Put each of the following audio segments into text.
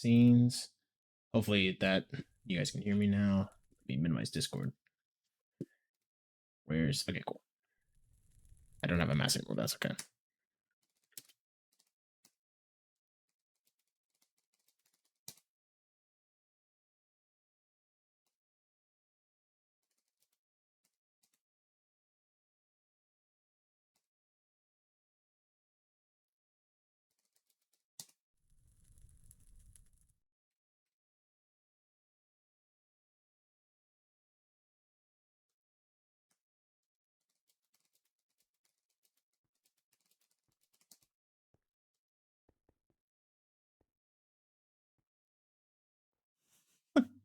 scenes. Hopefully that you guys can hear me now. Let me minimize Discord. Where's okay, cool. I don't have a mass anymore, that's okay.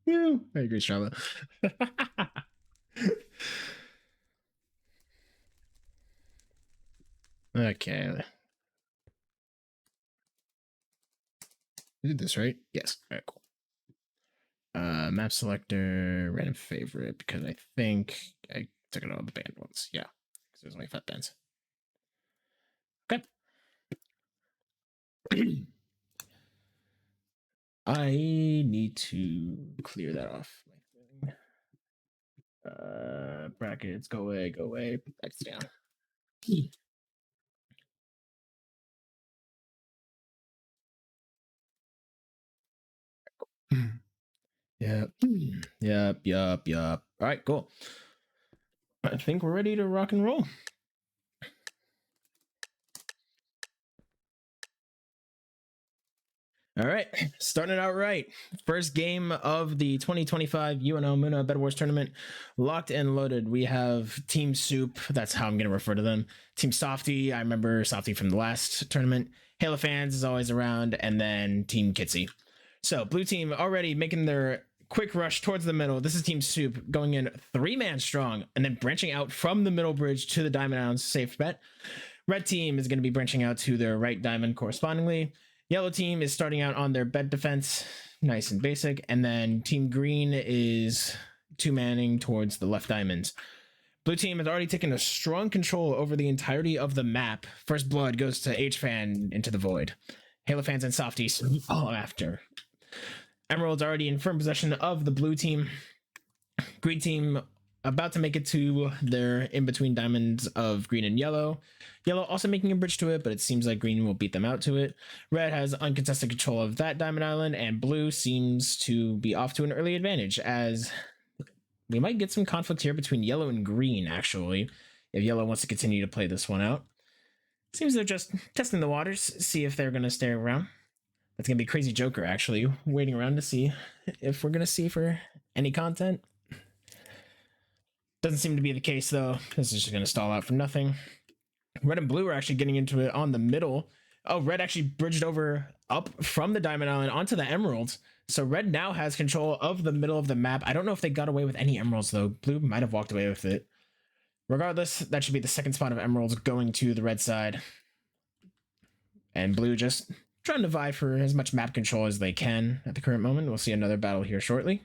Yeah, I agree, Strava. Okay. I did this right? Yes. All right, cool. Map selector, random favorite, because I think I took it all the banned ones. Yeah, because there's only 5 bands. Okay. I need to clear that off my thing. Brackets, go away, X down. Yep. Yep. All right, cool. I think we're ready to rock and roll. All right, starting it out right. First game of the 2025 UNL Muna Bedwars tournament, locked and loaded. We have Team Soup. That's how I'm going to refer to them. Team Softy. I remember Softy from the last tournament. Halo Fans is always around, and then Team Kitsy. So blue team already making their quick rush towards the middle. This is Team Soup going in 3-man strong, and then branching out from the middle bridge to the Diamond Islands. Safe bet. Red team is going to be branching out to their right diamond correspondingly. Yellow team is starting out on their bed defense, nice and basic. And then Team Green is 2-manning towards the left diamonds. Blue team has already taken a strong control over the entirety of the map. First blood goes to H-Fan into the void. Halo Fans and Softies follow after. Emerald's already in firm possession of the blue team. Green team about to make it to their in-between diamonds of green and yellow. Yellow also making a bridge to it, but it seems like green will beat them out to it. Red has uncontested control of that diamond island, and blue seems to be off to an early advantage, as we might get some conflict here between yellow and green, actually, if yellow wants to continue to play this one out. Seems they're just testing the waters, see if they're going to stay around. That's going to be Crazy Joker, actually, waiting around to see if we're going to see for any content. Doesn't seem to be the case, though. This is just going to stall out for nothing. Red and blue are actually getting into it on the middle. Oh, red actually bridged over up from the Diamond Island onto the emeralds. So red now has control of the middle of the map. I don't know if they got away with any emeralds, though. Blue might have walked away with it. Regardless, that should be the second spot of emeralds going to the red side. And blue just trying to vie for as much map control as they can at the current moment. We'll see another battle here shortly.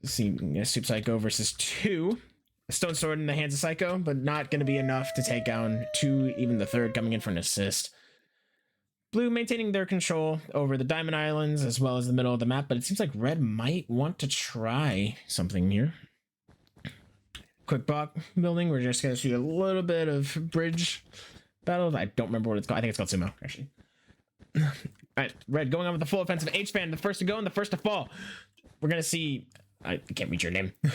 See Soup Psycho versus 2. A stone sword in the hands of Psycho, but not going to be enough to take down 2, even the third coming in for an assist. Blue maintaining their control over the Diamond Islands as well as the middle of the map, but it seems like red might want to try something here. Quick block building. We're just going to see a little bit of bridge battle. I don't remember what it's called. I think it's called Sumo, actually. All right, red going on with the full offensive. H-Fan, the first to go and the first to fall. We're going to see... I can't read your name. I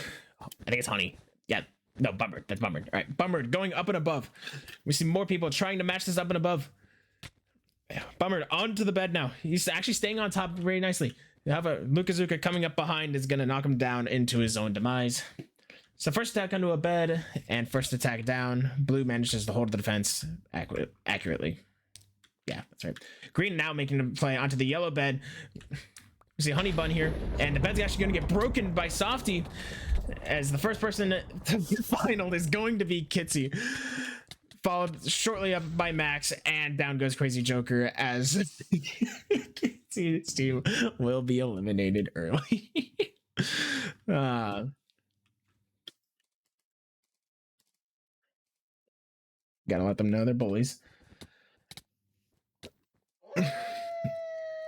think it's Honey. Yeah, no, Bumbered. That's Bumbered. All right, Bumbered going up and above. We see more people trying to match this up and above. Bumbered onto the bed now. He's actually staying on top very nicely. You have a Lukazuka coming up behind is going to knock him down into his own demise. So first attack onto a bed and first attack down. Blue manages to hold the defense accurately. Yeah, that's right. Green now making a play onto the yellow bed. We see Honey Bun here, and the bed's actually going to get broken by Softy, as the first person to the final is going to be Kitsy, followed shortly up by Max, and down goes Crazy Joker as Kitsy's team will be eliminated early. Gotta let them know they're bullies.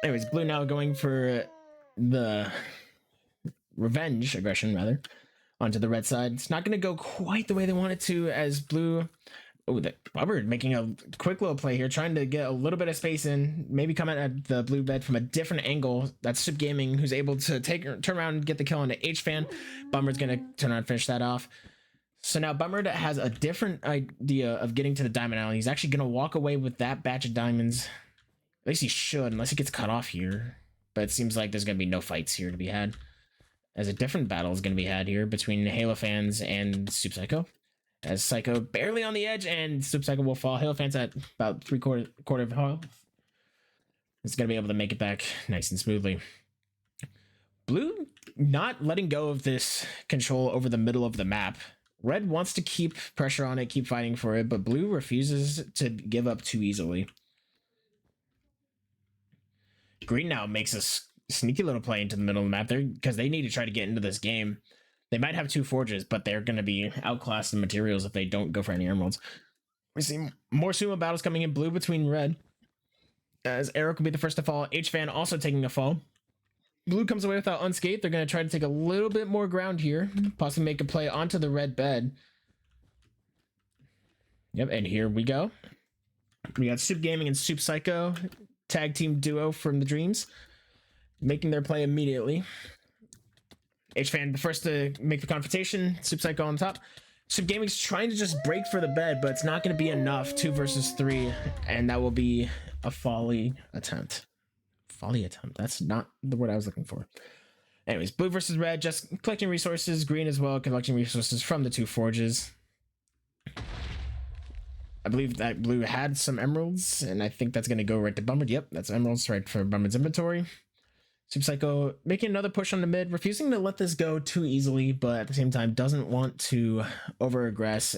Anyways, blue now going for the revenge aggression, rather, onto the red side. It's not going to go quite the way they want it to, as blue... Oh, the Bummer making a quick little play here, trying to get a little bit of space in, maybe come at the blue bed from a different angle. That's Soup Gaming, who's able to turn around and get the kill on the H-Fan. Bummer's going to turn around and finish that off. So now Bummer has a different idea of getting to the Diamond Island. He's actually going to walk away with that batch of diamonds. At least he should, unless he gets cut off here. But it seems like there's going to be no fights here to be had, as a different battle is going to be had here between Halo Fans and Soup Psycho. As Psycho barely on the edge, and Soup Psycho will fall. Halo Fans at about quarter of health. It's going to be able to make it back nice and smoothly. Blue not letting go of this control over the middle of the map. Red wants to keep pressure on it, keep fighting for it, but blue refuses to give up too easily. Green now makes a sneaky little play into the middle of the map there, because they need to try to get into this game. They might have 2 forges, but they're going to be outclassed in materials if they don't go for any emeralds. We see more sumo battles coming in blue between red, as Eric will be the first to fall. H-Fan also taking a fall. Blue comes away without unscathed. They're going to try to take a little bit more ground here, possibly make a play onto the red bed. Yep, and here we go. We got Soup Gaming and Soup Psycho, tag team duo from the Dreams, making their play immediately. H-Fan the first to make the confrontation. Soup Psycho on top. Soup Gaming's trying to just break for the bed, but it's not going to be enough. 2 versus 3, and that will be a folly attempt. Folly attempt. That's not the word I was looking for. Anyways, blue versus red, just collecting resources. Green as well, collecting resources from the 2 forges. I believe that blue had some emeralds, and I think that's going to go right to Bummer. Yep, that's emeralds right for Bummer's inventory. Soup Psycho making another push on the mid, refusing to let this go too easily, but at the same time doesn't want to over-aggress.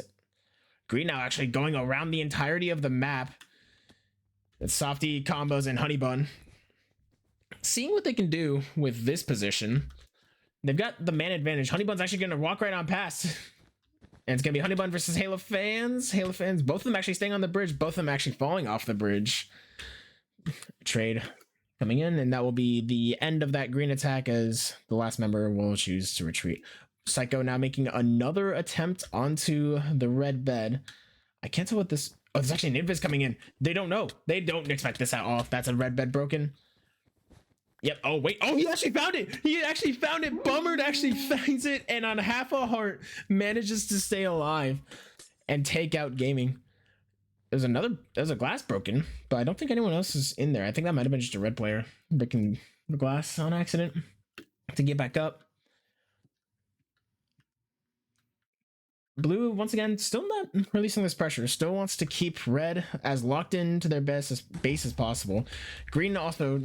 Green now actually going around the entirety of the map. It's Softy, Combos, and Honey Bun. Seeing what they can do with this position. They've got the man advantage. Honey Bun's actually going to walk right on past. And it's going to be Honey Bun versus Halo Fans. Halo Fans, both of them actually staying on the bridge. Both of them actually falling off the bridge. Trade coming in, and that will be the end of that green attack, as the last member will choose to retreat. Psycho now making another attempt onto the red bed. I can't tell what this... Oh, there's actually an invis coming in. They don't know. They don't expect this at all. If that's a red bed broken. Yep. Oh, wait. Oh, he actually found it. He actually found it. Bummer actually finds it, and on half a heart manages to stay alive and take out Gaming. There's a glass broken, but I don't think anyone else is in there. I think that might have been just a red player breaking the glass on accident to get back up. Blue, once again, still not releasing this pressure. Still wants to keep red as locked into their base as possible. Green also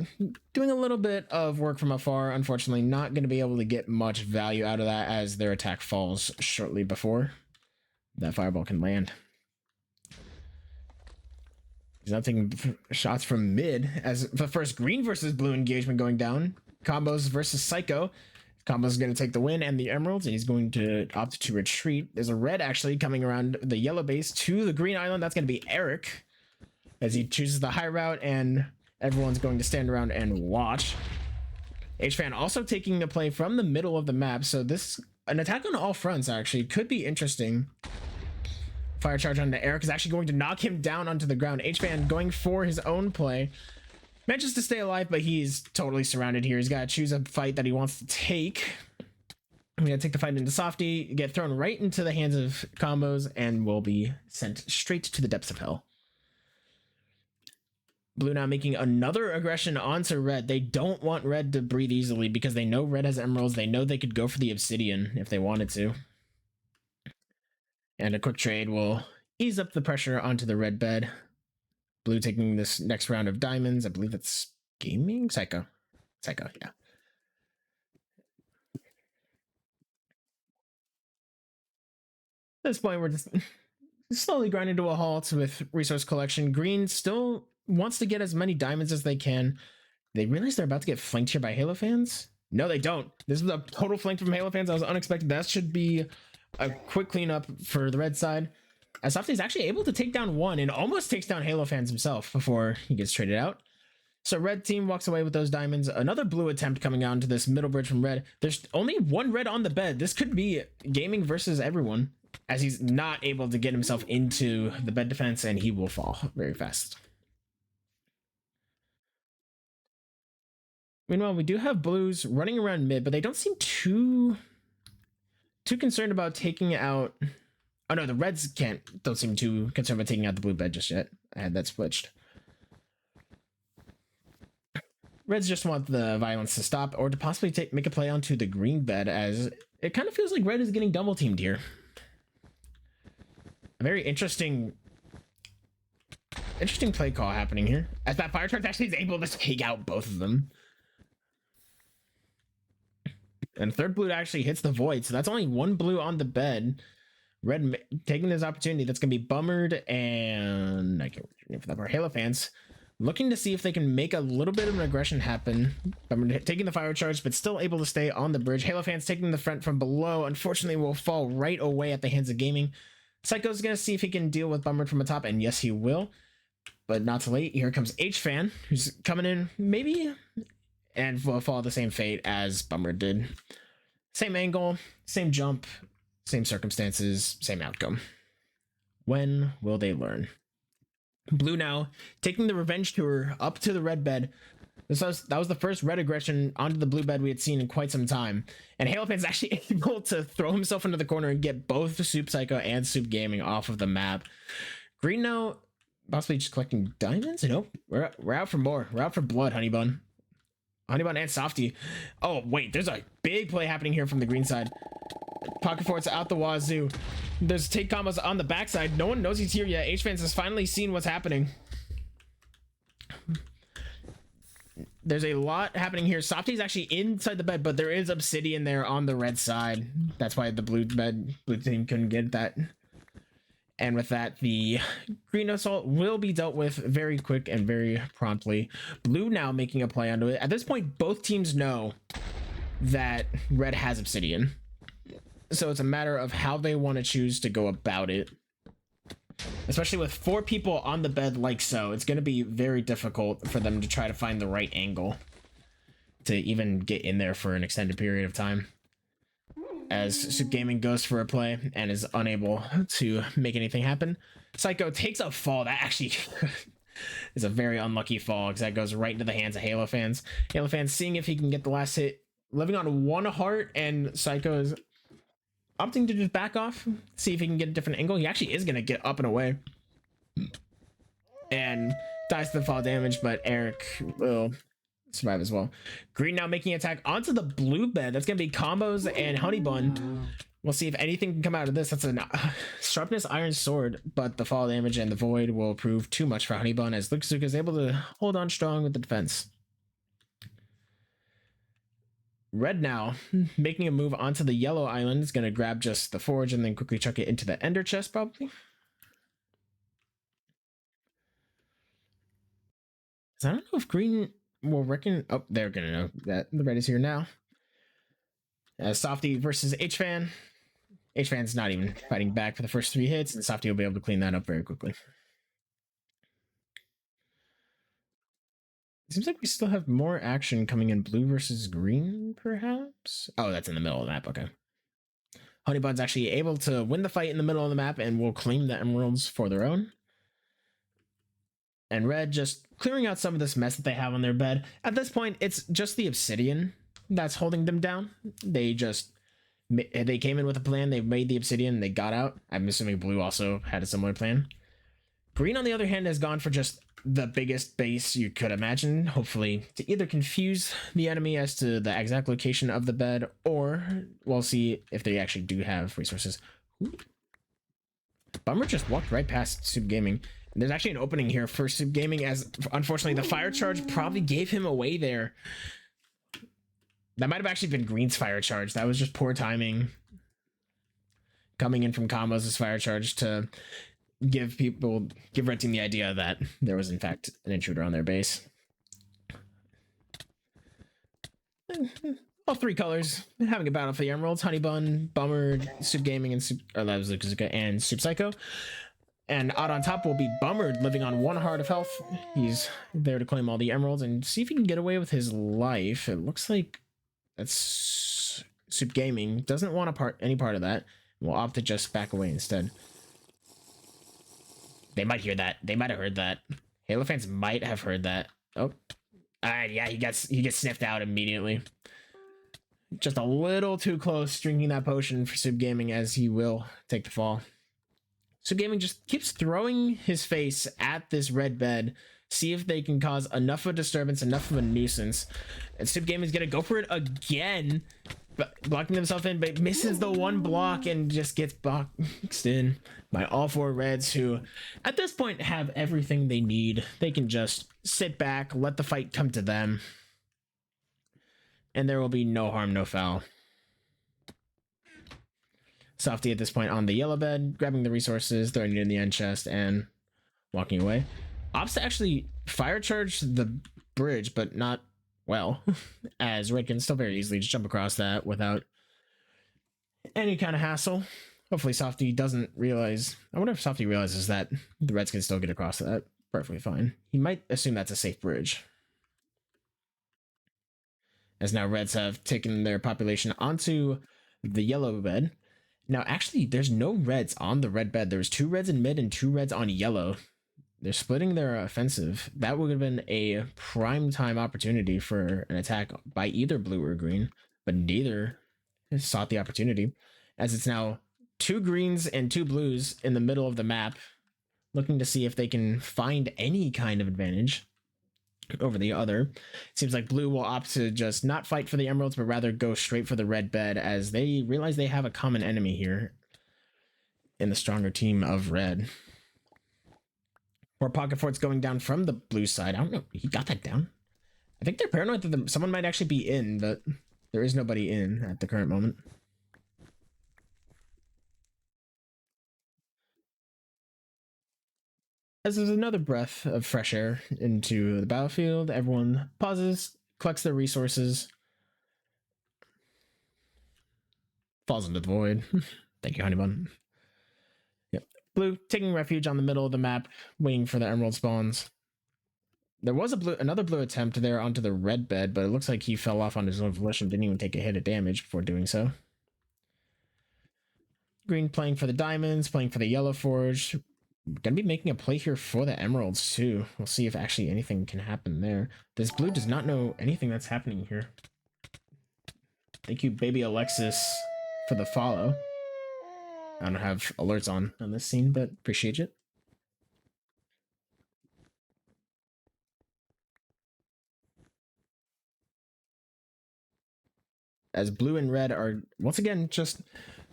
doing a little bit of work from afar. Unfortunately, not going to be able to get much value out of that, as their attack falls shortly before that fireball can land. He's not taking shots from mid, as the first green versus blue engagement going down. Combos versus Psycho. Combos is going to take the win and the emeralds, and he's going to opt to retreat. There's a red actually coming around the yellow base to the green island. That's going to be Eric, as he chooses the high route, and everyone's going to stand around and watch. H-Fan also taking a play from the middle of the map, so this an attack on all fronts actually could be interesting. Fire charge onto Eric is actually going to knock him down onto the ground. H-Fan going for his own play. Manages to stay alive, but he's totally surrounded here. He's got to choose a fight that he wants to take. I'm going to take the fight into Softy, get thrown right into the hands of Combos, and will be sent straight to the depths of hell. Blue now making another aggression onto red. They don't want red to breathe easily, because they know red has emeralds. They know they could go for the obsidian if they wanted to. And a quick trade will ease up the pressure onto the red bed. Blue taking this next round of diamonds. I believe it's Gaming? Psycho, yeah. At this point, we're just slowly grinding to a halt with resource collection. Green still wants to get as many diamonds as they can. They realize they're about to get flanked here by Halo Fans? No, they don't. This is a total flank from Halo Fans. That was unexpected. That should be a quick cleanup for the red side. As Softy is actually able to take down one and almost takes down Halo Fans himself before he gets traded out. So red team walks away with those diamonds. Another blue attempt coming out into this middle bridge from red. There's only one red on the bed. This could be gaming versus everyone, as he's not able to get himself into the bed defense, and he will fall very fast. Meanwhile, we do have blues running around mid, but they don't seem too concerned about taking out. Oh no, the reds don't seem too concerned about taking out the blue bed just yet. I had that switched. Reds just want the violence to stop, or to possibly make a play onto the green bed, as it kind of feels like red is getting double teamed here. A very interesting play call happening here, as that fire charge actually is able to take out both of them. And third blue actually hits the void, so that's only one blue on the bed. Red taking this opportunity. That's going to be Bummered and I can't remember for that part. Halo fans looking to see if they can make a little bit of an aggression happen. Bummered taking the fire charge, but still able to stay on the bridge. Halo fans taking the front from below. Unfortunately, will fall right away at the hands of gaming. Psycho's going to see if he can deal with Bummered from the top, and yes, he will. But not too late. Here comes H-Fan, who's coming in, maybe, and will follow the same fate as Bummered did. Same angle, same jump, same circumstances, same outcome. When will they learn? Blue now taking the revenge tour up to the red bed. That was the first red aggression onto the blue bed we had seen in quite some time. And Halo Fan's actually able to throw himself into the corner and get both the Soup Psycho and Soup Gaming off of the map. Green now possibly just collecting diamonds? Nope. We're out for more. We're out for blood, Honeybun. Honeybun and Softy. Oh, wait. There's a big play happening here from the green side. Pocket forts out the wazoo. There's take combos on the backside. No one knows he's here yet. H-Fans has finally seen what's happening. There's a lot happening here. Softy's actually inside the bed, but there is obsidian there on the red side. That's why the blue team couldn't get that. And with that, the green assault will be dealt with very quick and very promptly. Blue now making a play onto it. At this point, both teams know that red has obsidian. So it's a matter of how they want to choose to go about it. Especially with 4 people on the bed like so, it's going to be very difficult for them to try to find the right angle to even get in there for an extended period of time. As Soup Gaming goes for a play and is unable to make anything happen. Psycho takes a fall. That actually is a very unlucky fall, because that goes right into the hands of Halo Fans. Halo Fans seeing if he can get the last hit, living on 1 heart, and Psycho is opting to just back off, see if he can get a different angle. He actually is going to get up and away and dies to the fall damage, but Eric will survive as well. Green now making an attack onto the blue bed. That's going to be combos and Honeybun. We'll see if anything can come out of this. That's a sharpness iron sword, but the fall damage and the void will prove too much for Honeybun, as Luke is able to hold on strong with the defense. Red now making a move onto the yellow island. Is going to grab just the forge and then quickly chuck it into the ender chest, probably. I don't know if green will reckon. Oh, they're going to know that the red is here now. Softy versus H-Fan. H-Fan's not even fighting back for the first 3 hits, and Softy will be able to clean that up very quickly. Seems like we still have more action coming in blue versus green, perhaps? Oh, that's in the middle of the map. Okay. Honeybun's actually able to win the fight in the middle of the map and will claim the emeralds for their own. And red just clearing out some of this mess that they have on their bed. At this point, it's just the obsidian that's holding them down. They came in with a plan. They made the obsidian. They got out. I'm assuming blue also had a similar plan. Green, on the other hand, has gone for just the biggest base you could imagine, hopefully to either confuse the enemy as to the exact location of the bed, or we'll see if they actually do have resources. Ooh. Bummer just walked right past Soup Gaming. There's actually an opening here for Soup Gaming, as unfortunately the fire charge probably gave him away there. That might have actually been Green's fire charge. That was just poor timing. Coming in from combos as fire charge to give red team the idea that there was in fact an intruder on their base. All 3 colors having a battle for the emeralds. Honeybun, Bummer, Soup Gaming, and Soup Psycho. And out on top will be Bummered, living on 1 heart of health. He's there to claim all the emeralds and see if he can get away with his life. It looks like that's Soup Gaming doesn't want any part of that. We'll opt to just back away instead. They might hear that. They might have heard that. Halo fans might have heard that. Oh, yeah, he gets sniffed out immediately. Just a little too close, drinking that potion for Soup Gaming, as he will take the fall. Soup Gaming just keeps throwing his face at this red bed, see if they can cause enough of a disturbance, enough of a nuisance. And Soup Gaming's gonna go for it again, blocking himself in, but misses the one block and just gets boxed in by all 4 reds, who at this point have everything they need. They can just sit back, let the fight come to them, and there will be no harm, no foul. Softy at this point on the yellow bed, grabbing the resources, throwing it in the end chest, and walking away. Opts to actually fire charge the bridge, but not well, as Red can still very easily just jump across that without any kind of hassle. Hopefully Softy doesn't realize. I wonder if Softy realizes that the Reds can still get across that perfectly fine. He might assume that's a safe bridge, as now Reds have taken their population onto the yellow bed. Now, actually, there's no Reds on the red bed. There's 2 Reds in mid and 2 Reds on yellow. They're splitting their offensive. That would have been a prime time opportunity for an attack by either blue or green, but neither has sought the opportunity, as it's now 2 greens and 2 blues in the middle of the map, looking to see if they can find any kind of advantage over the other. It seems like blue will opt to just not fight for the emeralds, but rather go straight for the red bed, as they realize they have a common enemy here in the stronger team of red. Or pocket forts going down from the blue side. I don't know. He got that down. I think they're paranoid that someone might actually be in, but there is nobody in at the current moment. As there's another breath of fresh air into the battlefield, everyone pauses, collects their resources, falls into the void. Thank you, honey bun. Yep. Blue taking refuge on the middle of the map, waiting for the emerald spawns. There was another blue attempt there onto the red bed, but it looks like he fell off on his own volition, didn't even take a hit of damage before doing so. Green playing for the diamonds, playing for the yellow forge. Gonna be making a play here for the emeralds too. We'll see if actually anything can happen there. This blue does not know anything that's happening here. Thank you, baby Alexis, for the follow. I don't have alerts on this scene, but appreciate it. As blue and red are once again just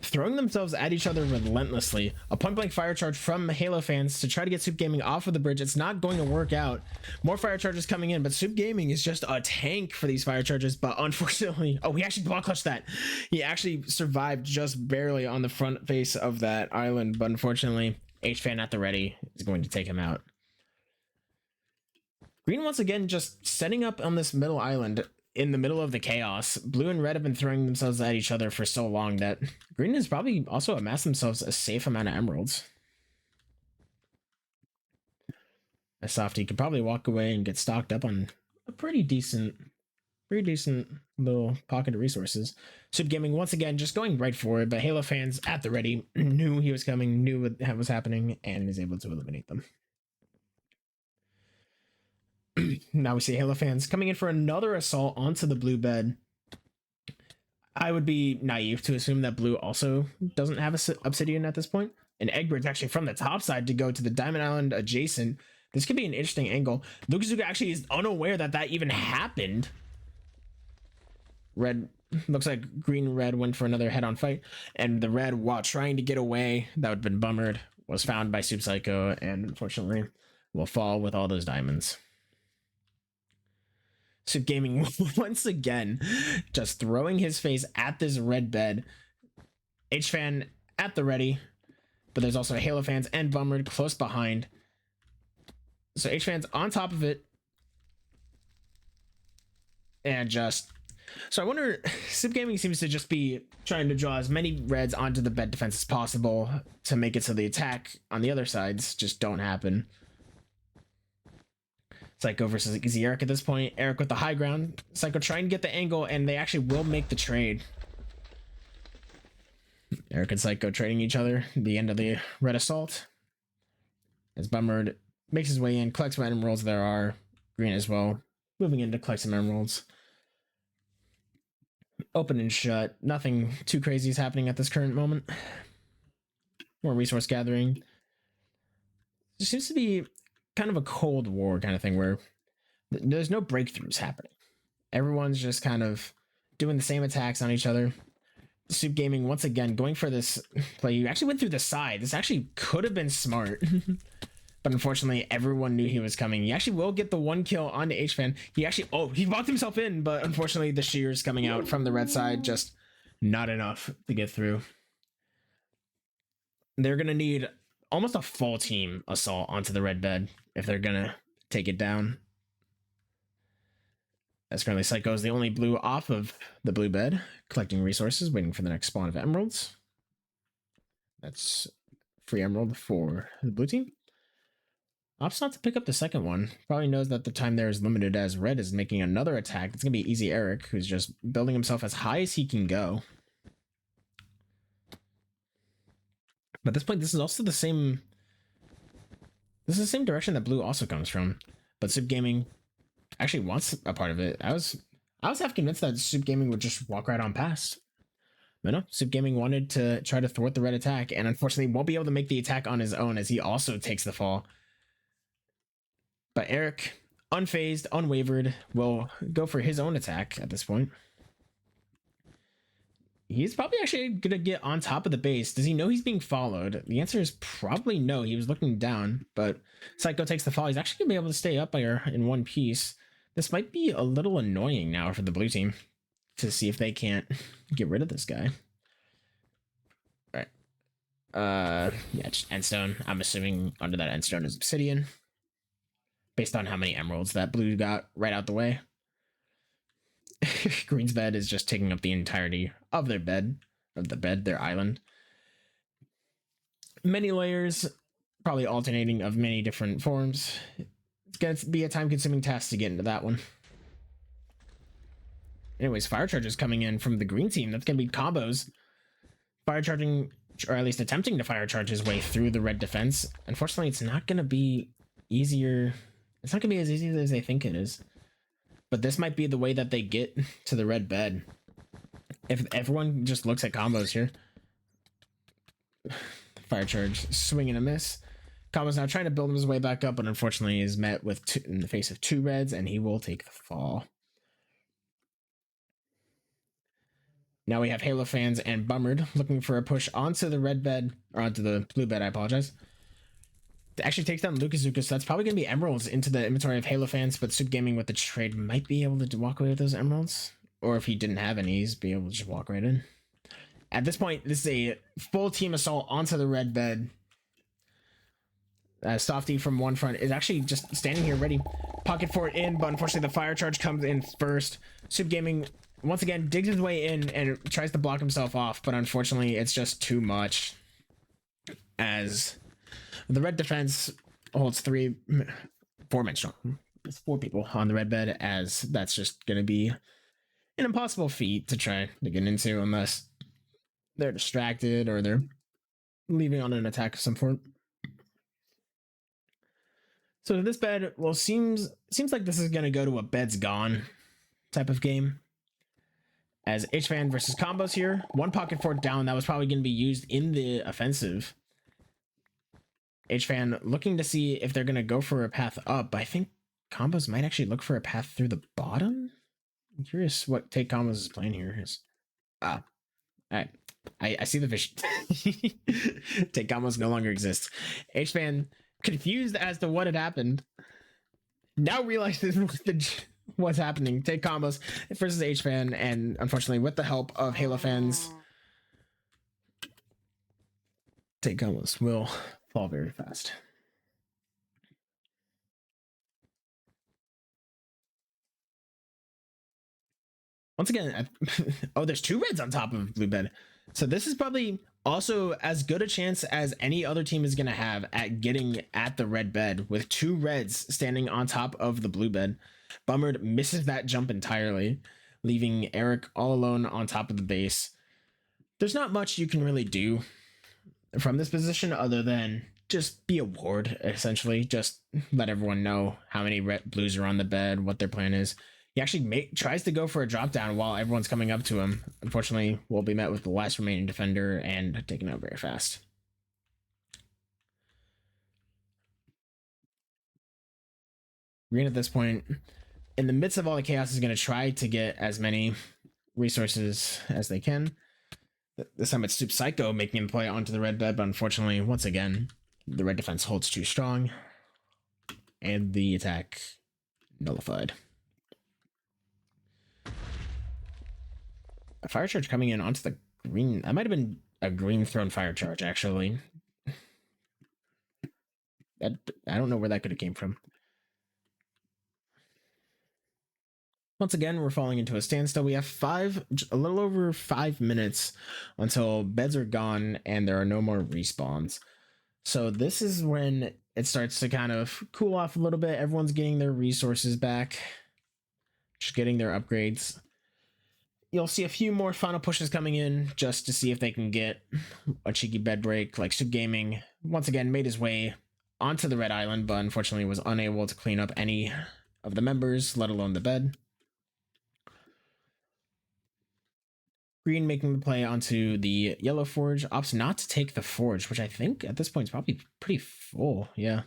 throwing themselves at each other relentlessly. A point-blank fire charge from Halo fans to try to get Soup Gaming off of the bridge. It's not going to work out. More fire charges coming in, but Soup Gaming is just a tank for these fire charges. But unfortunately, oh, he actually block clutched that. He actually survived just barely on the front face of that island, but unfortunately, H-Fan at the ready is going to take him out. Green once again just setting up on this middle island in the middle of the chaos. Blue and red have been throwing themselves at each other for so long that green has probably also amassed themselves a safe amount of emeralds. A softy could probably walk away and get stocked up on a pretty decent little pocket of resources. Soup Gaming once again just going right for it, but Halo fans at the ready knew he was coming, knew what was happening, and is able to eliminate them. Now we see Halo fans coming in for another assault onto the blue bed. I would be naive to assume that blue also doesn't have obsidian at this point. And Egbert's actually from the top side to go to the Diamond Island adjacent. This could be an interesting angle. Lukazuka actually is unaware that that even happened. Red looks like green and red went for another head-on fight, and the red, while trying to get away, that would have been bummered, was found by Soup Psycho, and unfortunately will fall with all those diamonds. Soup Gaming once again just throwing his face at this red bed. H-Fan at the ready, but there's also Halo fans and Bummered close behind. So H-Fan's on top of it and just So I wonder, Sip Gaming seems to just be trying to draw as many reds onto the bed defense as possible to make it so the attack on the other sides just don't happen. Psycho versus Easy Eric at this point. Eric with the high ground. Psycho trying to get the angle, and they actually will make the trade. Eric and Psycho trading each other. The end of the red assault. As Bummered makes his way in, collects what emeralds there are. Green as well. Moving in to collect some emeralds. Open and shut. Nothing too crazy is happening at this current moment. More resource gathering. There seems to be kind of a Cold War kind of thing where there's no breakthroughs happening. Everyone's just kind of doing the same attacks on each other. Soup Gaming once again going for this play. You actually went through the side. This actually could have been smart. But unfortunately, everyone knew he was coming. He actually will get the one kill on H-Fan. He actually, he locked himself in, but unfortunately the shears coming out from the red side, just not enough to get through. They're going to need almost a full team assault onto the red bed if they're going to take it down. As currently Psycho is the only blue off of the blue bed, collecting resources, waiting for the next spawn of emeralds. That's free emerald for the blue team. Opts not to pick up the second one. Probably knows that the time there is limited as red is making another attack. It's going to be Easy Eric, who's just building himself as high as he can go. But at this point, this is also the same... This is the same direction that blue also comes from. But Soup Gaming actually wants a part of it. I was half convinced that Soup Gaming would just walk right on past. But no, Soup Gaming wanted to try to thwart the red attack, and unfortunately won't be able to make the attack on his own as he also takes the fall. But Eric, unfazed, unwavered, will go for his own attack at this point. He's probably actually going to get on top of the base. Does he know he's being followed? The answer is probably no. He was looking down, but Psycho takes the fall. He's actually going to be able to stay up here in one piece. This might be a little annoying now for the blue team to see if they can't get rid of this guy. All right. Yeah, just endstone. I'm assuming under that endstone is obsidian, based on how many emeralds that blue got right out the way. Green's bed is just taking up the entirety of their bed, their island. Many layers, probably alternating of many different forms. It's going to be a time-consuming task to get into that one. Anyways, fire charges coming in from the green team. That's going to be combos. Fire charging, or at least attempting to fire charge his way through the red defense. Unfortunately, it's not going to be easier. It's not going to be as easy as they think it is. But this might be the way that they get to the red bed. If everyone just looks at combos here. Fire charge, swing and a miss. Combo's now trying to build his way back up, but unfortunately is met with in the face of two reds, and he will take the fall. Now we have Halo fans and Bummered looking for a push onto the red bed, or onto the blue bed, I apologize. It actually takes down Lukazuka, so that's probably going to be emeralds into the inventory of Halo fans, but Soup Gaming with the trade might be able to walk away with those emeralds. Or if he didn't have any, he's be able to just walk right in. At this point, this is a full team assault onto the red bed. Softy from one front is actually just standing here ready. Pocket fort in, but unfortunately the fire charge comes in first. Soup Gaming once again digs his way in and tries to block himself off, but unfortunately it's just too much. As the red defense holds 4 men strong. It's 4 people on the red bed, as that's just going to be an impossible feat to try to get into unless they're distracted or they're leaving on an attack of some sort. So this bed, well, seems like this is going to go to a bed's gone type of game. As H-Fan versus combos here. One pocket fort down. That was probably going to be used in the offensive. H-Fan looking to see if they're going to go for a path up. I think combos might actually look for a path through the bottom. I'm curious what take combos' plan here is. All right. I see the vision. Take combos no longer exists. H-Fan confused as to what had happened. Now realizes what's happening. Take combos versus H-Fan, and unfortunately with the help of Halo fans, take combos will fall very fast. Once again, oh, there's two reds on top of blue bed. So this is probably also as good a chance as any other team is going to have at getting at the red bed with two reds standing on top of the blue bed. Bummered misses that jump entirely, leaving Eric all alone on top of the base. There's not much you can really do from this position other than just be a ward, essentially. Just let everyone know how many red blues are on the bed, what their plan is. He actually tries to go for a drop down while everyone's coming up to him. Unfortunately, will be met with the last remaining defender and taken out very fast. Green at this point, in the midst of all the chaos, is going to try to get as many resources as they can. This time it's Soup Psycho making him play onto the red bed, but unfortunately, once again, the red defense holds too strong, and the attack nullified. A fire charge coming in onto the green. That might have been a green thrown fire charge, actually. I don't know where that could have came from. Once again, we're falling into a standstill. We have a little over 5 minutes until beds are gone and there are no more respawns. So this is when it starts to kind of cool off a little bit. Everyone's getting their resources back, just getting their upgrades. You'll see a few more final pushes coming in just to see if they can get a cheeky bed break. Like Soup Gaming, once again, made his way onto the red island, but unfortunately was unable to clean up any of the members, let alone the bed. Green making the play onto the yellow forge, opts not to take the forge, which I think at this point is probably pretty full. Yeah.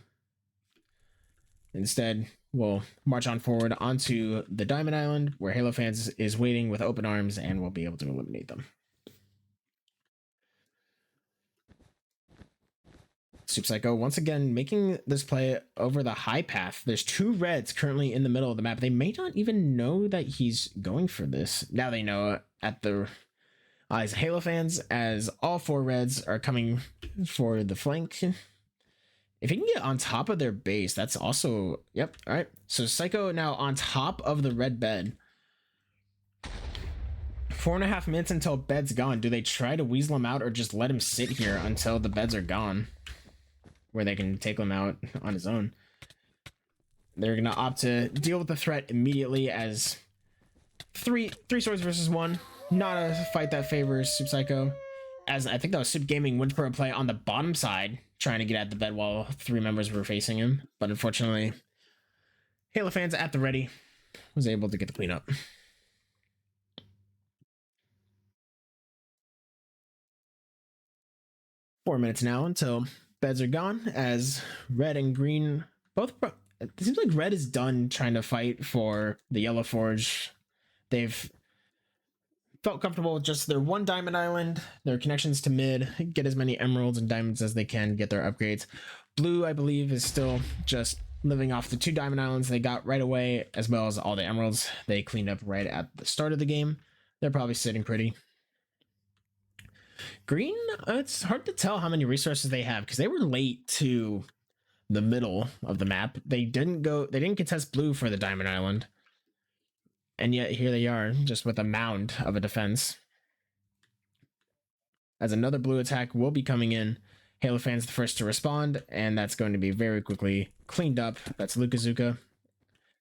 Instead, we'll march on forward onto the Diamond Island, where Halo Fans is waiting with open arms and will be able to eliminate them. Soup Psycho once again making this play over the high path. There's two reds currently in the middle of the map. They may not even know that he's going for this. Now they know at the eyes of Halo Fans, as all four reds are coming for the flank. If he can get on top of their base, that's also... Yep, all right. So Psycho now on top of the red bed. 4.5 minutes until bed's gone. Do they try to weasel him out or just let him sit here until the beds are gone, where they can take him out on his own? They're going to opt to deal with the threat immediately, as three swords versus one. Not a fight that favors Soup Psycho, as I think that was Soup Gaming went for a play on the bottom side, trying to get at the bed while three members were facing him. But unfortunately, Halo Fans at the ready was able to get the cleanup. Four minutes now until beds are gone, as red and green both... It seems like red is done trying to fight for the yellow forge. They've felt comfortable with just their one diamond island, their connections to mid, get as many emeralds and diamonds as they can, get their upgrades. Blue, I believe, is still just living off the two diamond islands they got right away, as well as all the emeralds they cleaned up right at the start of the game. They're probably sitting pretty. Green, it's hard to tell how many resources they have, because they were late to the middle of the map. They didn't contest blue for the diamond island. And yet here they are, just with a mound of a defense. As another blue attack will be coming in. Halo Fans the first to respond, and that's going to be very quickly cleaned up. That's Lukazuka.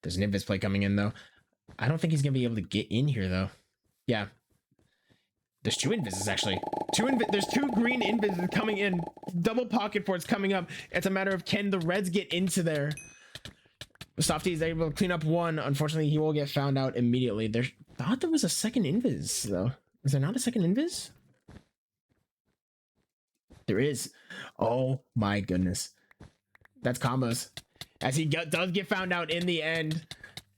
There's an invis play coming in, though. I don't think he's going to be able to get in here, though. Yeah. There's two invises, actually. There's two green invises coming in. Double pocket forts coming up. It's a matter of, can the reds get into there? Softy is able to clean up one. Unfortunately, he will get found out immediately. I thought there was a second invis, though. Is there not a second invis? There is. Oh my goodness. That's combos. As he does get found out in the end.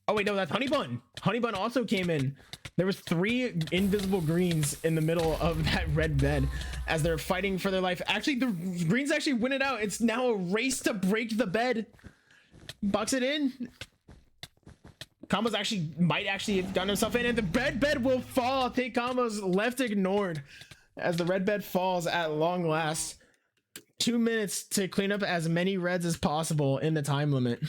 Oh wait, no, that's Honey Bun. Honey Bun also came in. There was 3 invisible greens in the middle of that red bed as they're fighting for their life. Actually, the greens actually win it out. It's now a race to break the bed. Bucks it in. Combos might actually have done himself in, and the red bed will fall. Take Combos left ignored as the red bed falls at long last. 2 minutes to clean up as many reds as possible in the time limit.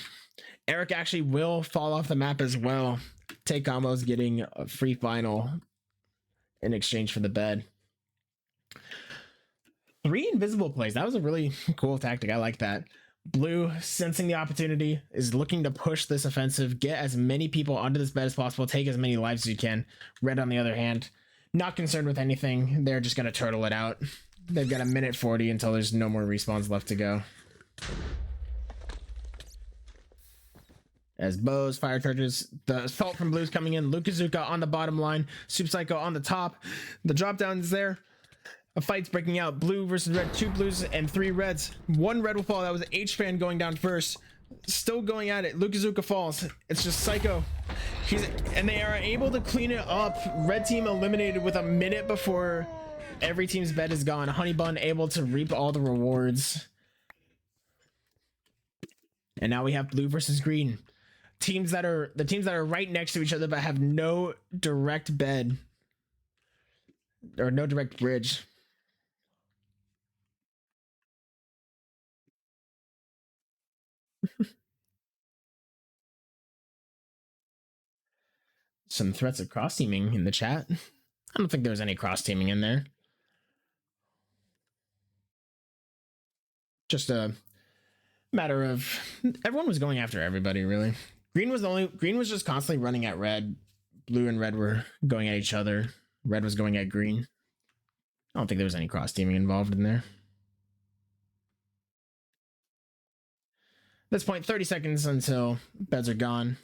Eric actually will fall off the map as well. Take combos getting a free final in exchange for the bed. 3 invisible plays. That was a really cool tactic. I like that. Blue, sensing the opportunity, is looking to push this offensive, get as many people onto this bed as possible, take as many lives as you can. Red, on the other hand, not concerned with anything. They're just going to turtle it out. They've got a minute 40 until there's no more respawns left to go. As bows, fire charges, the assault from Blue's coming in. Lukazuka on the bottom line, Super Psycho on the top. The drop down is there. A fight's breaking out. Blue versus red. 2 blues and 3 reds. 1 red will fall. That was H-Fan going down first. Still going at it. Lukazuka falls. It's just Psycho. And they are able to clean it up. Red team eliminated with a minute before every team's bed is gone. Honeybun able to reap all the rewards. And now we have blue versus green. The teams that are right next to each other but have no direct bed. Or no direct bridge. Some threats of cross teaming in the chat. I don't think there was any cross teaming in there. Just a matter of everyone was going after everybody, really. Green was just constantly running at red. Blue and red were going at each other. Red was going at green. I don't think there was any cross teaming involved in there. At this point, 30 seconds until beds are gone.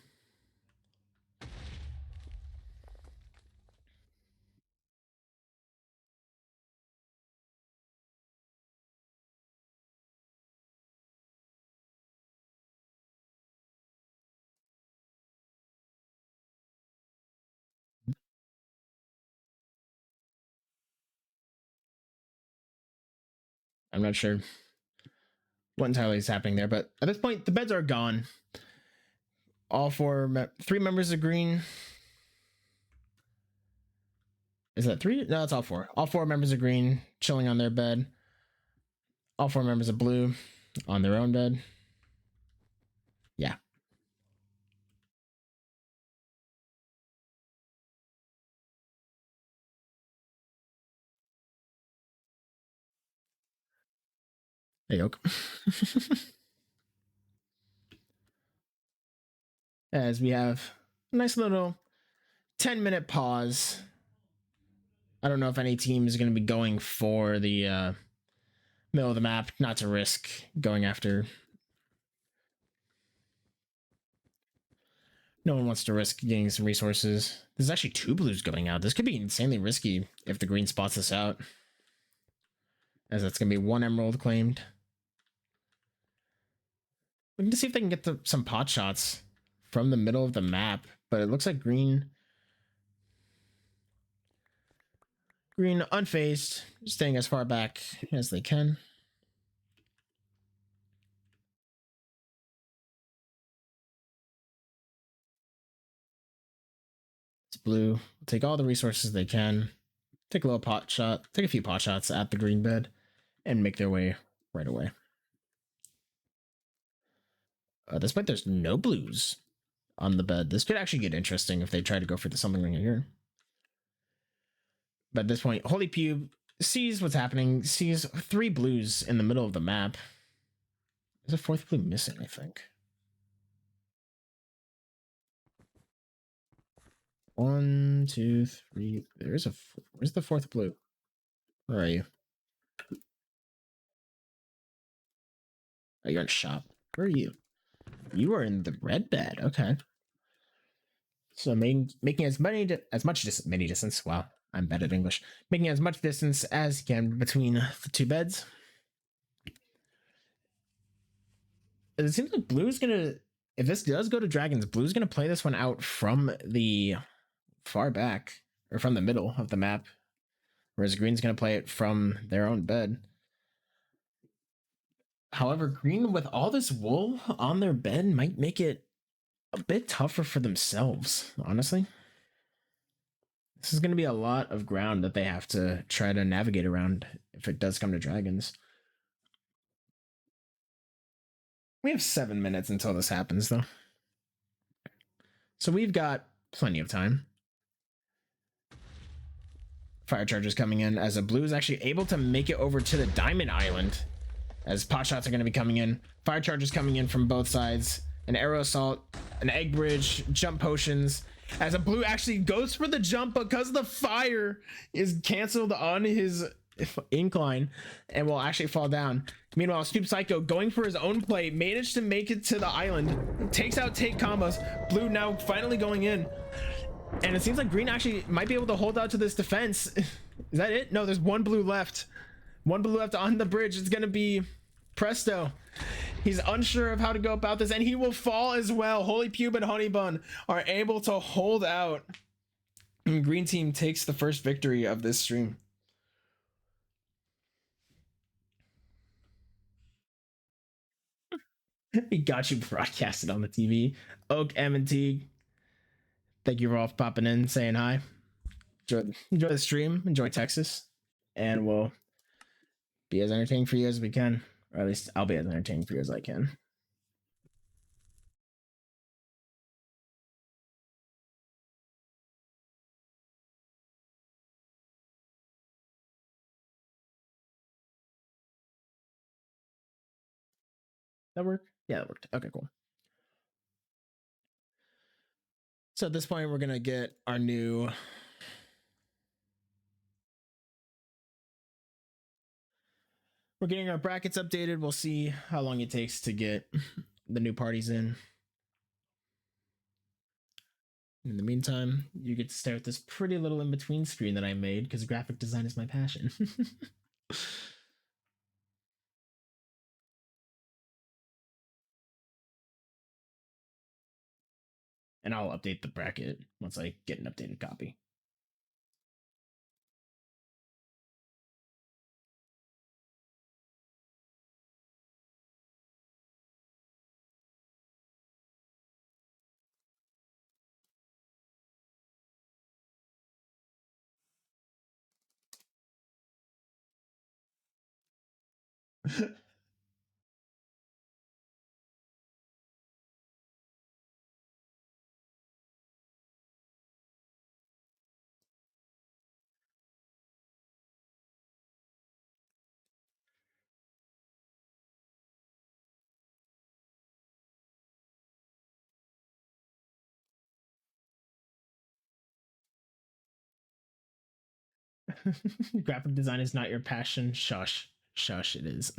I'm not sure what entirely is happening there, but at this point, the beds are gone. All 3 members of green. Is that 3? No, it's all 4. All 4 members of green chilling on their bed. All 4 members of blue on their own bed. Yeah. Hey, yoke. As we have a nice little 10-minute pause. I don't know if any team is going to be going for the middle of the map, not to risk going after. No one wants to risk getting some resources. There's actually 2 blues going out. This could be insanely risky if the green spots us out. As that's going to be 1 emerald claimed. We need to see if they can get some pot shots from the middle of the map, but it looks like green unfazed, staying as far back as they can. It's blue. Take all the resources they can. Take a few pot shots at the green bed, and make their way right away. At this point, there's no blues on the bed. This could actually get interesting if they try to go for something right here. But at this point, Holy Pube sees what's happening, sees 3 blues in the middle of the map. There's a 4th blue missing, I think. 1, 2, 3. Where's the 4th blue? Where are you? Oh, you're in shop. Where are you? You are in the red bed. Okay. So making as much distance. Wow, I'm bad at English. Making as much distance as you can between the 2 beds. It seems like blue's gonna. If this does go to dragons, blue's gonna play this one out from the far back or from the middle of the map, whereas green's gonna play it from their own bed. However, green with all this wool on their bed might make it a bit tougher for themselves, honestly. This is going to be a lot of ground that they have to try to navigate around if it does come to dragons. We have 7 minutes until this happens, though. So we've got plenty of time. Fire charges coming in as a blue is actually able to make it over to the diamond island as pot shots are going to be coming in. Fire charges coming in from both sides. An arrow assault, an egg bridge, jump potions. As a blue actually goes for the jump because the fire is canceled on his incline and will actually fall down. Meanwhile, Stupid Psycho going for his own play, managed to make it to the island, takes out take combos. Blue now finally going in. And it seems like green actually might be able to hold out to this defense. Is that it? No, there's one blue left. One blue left on the bridge. It's going to be Presto. He's unsure of how to go about this, and he will fall as well. Holy Pube and Honey Bun are able to hold out. And green team takes the first victory of this stream. He got you broadcasted on the TV. Oak, M&T, thank you for all popping in, saying hi. Enjoy the stream. Enjoy Texas. And we'll be as entertaining for you as we can. Or at least I'll be as entertaining for you as I can. That worked? Yeah, that worked. Okay, cool. So at this point, we're going to get our new... We're getting our brackets updated. We'll see how long it takes to get the new parties in. In the meantime, you get to stare at this pretty little in-between screen that I made because graphic design is my passion. And I'll update the bracket once I get an updated copy. Graphic design is not your passion. Shush. Shush, it is.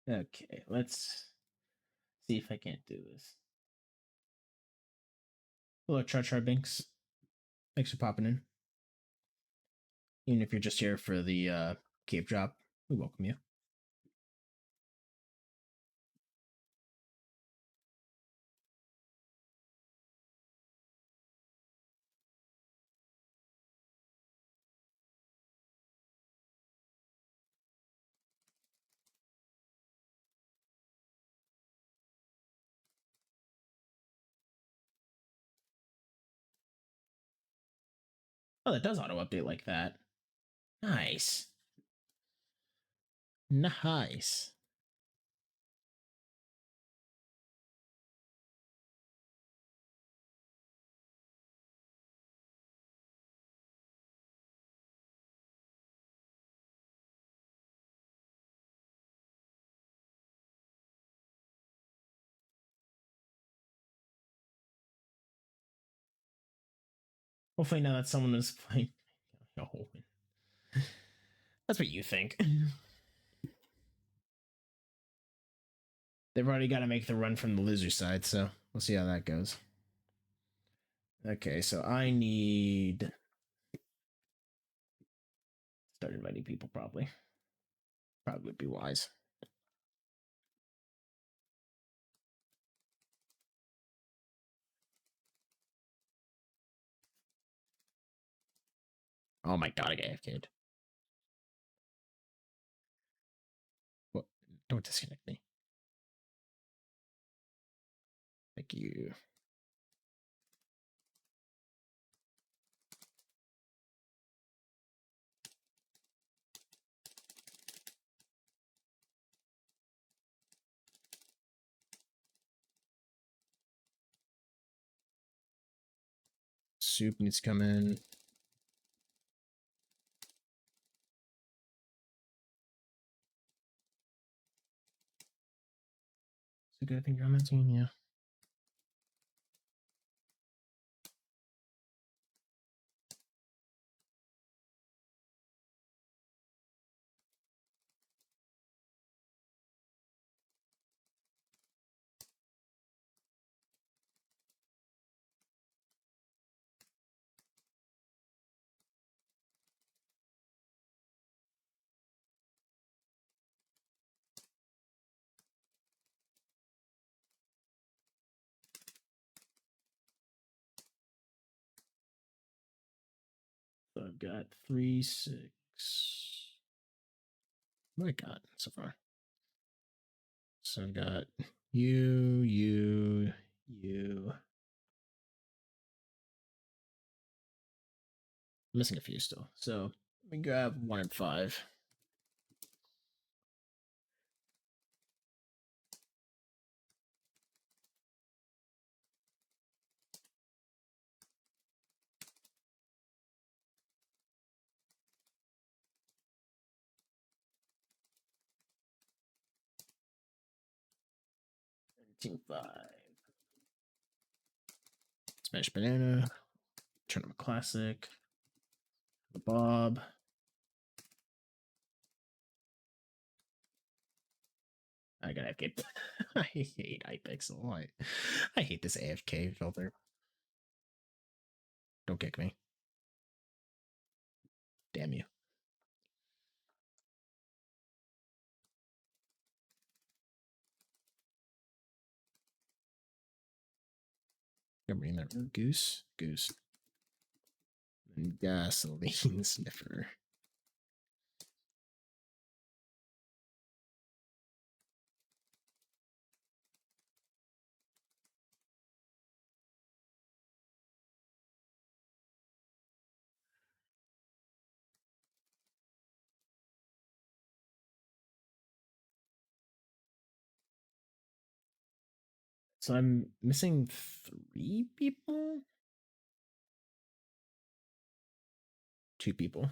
Okay, let's see if I can't do this. Hello, Char Binks. Thanks for popping in. Even if you're just here for the cape drop, we welcome you. Oh, that does auto update like that. Nice. Nice. Hopefully now that someone is playing. No, that's what you think. They've already got to make the run from the loser side, so we'll see how that goes. Okay, so I need start inviting people. Probably would be wise. Oh my god, I got AFK'd. What? Don't disconnect me. Thank you. Soup needs to come in. So good, I think you're on that team, yeah. So I've got 3, 6. What I got so far? So I've got you. I'm missing a few still. So let me grab 1 and 5. Team 5. Smash banana. Turn a classic. The Bob. I got AFK. I hate iPixel. I hate this AFK filter. Don't kick me. Damn you. You're bringing that goose. And gasoline sniffer. So I'm missing 3 people? 2 people.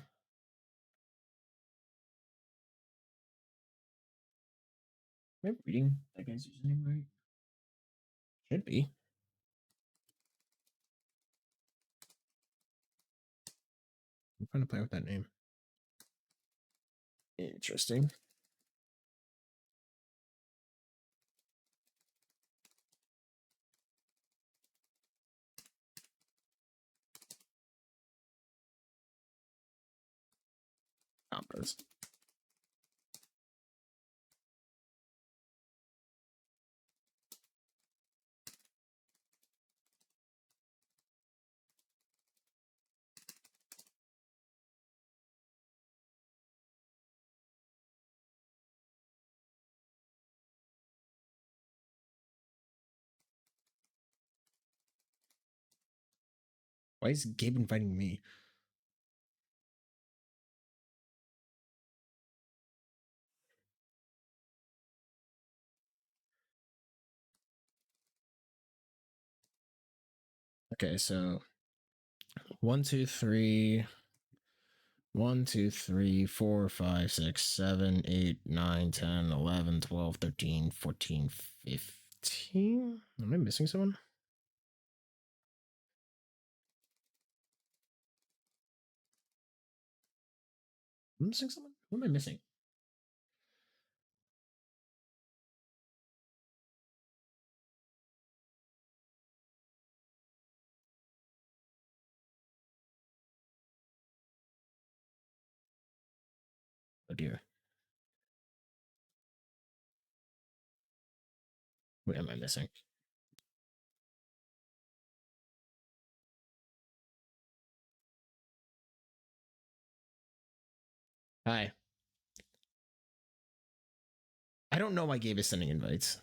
Am I reading that guy's username right? Should be. I'm trying to play with that name. Interesting. Combos. Why is Gabe inviting me? Okay, so 1, 2, 3. 1, 2, 3, 4, 5, 6, 7, 8, 9, 10, 11, 12, 13, 14, 15. Am I missing someone? I'm missing someone. Who am I missing? Oh dear. What am I missing? Hi. I don't know why Gabe is sending invites.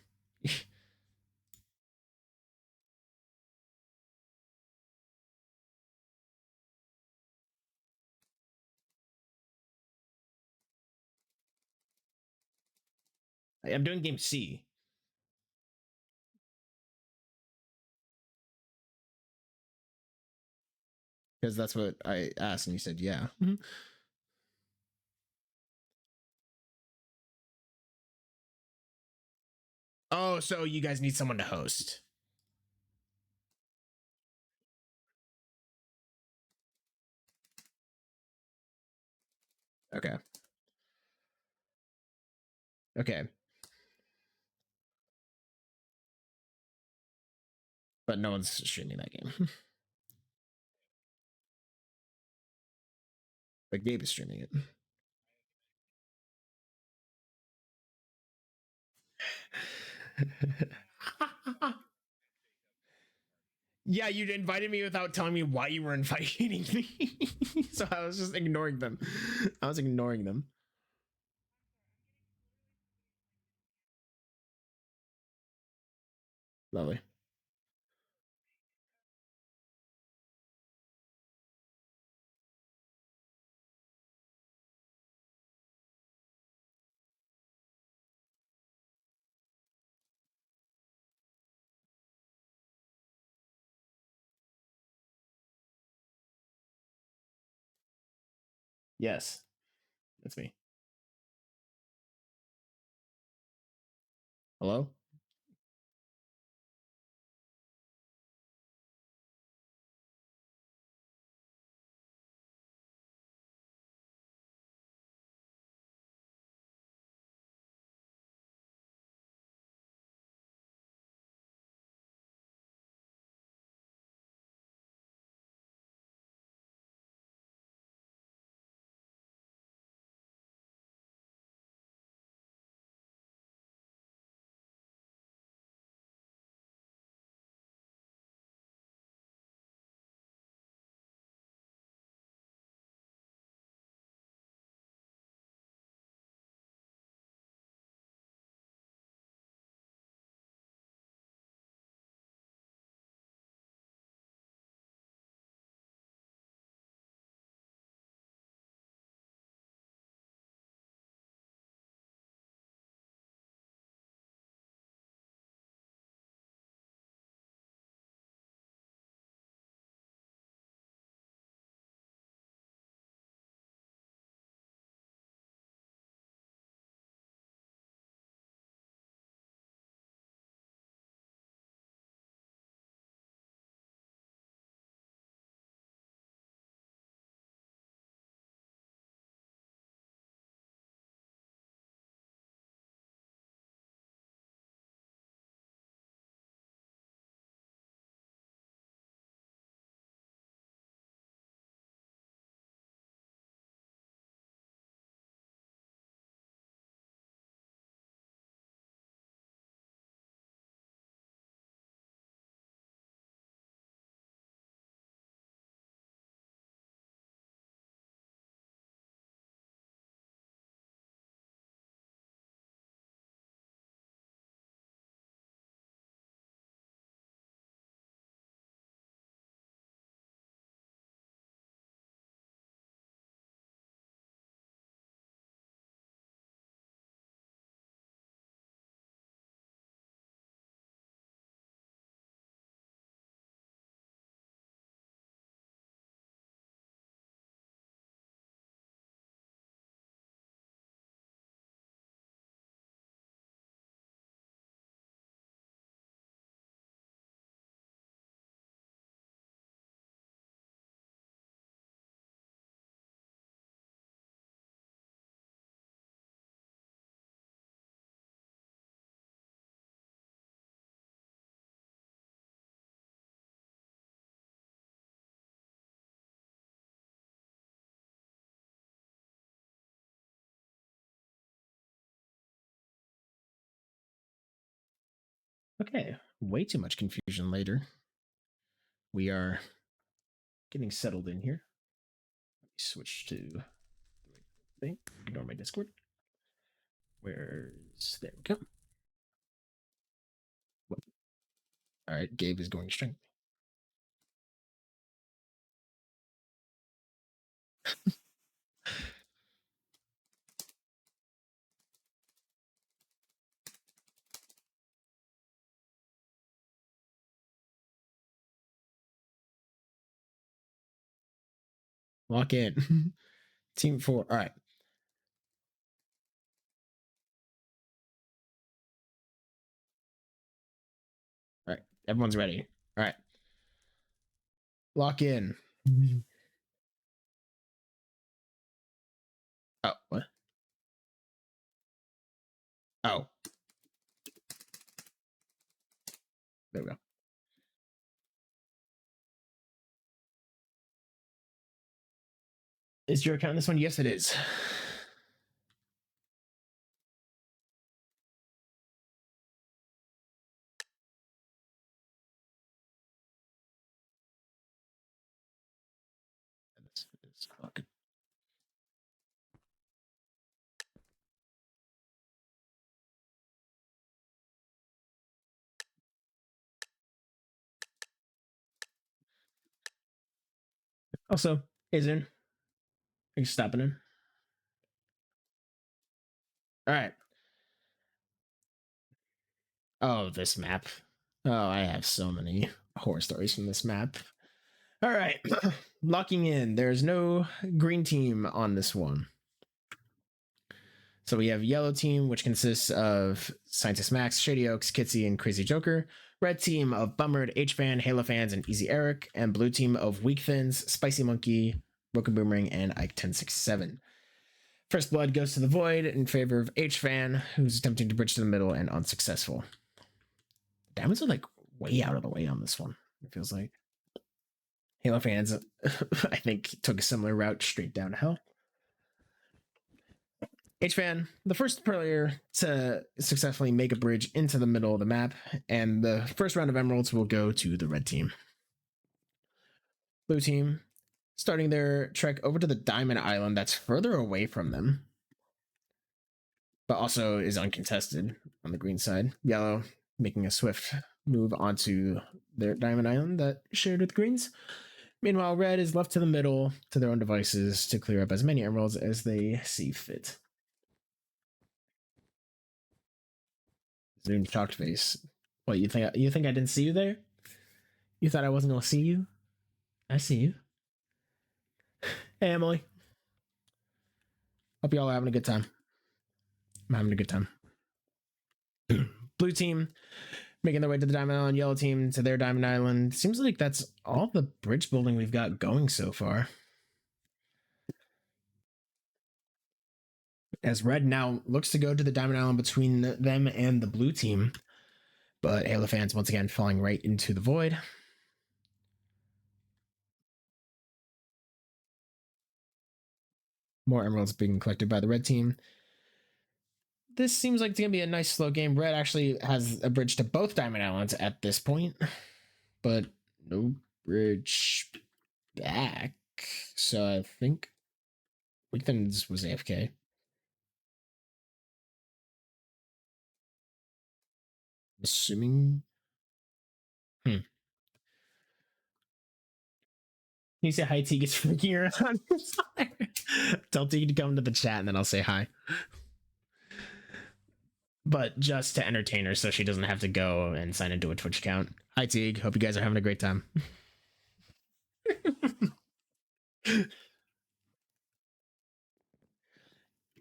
I'm doing game C. Because that's what I asked and you said yeah. Oh, so you guys need someone to host. Okay. Okay. But no one's streaming that game. But Gabe is streaming it. Yeah, you invited me without telling me why you were inviting me. So I was just ignoring them. I was ignoring them. Lovely. Yes, that's me. Hello? Okay, way too much confusion later. We are getting settled in here. Let me switch to the thing. Ignore my Discord. Where's there we go. All right, Gabe is going strength. Lock in. Team 4. All right. All right. Everyone's ready. All right. Lock in. Oh, what? Oh, there we go. Is your account this one? Yes, it is. Also, isn't. Are you stopping in? All right. Oh, this map. Oh, I have so many horror stories from this map. All right. Locking in. There's no green team on this one. So we have yellow team, which consists of Scientist Max, Shady Oaks, Kitsy, and Crazy Joker. Red team of Bummered, H-Fan, Halo Fans, and Easy Eric. And blue team of Weak Thins, Spicy Monkey, Broken Boomerang, and Ike 1067. First blood goes to the void in favor of H-Fan, who's attempting to bridge to the middle and unsuccessful. Diamonds are like way out of the way on this one, it feels like. Halo Fans, I think, took a similar route straight down to hell. H-Fan, the first player to successfully make a bridge into the middle of the map, and the first round of emeralds will go to the red team. Blue team, starting their trek over to the Diamond Island that's further away from them, but also is uncontested on the green side. Yellow, making a swift move onto their Diamond Island that shared with greens. Meanwhile, red is left to the middle to their own devices to clear up as many emeralds as they see fit. Zoom shocked face. What, you think I didn't see you there? You thought I wasn't gonna see you? I see you. Hey Emily. Hope y'all are having a good time. I'm having a good time. Blue team making their way to the Diamond Island, yellow team to their Diamond Island. Seems like that's all the bridge building we've got going so far. As red now looks to go to the Diamond Island between them and the blue team. But Halo Fans once again falling right into the void. More emeralds being collected by the red team. This seems like it's going to be a nice slow game. Red actually has a bridge to both Diamond Islands at this point, but no bridge back. So I think Weekends was AFK. Assuming. Can you say hi, T gets freaking around? Tell T to come to the chat and then I'll say hi. But just to entertain her so she doesn't have to go and sign into a Twitch account. Hi, Teague. Hope you guys are having a great time.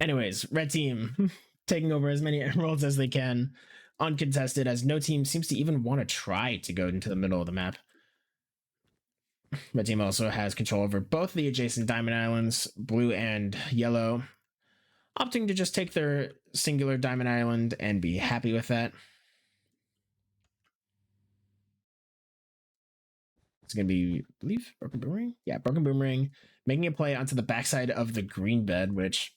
Anyways, red team taking over as many emeralds as they can, uncontested, as no team seems to even want to try to go into the middle of the map. Red team also has control over both the adjacent Diamond Islands, blue and yellow, opting to just take their singular Diamond Island and be happy with that. It's going to be, I believe, Broken Boomerang? Yeah, Broken Boomerang, making a play onto the backside of the green bed, which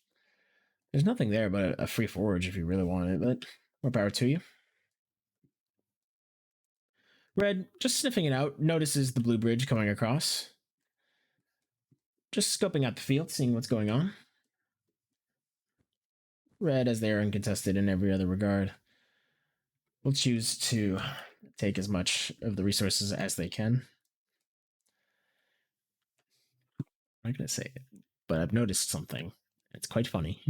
there's nothing there but a free forage if you really want it, but more power to you. Red, just sniffing it out, notices the blue bridge coming across. Just scoping out the field, seeing what's going on. Red, as they are uncontested in every other regard, will choose to take as much of the resources as they can. I'm not going to say it, but I've noticed something. It's quite funny.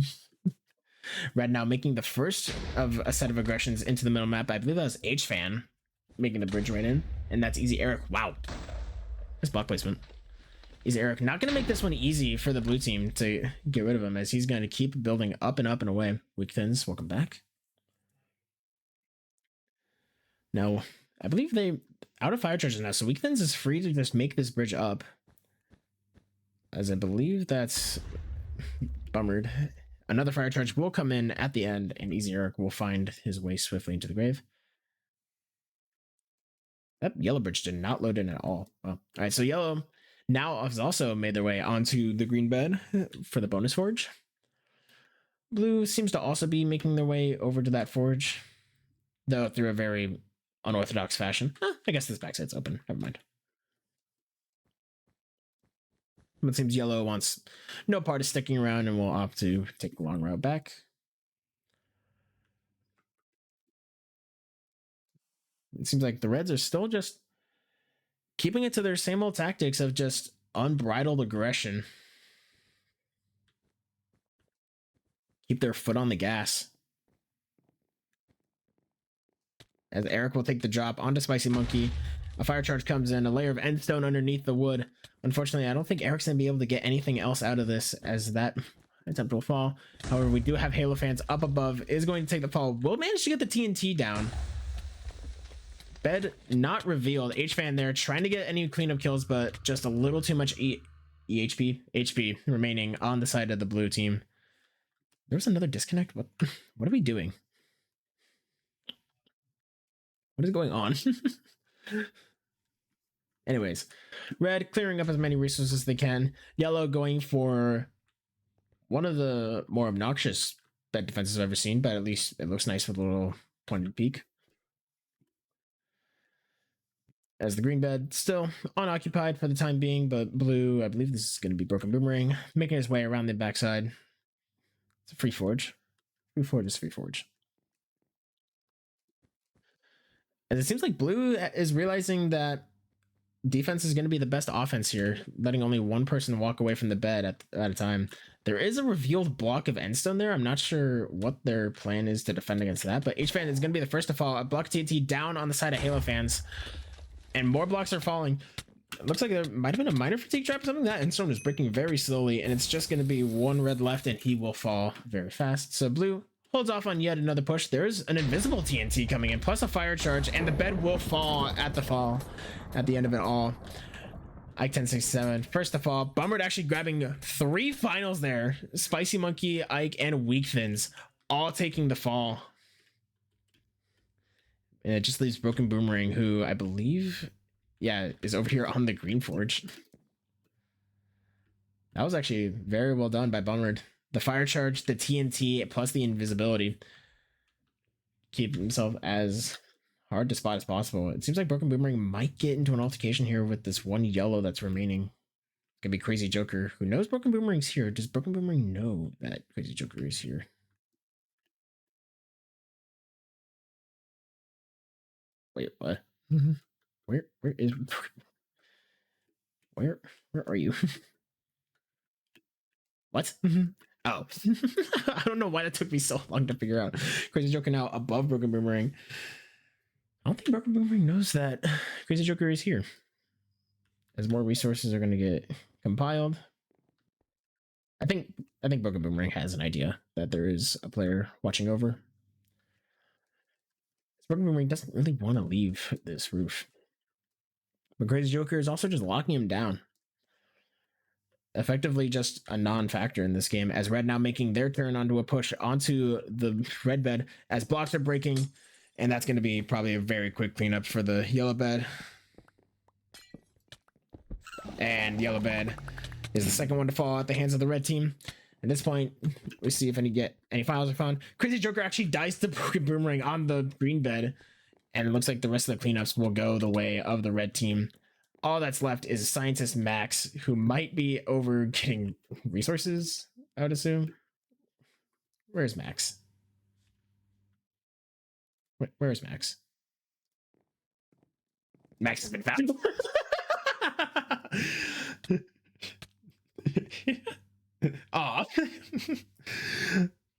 Red now making the first of a set of aggressions into the middle map. I believe that was H-Fan making the bridge right in, and that's Easy Eric. Wow. Nice block placement. Easy Eric not going to make this one easy for the blue team to get rid of him, as he's going to keep building up and up and away. Weak Thins, welcome back. Now, I believe they out of fire charges now, so Weak Thins is free to just make this bridge up, as I believe that's bummered. Another fire charge will come in at the end, and Easy Eric will find his way swiftly into the grave. That yellow bridge did not load in at all. Well, all right, so yellow now has also made their way onto the green bed for the bonus forge. Blue seems to also be making their way over to that forge, though through a very unorthodox fashion. I guess this backside's open. Never mind. It seems yellow wants no part of sticking around and will opt to take the long route back. It seems like the Reds are still just keeping it to their same old tactics of just unbridled aggression. Keep their foot on the gas. As Eric will take the drop onto Spicy Monkey. A fire charge comes in, a layer of endstone underneath the wood. Unfortunately, I don't think Eric's going to be able to get anything else out of this, as that attempt will fall. However, we do have Halo fans up above, is going to take the fall. Will manage to get the TNT down. Bed not revealed. H-Fan there trying to get any cleanup kills, but just a little too much HP remaining on the side of the blue team. There was another disconnect. What are we doing? What is going on? Anyways, red clearing up as many resources as they can. Yellow going for one of the more obnoxious bed defenses I've ever seen, but at least it looks nice with a little pointed peak. As the green bed still unoccupied for the time being, but blue, I believe this is going to be Broken Boomerang, making his way around the backside. It's a free forge. Free forge is free forge. And it seems like blue is realizing that defense is going to be the best offense here, letting only one person walk away from the bed at a time. There is a revealed block of endstone there. I'm not sure what their plan is to defend against that, but H-Fan is going to be the first to fall. A block TNT down on the side of Halo fans, and more blocks are falling. It looks like there might have been a minor fatigue trap or something. That endstone is breaking very slowly, and it's just going to be one red left, and he will fall very fast. So blue holds off on yet another push. There's an invisible TNT coming in, plus a fire charge, and the bed will fall at the end of it all. Ike 1067, first to fall. Bummered actually grabbing 3 finals there. Spicy Monkey, Ike, and Weak Thins all taking the fall. And it just leaves Broken Boomerang, who I believe, is over here on the green forge. That was actually very well done by Bummered. The fire charge, the TNT, plus the invisibility. Keep himself as hard to spot as possible. It seems like Broken Boomerang might get into an altercation here with this one yellow that's remaining. It's gonna be Crazy Joker, who knows Broken Boomerang's here. Does Broken Boomerang know that Crazy Joker is here? Wait, what? Where are you? What? Oh. I don't know why that took me so long to figure out. Crazy Joker now above Broken Boomerang. I don't think Broken Boomerang knows that Crazy Joker is here. As more resources are going to get compiled, I think Broken Boomerang has an idea that there is a player watching over. Broken Boomerang doesn't really want to leave this roof, but Crazy Joker is also just locking him down. Effectively just a non-factor in this game, as red now making their turn onto a push onto the red bed as blocks are breaking, and that's going to be probably a very quick cleanup for the yellow bed. And yellow bed is the second one to fall at the hands of the red team. At this point, we see if any files are found. Crazy Joker actually dies to Broken Boomerang on the green bed. And it looks like the rest of the cleanups will go the way of the red team. All that's left is Scientist Max, who might be over getting resources, I would assume. Where's Max? Where's Max? Max has been found. Aw.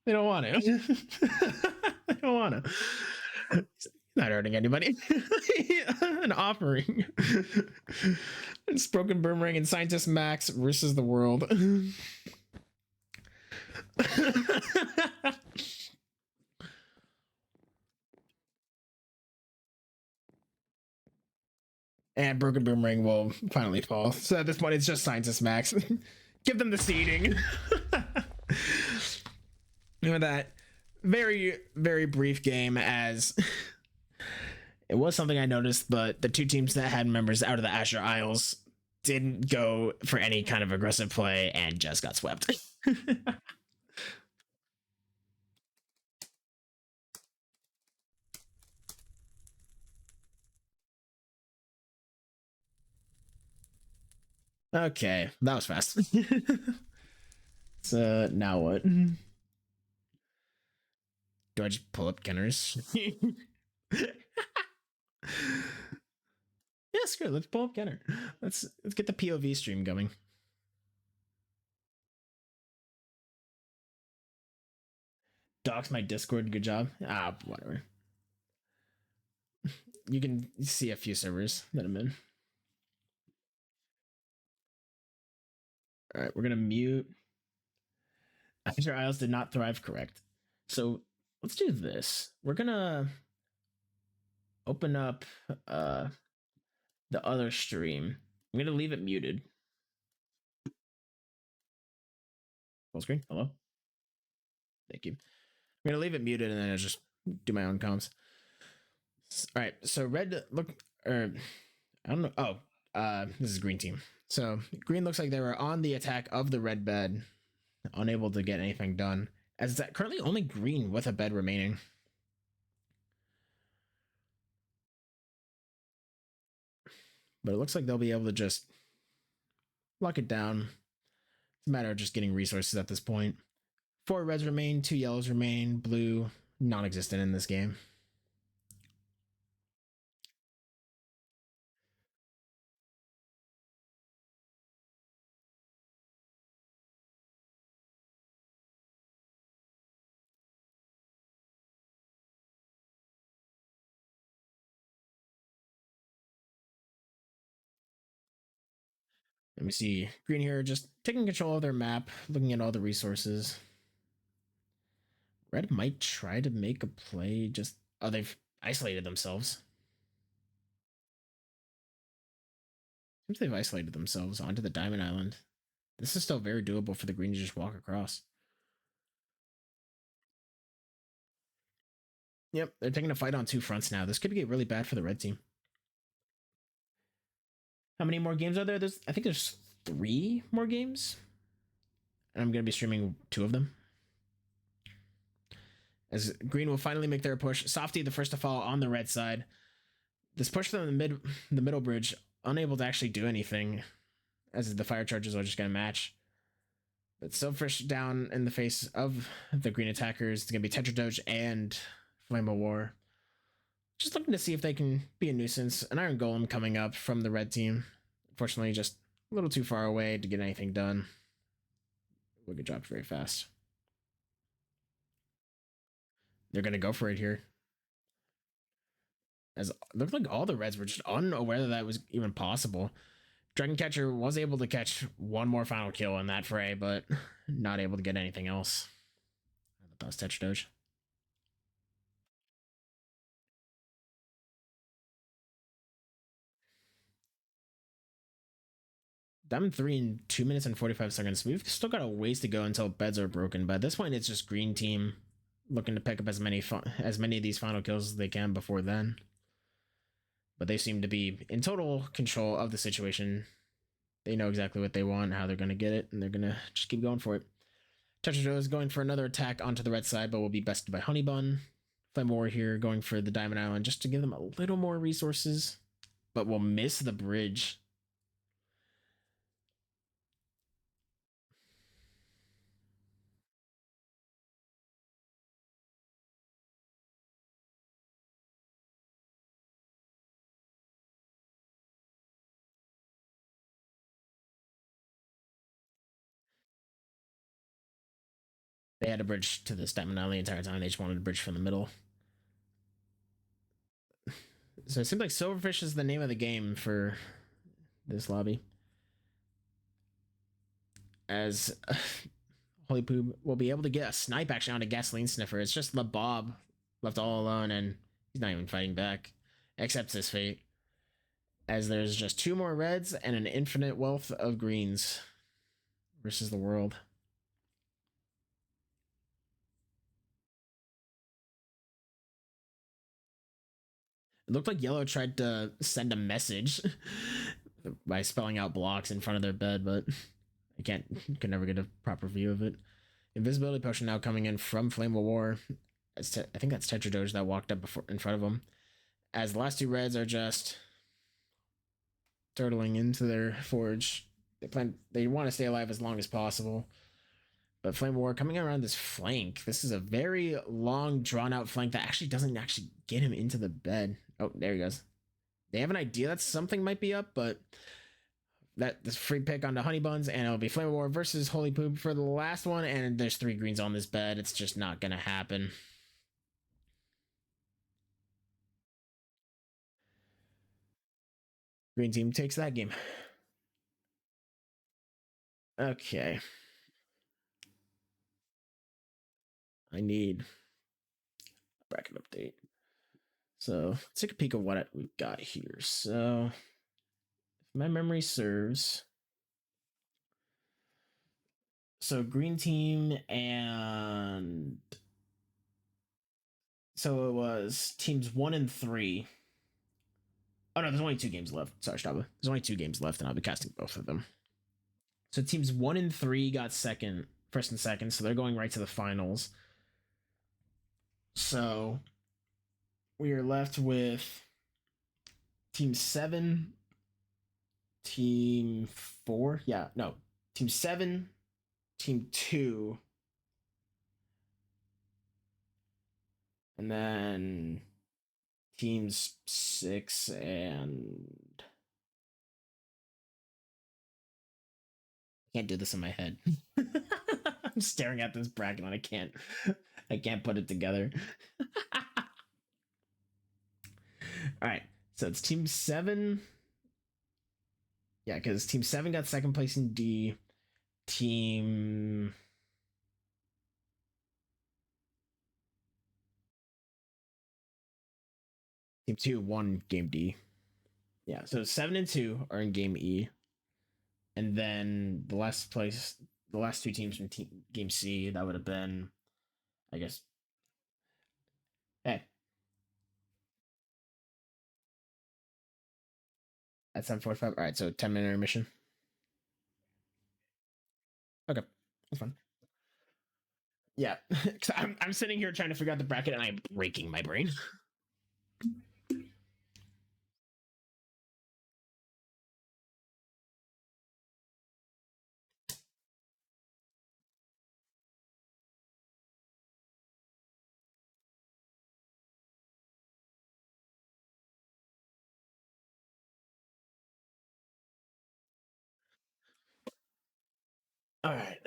They don't want to. They don't want to. He's not hurting anybody. An offering. It's Broken Boomerang and Scientist Max versus the world. And Broken Boomerang will finally fall. So at this point, it's just Scientist Max. Give them the seeding. Remember that very, very brief game, as it was something I noticed, but the two teams that had members out of the Azure Isles didn't go for any kind of aggressive play and just got swept. Okay, that was fast. So now what? Do I just pull up Kenners? Yeah, screw it. Let's pull up Kenner. Let's get the POV stream going. Docs my Discord. Good job. Ah, whatever. You can see a few servers that I'm in. All right, we're gonna mute. Azure Isles did not thrive. Correct. So let's do this. We're gonna open up the other stream. I'm gonna leave it muted. Full screen. Hello. Thank you. I'm gonna leave it muted and then I'll just do my own comms. All right. So red look, or I don't know. Oh, this is green team. So green looks like they were on the attack of the red bed, unable to get anything done. As it's currently only green with a bed remaining. But it looks like they'll be able to just lock it down. It's a matter of just getting resources at this point. 4 reds remain, 2 yellows remain, blue non-existent in this game. Let me see. Green here just taking control of their map, looking at all the resources. Red might try to make a play. Just they've isolated themselves. Seems they've isolated themselves onto the Diamond Island. This is still very doable for the green to just walk across. Yep, they're taking a fight on 2 fronts now. This could get really bad for the red team. How many more games are there? I think there's 3 more games. And I'm going to be streaming 2 of them. As green will finally make their push. Softy, the first to fall on the red side. This push from the middle bridge, unable to actually do anything, as the fire charges are just going to match. But Silverfish down in the face of the green attackers. It's going to be Tetra Doge and Flame of War. Just looking to see if they can be a nuisance. An Iron Golem coming up from the red team. Unfortunately, just a little too far away to get anything done. Will get dropped very fast. They're going to go for it here. As it looked like all the reds were just unaware that was even possible. Dragon Catcher was able to catch 1 more final kill in that fray, but not able to get anything else. That was Tetra Doge. Diamond 3 in 2 minutes and 45 seconds. We've still got a ways to go until beds are broken. But at this point, it's just green team looking to pick up as many of these final kills as they can before then. But they seem to be in total control of the situation. They know exactly what they want, how they're going to get it, and they're going to just keep going for it. Tetra Joe is going for another attack onto the red side, but will be bested by Honeybun. Flame War here going for the Diamond Island just to give them a little more resources, but we'll miss the bridge. They had a bridge to this Diamond Island the entire time. They just wanted a bridge from the middle. So it seems like Silverfish is the name of the game for this lobby. As Holy Poop will be able to get a snipe actually on a gasoline sniffer. It's just the Bob left all alone, and he's not even fighting back. Accepts his fate. As there's just 2 more reds and an infinite wealth of greens versus the world. It looked like Yellow tried to send a message by spelling out blocks in front of their bed, but I could never get a proper view of it. Invisibility potion now coming in from Flame of War. I think that's Tetradoge that walked up before in front of him. As the last 2 reds are just turtling into their forge. They want to stay alive as long as possible. But Flame War coming around this flank. This is a very long, drawn out flank that actually doesn't actually get him into the bed. Oh, there he goes. They have an idea that something might be up, but this free pick onto Honey Buns, and it'll be Flame War versus Holy Poop for the last one. And there's 3 greens on this bed. It's just not gonna happen. Green team takes that game. Okay. I need a bracket update. So let's take a peek of what we've got here. So if my memory serves, so green team and so it was teams 1 and 3. Oh no, there's only 2 games left. Sorry, Strava. There's only 2 games left, and I'll be casting both of them. So teams 1 and 3 got first and second, so they're going right to the finals. So we are left with team 7, team 4. Yeah, no, team 7, team 2, and then teams 6 and I can't do this in my head. I'm staring at this bracket and I can't put it together. All right. So it's team 7. Yeah, because team 7 got second place in D. Team Team 2 won game D. Yeah, so 7 and 2 are in game E. And then the last 2 teams from game C, that would have been, I guess. Hey, at 7:45. All right, so 10-minute intermission. Okay, that's fine. Yeah, because I'm sitting here trying to figure out the bracket and I'm breaking my brain. All right.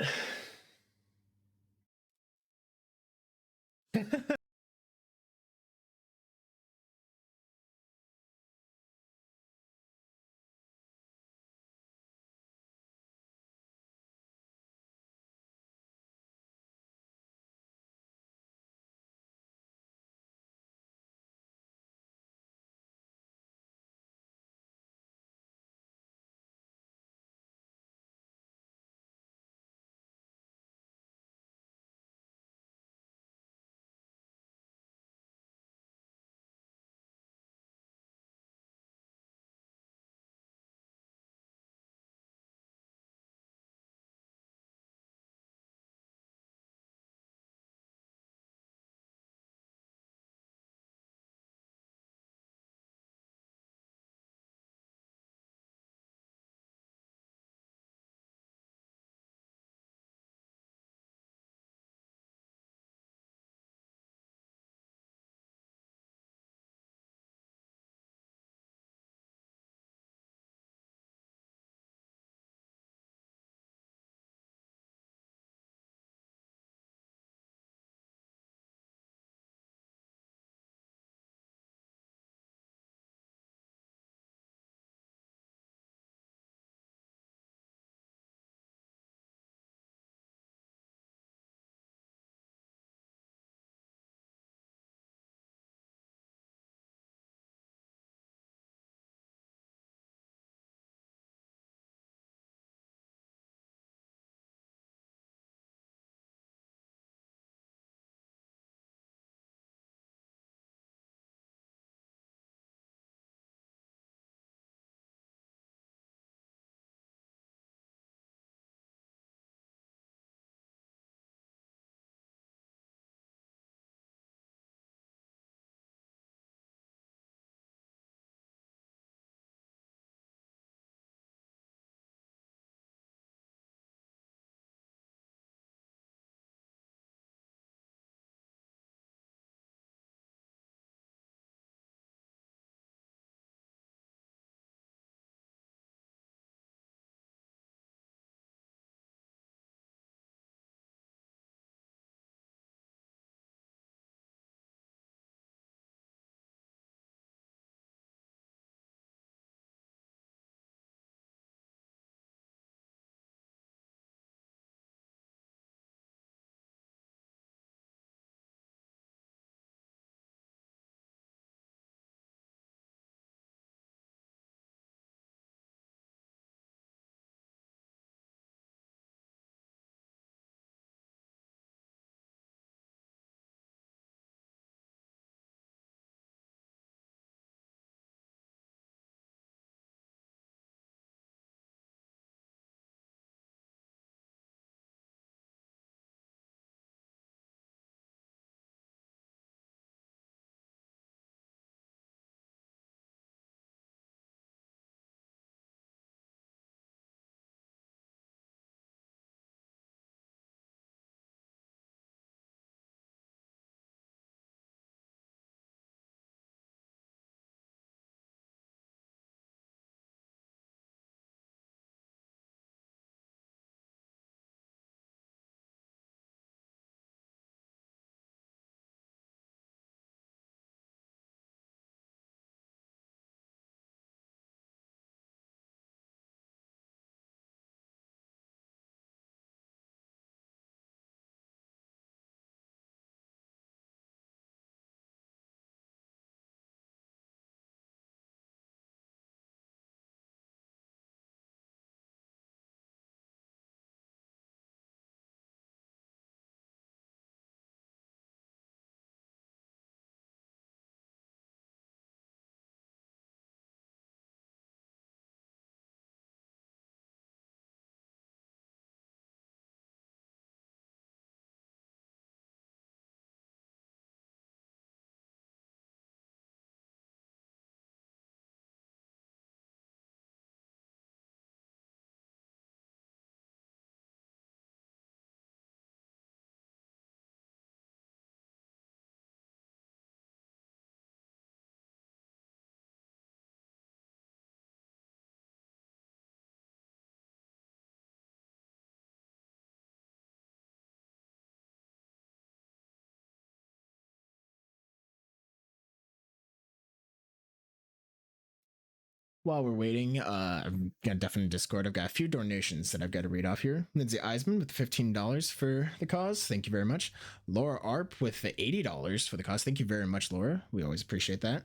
while we're waiting, I'm gonna definitely Discord. I've got a few donations that I've got to read off here. Lindsay Eisman with $15 for the cause. Thank you very much. Laura Arp with the $80 for the cause. Thank you very much, Laura. We always appreciate that.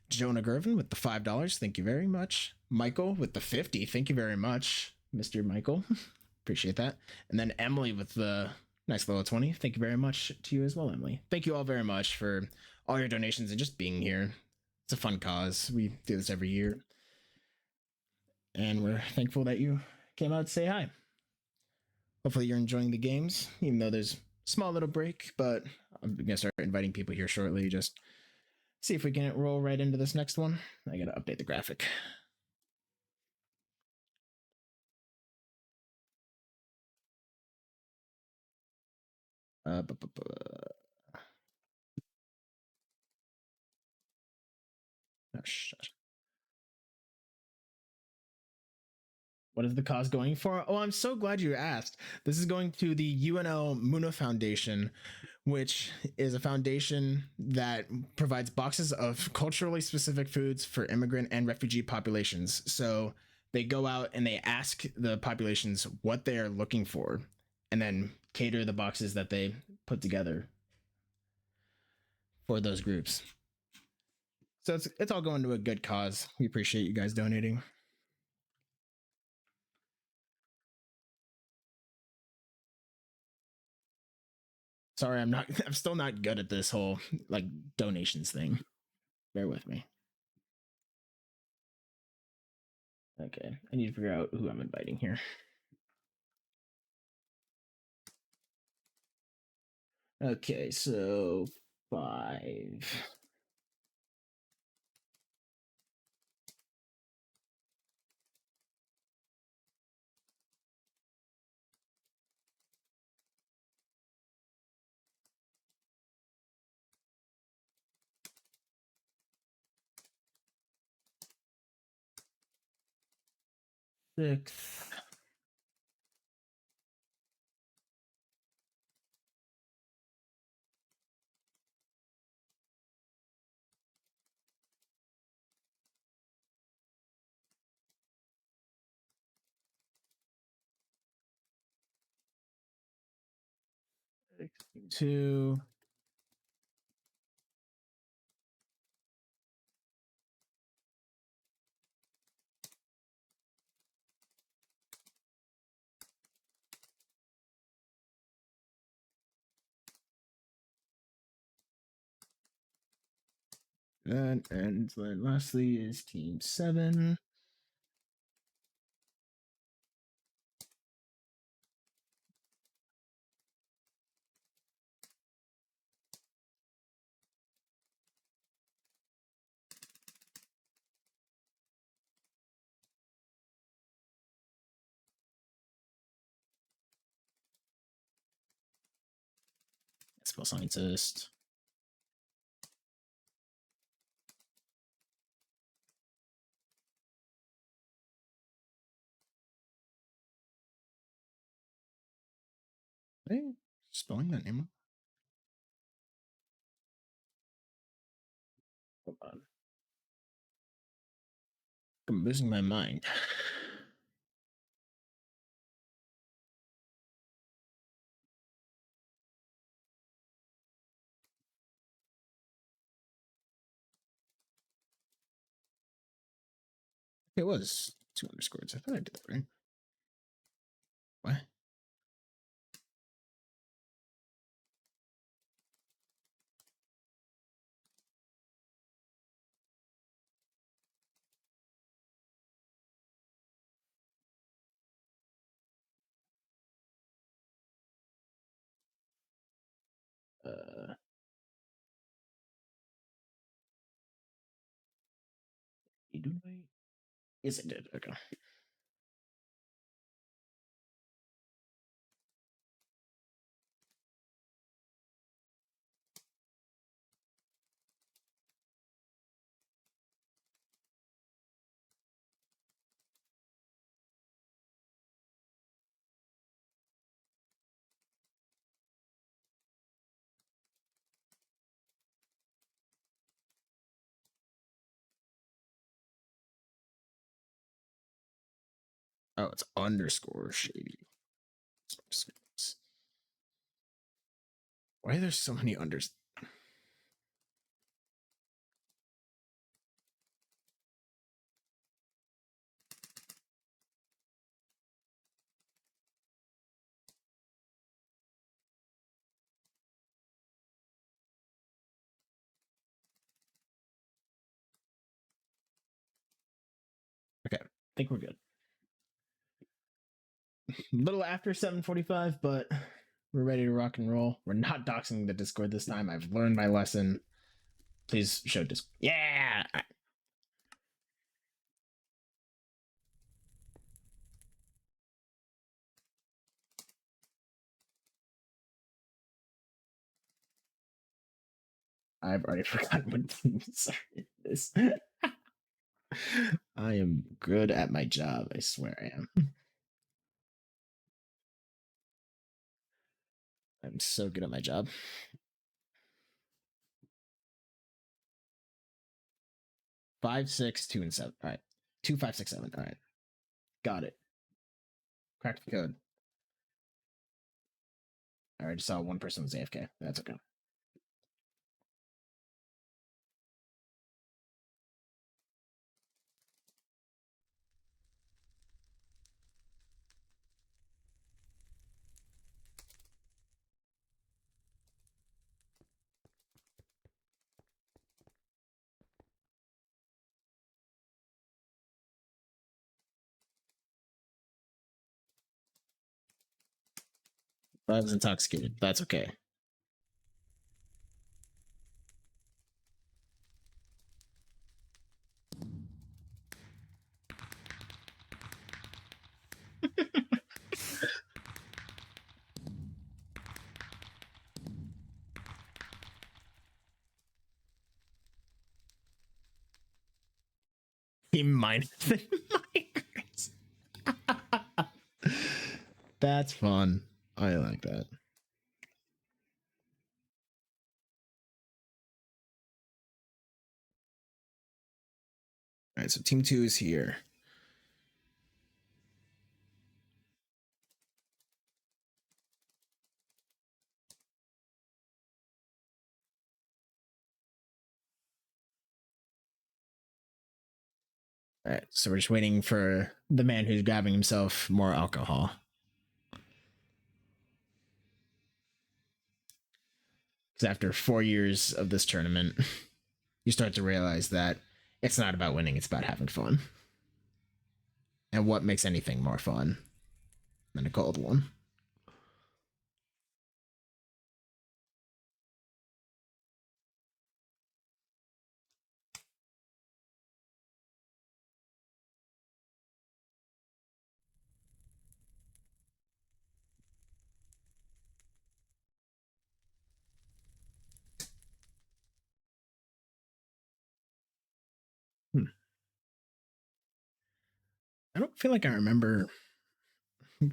Jonah Gervin with the $5. Thank you very much. Michael with the 50. Thank you very much, Mr. Michael. Appreciate that. And then Emily with the nice little 20. Thank you very much to you as well, Emily. Thank you all very much for all your donations and just being here. It's a fun cause. We do this every year. And we're thankful that you came out to say hi. Hopefully you're enjoying the games, even though there's a small little break, but I'm going to start inviting people here shortly. Just see if we can roll right into this next one. I got to update the graphic. Oh, shit. What is the cause going for? Oh, I'm so glad you asked. This is going to the UNL Muna Foundation, which is a foundation that provides boxes of culturally specific foods for immigrant and refugee populations. So they go out and they ask the populations what they are looking for and then cater the boxes that they put together for those groups. So it's all going to a good cause. We appreciate you guys donating. Sorry, I'm still not good at this whole like donations thing. Bear with me. Okay, I need to figure out who I'm inviting here. Okay, so 5. Six. Two. And then lastly is team 7. Spell scientist. Hey, spelling that name. Hold on. I'm losing my mind. It was 2 underscores. I thought I did that right. What? Uh, you do right? Yes, I did. Okay. Oh, it's underscore shady. Why are there so many unders? Okay, I think we're good. A little after 7:45, but we're ready to rock and roll. We're not doxing the Discord this time. I've learned my lesson. Please show Discord. Yeah. I've already forgotten what themes are this. I am good at my job. I swear I am. I'm so good at my job. 5, 6, 2, and 7. All right. 2, 5, 6, 7. All right. Got it. Cracked the code. I already saw one person was AFK. That's okay. I was intoxicated. That's okay. He mined the migrants. That's fun. I like that. All right, so team 2 is here. All right, so we're just waiting for the man who's grabbing himself more alcohol. Because after 4 years of this tournament, you start to realize that it's not about winning, it's about having fun. And what makes anything more fun than a cold one? Hmm. I don't feel like I remember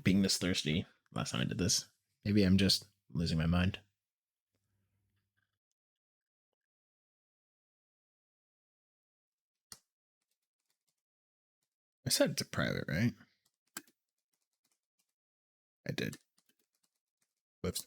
being this thirsty last time I did this. Maybe I'm just losing my mind. I said it's a private, right? I did. Whoops.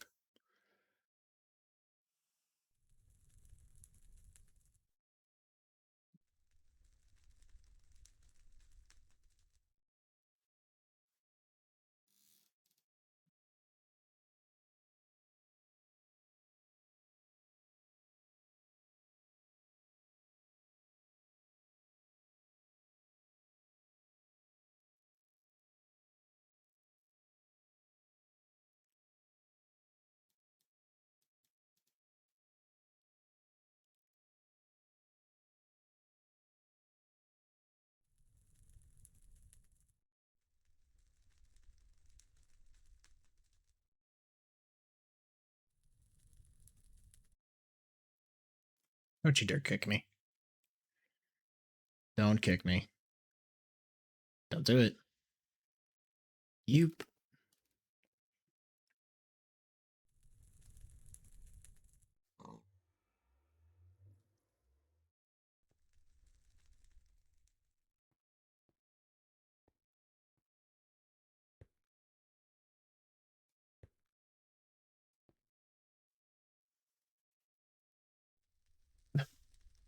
Don't you dare kick me. Don't kick me. Don't do it. You.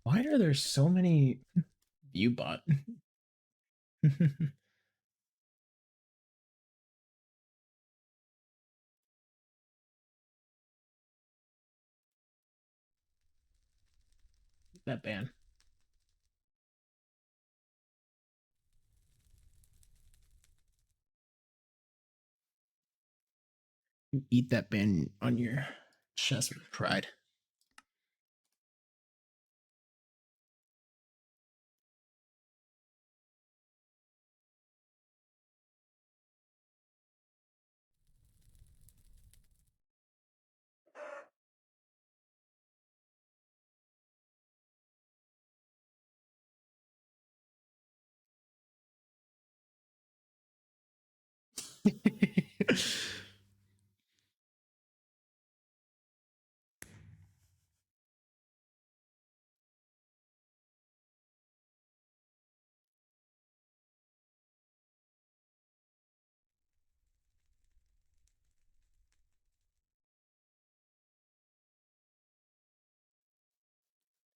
Why are there so many view bot? That ban. You eat that ban on your chest with pride.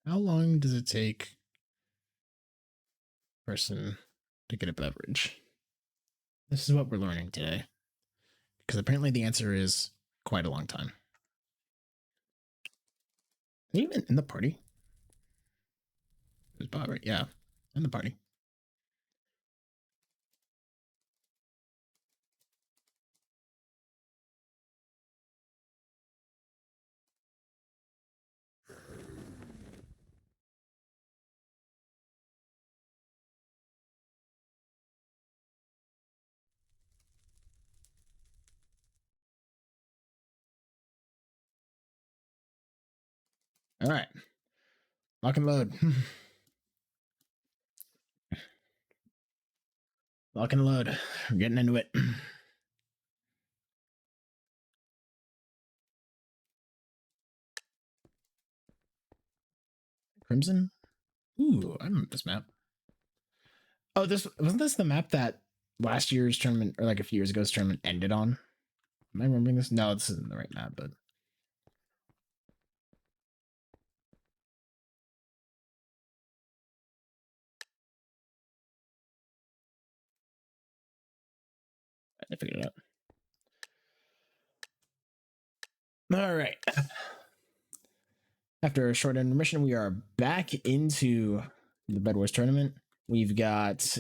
How long does it take a person to get a beverage? This is what we're learning today. Because apparently the answer is quite a long time. Even in the party? It was Bob, right? Yeah, in the party. All right. Lock and load. Lock and load. We're getting into it. Crimson? Ooh, I remember this map. Oh, this wasn't this the map that last year's tournament or like a few years ago's tournament ended on? Am I remembering this? No, this isn't the right map, but I figured it out. All right. After a short intermission, we are back into the Bedwars tournament. We've got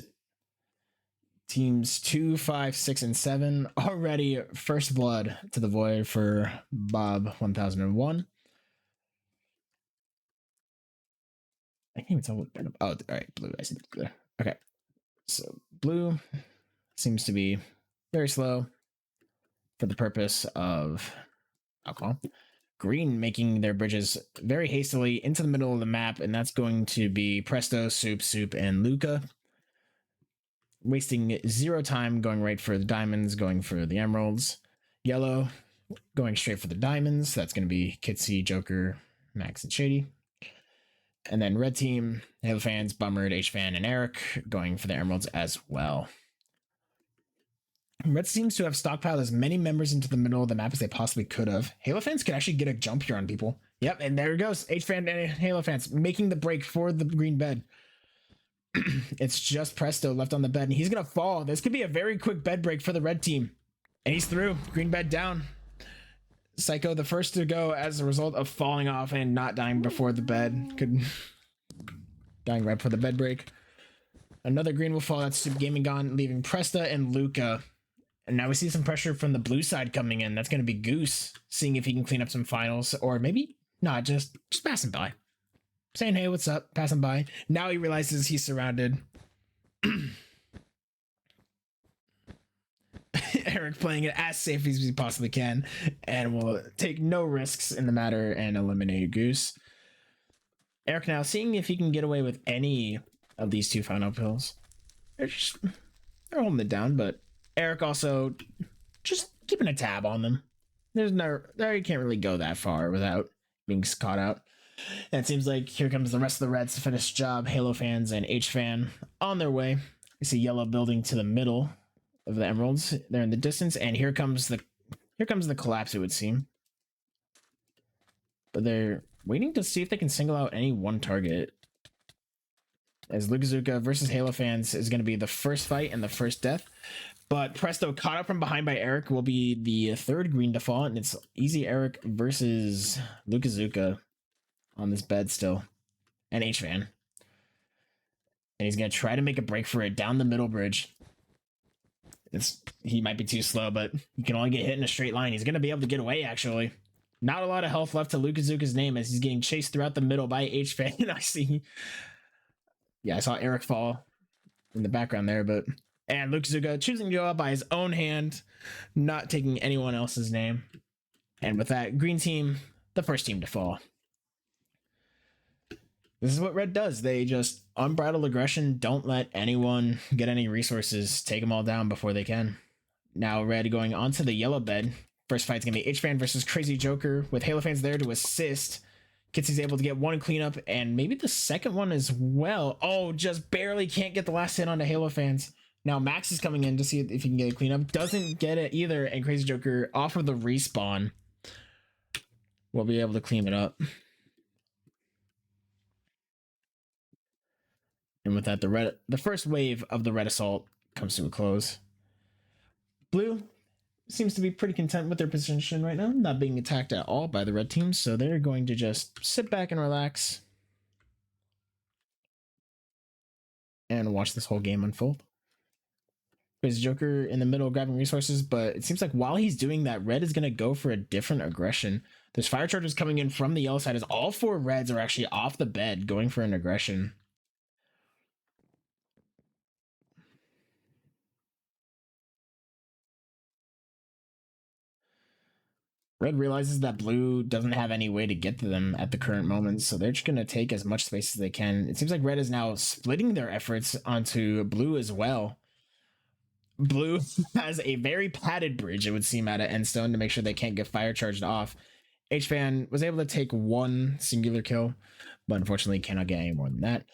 teams 2, 5, 6, and 7 already first blood to the void for Bob 1001. I can't even tell what. Oh, all right, blue. I see blue. Okay, so blue seems to be very slow for the purpose of alcohol. Green making their bridges very hastily into the middle of the map, and that's going to be Presto, Soup, and Luca. Wasting zero time going right for the diamonds, going for the emeralds. Yellow going straight for the diamonds. That's going to be Kitsy, Joker, Max, and Shady. And then red team, Halo fans, Bummered, H-Fan, and Eric going for the emeralds as well. Red seems to have stockpiled as many members into the middle of the map as they possibly could have. Halo fans could actually get a jump here on people. Yep, and there it goes. H-Fan and Halo fans making the break for the green bed. It's just Presto left on the bed, and he's going to fall. This could be a very quick bed break for the red team. And he's through. Green bed down. Psycho, the first to go as a result of falling off and not dying before the bed. Dying right before the bed break. Another green will fall. That's Super Gaming gone, leaving Presta and Luca. And now we see some pressure from the blue side coming in. That's going to be Goose, seeing if he can clean up some finals. Or maybe not, just passing by. Saying, hey, what's up? Passing by. Now he realizes he's surrounded. Eric playing it as safe as he possibly can and will take no risks in the matter and eliminate Goose. Eric now seeing if he can get away with any of these two final pills. They're holding it down, but Eric also just keeping a tab on them. There's no, there you can't really go that far without being caught out. And it seems like here comes the rest of the Reds to finish the job. Halo fans and H-Fan on their way. You see yellow building to the middle of the emeralds. They're in the distance, and here comes the collapse, it would seem. But they're waiting to see if they can single out any one target. as Lukazuka versus Halo fans is going to be the first fight and the first death. But Presto, caught up from behind by Eric, will be the third green to fall, and it's easy Eric versus Lukazuka on this bed still. And H-Fan. And he's going to try to make a break for it down the middle bridge. He might be too slow, but he can only get hit in a straight line. He's going to be able to get away, actually. Not a lot of health left to Lukazuka's name as he's getting chased throughout the middle by H-Fan. I see. Yeah, I saw Eric fall in the background there, but... And Lukazuka choosing to go out by his own hand, not taking anyone else's name. And with that, green team, the first team to fall. This is what red does. They just unbridled aggression, don't let anyone get any resources, take them all down before they can. Now red going onto the yellow bed. First fight's going to be H-Fan versus Crazy Joker, with Halo fans there to assist. Kitsy's able to get one cleanup, and maybe the second one as well. Oh, just barely can't get the last hit onto Halo fans. Now Max is coming in to see if he can get a cleanup. Doesn't get it either, and Crazy Joker off of the respawn will be able to clean it up. And with that, the first wave of the red assault comes to a close. Blue seems to be pretty content with their position right now, not being attacked at all by the red team, so they're going to just sit back and relax and watch this whole game unfold. Crazy Joker in the middle grabbing resources, but it seems like while he's doing that, red is going to go for a different aggression. There's fire charges coming in from the yellow side as all four reds are actually off the bed going for an aggression. Red realizes that blue doesn't have any way to get to them at the current moment, so they're just going to take as much space as they can. It seems like red is now splitting their efforts onto blue as well. Blue has a very padded bridge, it would seem, out of Endstone to make sure they can't get fire charged off. H-Fan was able to take one singular kill, but unfortunately cannot get any more than that.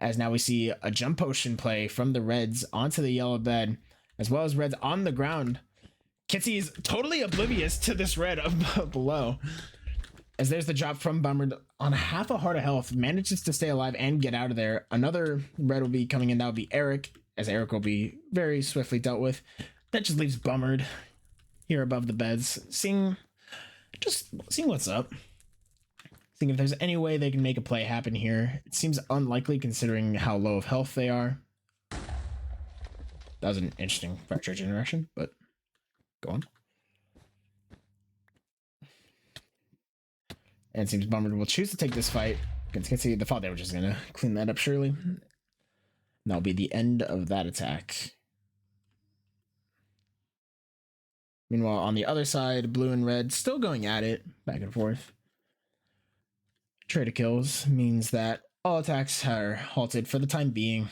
As now we see a jump potion play from the reds onto the yellow bed, as well as reds on the ground. Kitsy is totally oblivious to this red up below. As there's the drop from Bummered on half a heart of health, manages to stay alive and get out of there. Another red will be coming in. That will be Eric, as Eric will be very swiftly dealt with. That just leaves Bummered here above the beds, seeing what's up. Seeing if there's any way they can make a play happen here. It seems unlikely considering how low of health they are. That was an interesting fire charge interaction, but go on. And it seems Bummered will choose to take this fight against Kitsy. The thought they were just going to clean that up, surely. That'll be the end of that attack. Meanwhile, on the other side, blue and red still going at it, back and forth. Trade of kills means that all attacks are halted for the time being.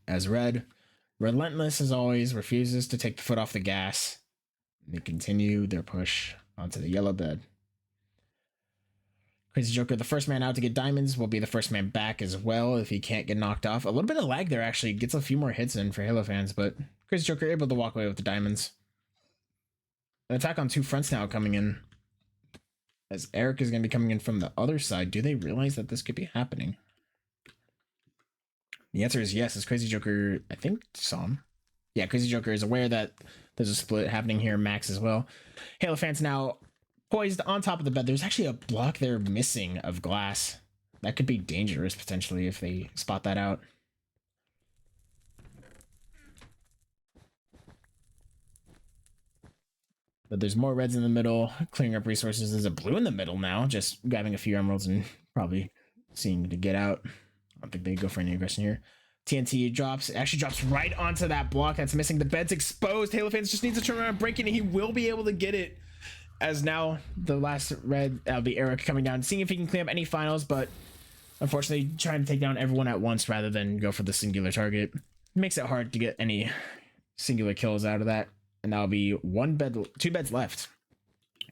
As red, relentless as always, refuses to take the foot off the gas. They continue their push onto the yellow bed. Crazy Joker, the first man out to get diamonds, will be the first man back as well if he can't get knocked off. A little bit of lag there, actually. Gets a few more hits in for Halo fans, but Crazy Joker able to walk away with the diamonds. An attack on two fronts now coming in. As Eric is going to be coming in from the other side. Do they realize that this could be happening? The answer is yes, as Crazy Joker, I think, saw him. Yeah, Crazy Joker is aware that there's a split happening here. Max as well. Halo fans now poised on top of the bed. There's actually a block there missing of glass. That could be dangerous potentially if they spot that out. But there's more reds in the middle, clearing up resources. There's a blue in the middle now, just grabbing a few emeralds and probably seeing to get out. I don't think they go for any aggression here. TNT drops, actually drops right onto that block that's missing. The bed's exposed. Halo fans just needs to turn around and break it, and he will be able to get it. As now the last red, that'll be Eric coming down, seeing if he can clean up any finals, but unfortunately trying to take down everyone at once rather than go for the singular target. Makes it hard to get any singular kills out of that. And that'll be two beds left.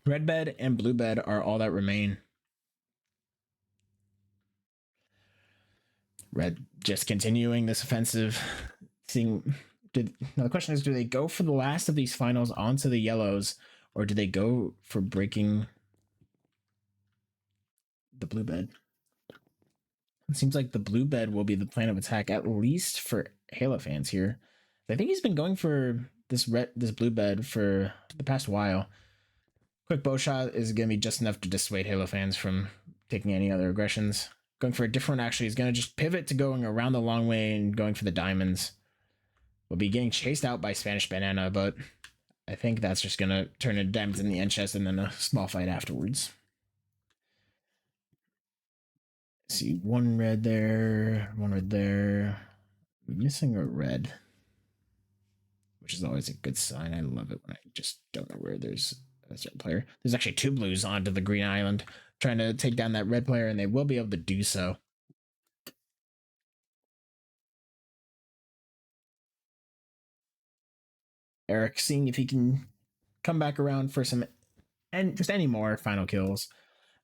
Red bed and blue bed are all that remain. Red just continuing this offensive. Now the question is, do they go for the last of these finals onto the yellows, or do they go for breaking the blue bed? It seems like the blue bed will be the plan of attack, at least for Halo fans here. I think he's been going for this blue bed for the past while. Quick bow shot is going to be just enough to dissuade Halo fans from taking any other aggressions. Going for a different, actually, he's going to just pivot to going around the long way and going for the diamonds. Will be getting chased out by Spanish Banana, but I think that's just going to turn into diamonds in the end chest and then a small fight afterwards. See, one red there, one red there. Missing a red, which is always a good sign. I love it when I just don't know where there's a certain player. There's actually two blues onto the green island trying to take down that red player, and they will be able to do so. Eric seeing if he can come back around for some and just any more final kills.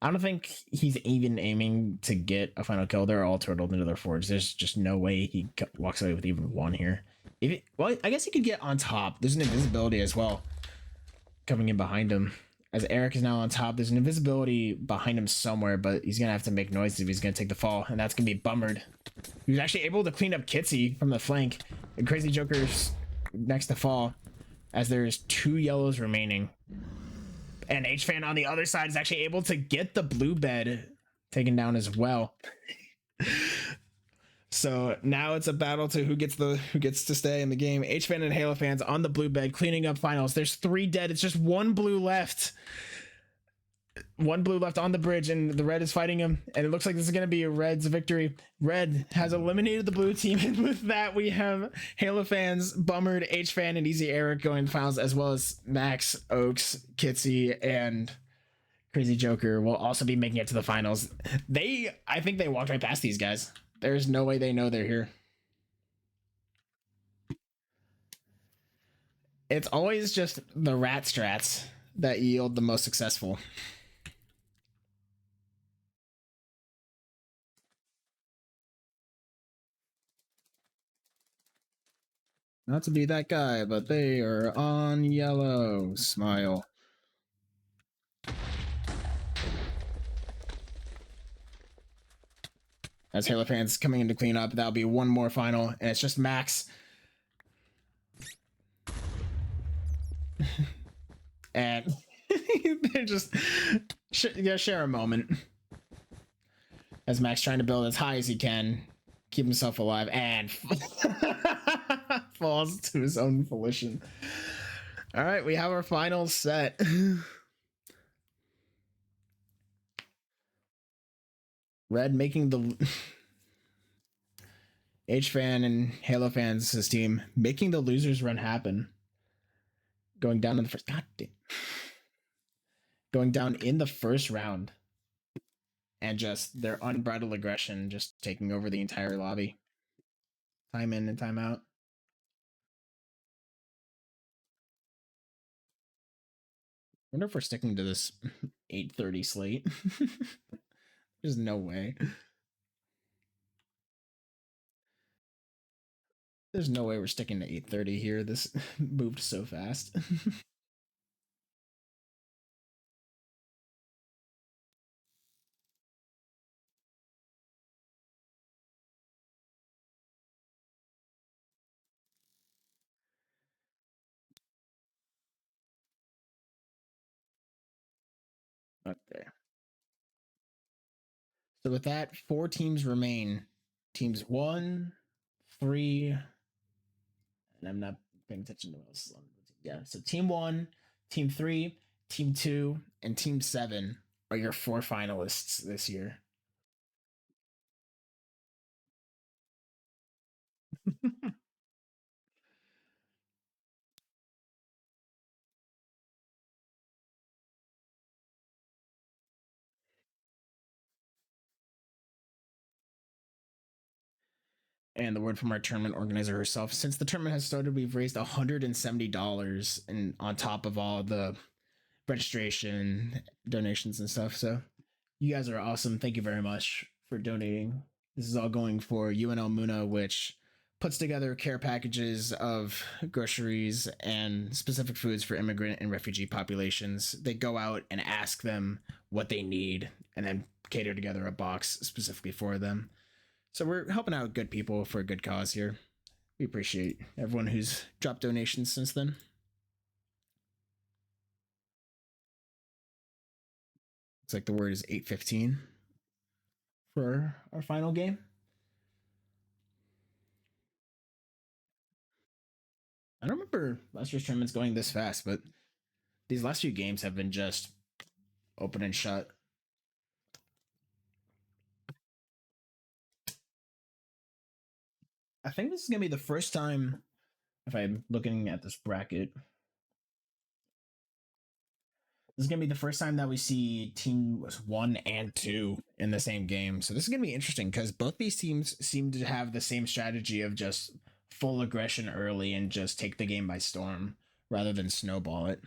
I don't think he's even aiming to get a final kill. They're all turtled into their forge. There's just no way he walks away with even one here. Well, I guess he could get on top. There's an invisibility as well coming in behind him. As Eric is now on top, there's an invisibility behind him somewhere, but he's going to have to make noise if he's going to take the fall, and that's going to be Bummered. He was actually able to clean up Kitsy from the flank, and Crazy Joker's next to fall, as there's 2 yellows remaining. And H-Fan on the other side is actually able to get the blue bed taken down as well. So now it's a battle to who gets to stay in the game. H-Fan and Halo fans on the blue bed cleaning up finals. There's 3 dead. It's just 1 blue left. 1 blue left on the bridge, and the red is fighting him. And it looks like this is going to be a red's victory. Red has eliminated the blue team, and with that, we have Halo fans, Bummered, H-Fan, and Easy Eric going to finals, as well as Max, Oaks, Kitsy, and Crazy Joker will also be making it to the finals. I think they walked right past these guys. There's no way they know they're here. It's always just the rat strats that yield the most successful. Not to be that guy, but they are on yellow. Smile. As Halo fans coming in to clean up, that'll be 1 more final, and it's just Max. And they're just share a moment. As Max trying to build as high as he can, keep himself alive, and falls to his own volition. All right, we have our final set. Red making the H-Fan and Halo fans, his team, making the losers run happen. Going down in the first, god damn. Going down in the first round. And just their unbridled aggression just taking over the entire lobby. Time in and time out. I wonder if we're sticking to this 8:30 slate. There's no way. There's no way we're sticking to 8:30 here. This moved so fast. Okay. So with that, 4 teams remain. Teams 1, 3, and I'm not paying attention to what else is on the team. Yeah, so team 1, team 3, team 2, and team 7 are your 4 finalists this year. And the word from our tournament organizer herself: since the tournament has started, we've raised $170, and on top of all the registration, donations, and stuff. So you guys are awesome. Thank you very much for donating. This is all going for UNL Muna, which puts together care packages of groceries and specific foods for immigrant and refugee populations. They go out and ask them what they need and then cater together a box specifically for them. So we're helping out good people for a good cause here. We appreciate everyone who's dropped donations since then. It's like the word is 8:15 for our final game. I don't remember last year's tournaments going this fast, but these last few games have been just open and shut. I think this is gonna be the first time, if I'm looking at this bracket, this is gonna be the first time that we see teams 1 and 2 in the same game. So this is gonna be interesting because both these teams seem to have the same strategy of just full aggression early and just take the game by storm rather than snowball it.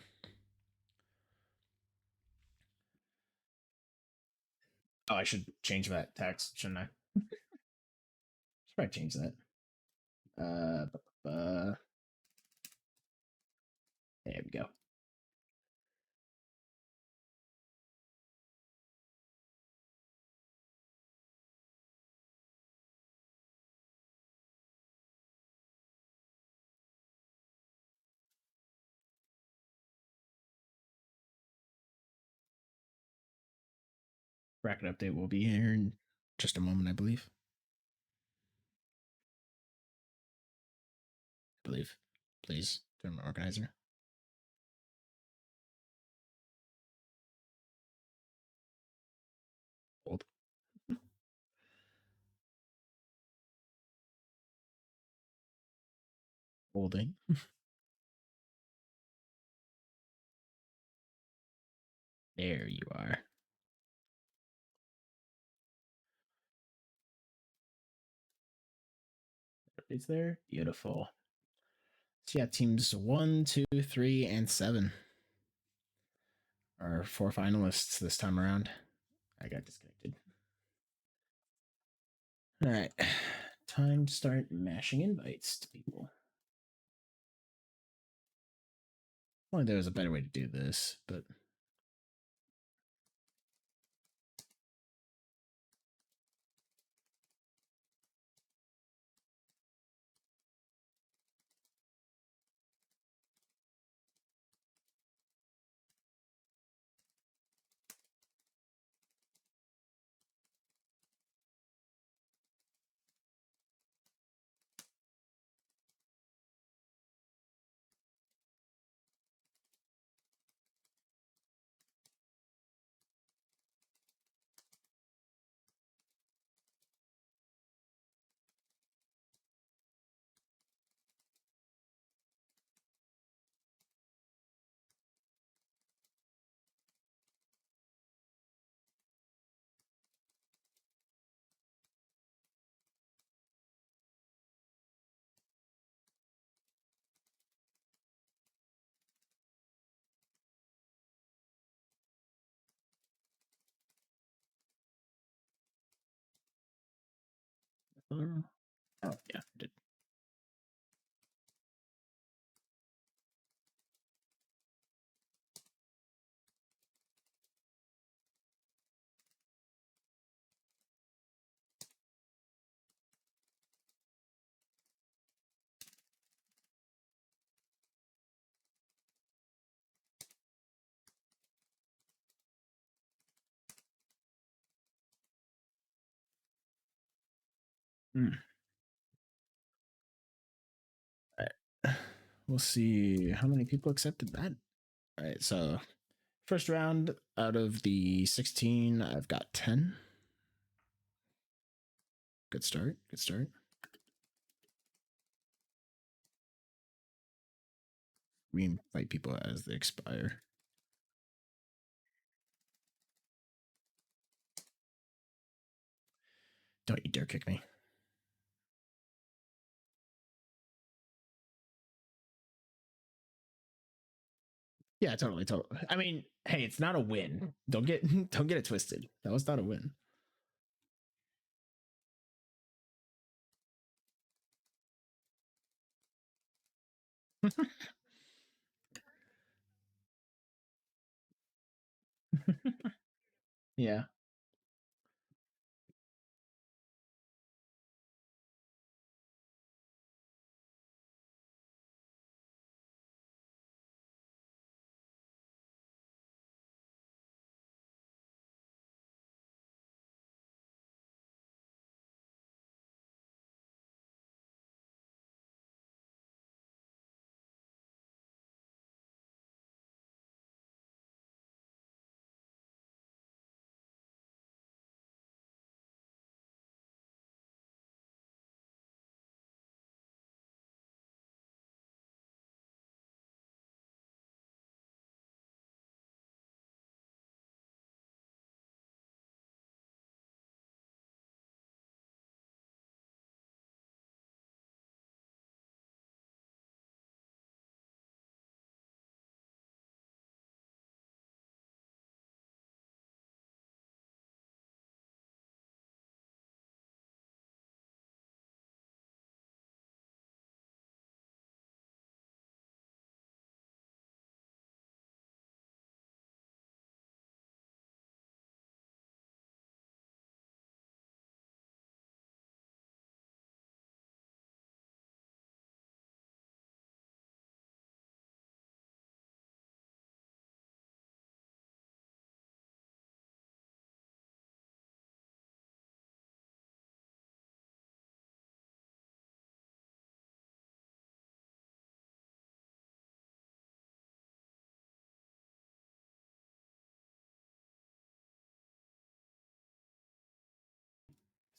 Oh, I should change that text, shouldn't I? Should probably change that. Uh, there we go. Bracket update will be here in just a moment, I believe. I believe. Please, tournament organizer. Hold. Holding. There you are. It's there. Beautiful. So yeah, teams 1, 2, 3, and 7 are 4 finalists this time around. I got disconnected. All right. Time to start mashing invites to people. Well, there was a better way to do this, but oh yeah, I did. Hmm. All right. We'll see how many people accepted that. All right, so first round out of the 16, I've got 10. Good start. Good start. We invite people as they expire. Don't you dare kick me. Yeah, totally, totally. I mean, hey, it's not a win. Don't get don't get it twisted. That was not a win. Yeah.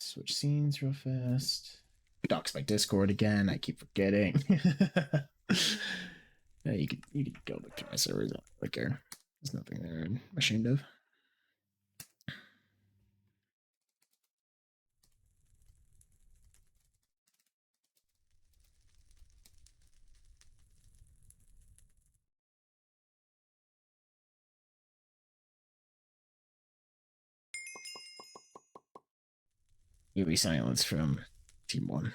switch scenes real fast. Docs my Discord again. I keep forgetting. Yeah, you could go look through my servers. I don't care. There's nothing there I'm ashamed of. Movie silence from Team 1.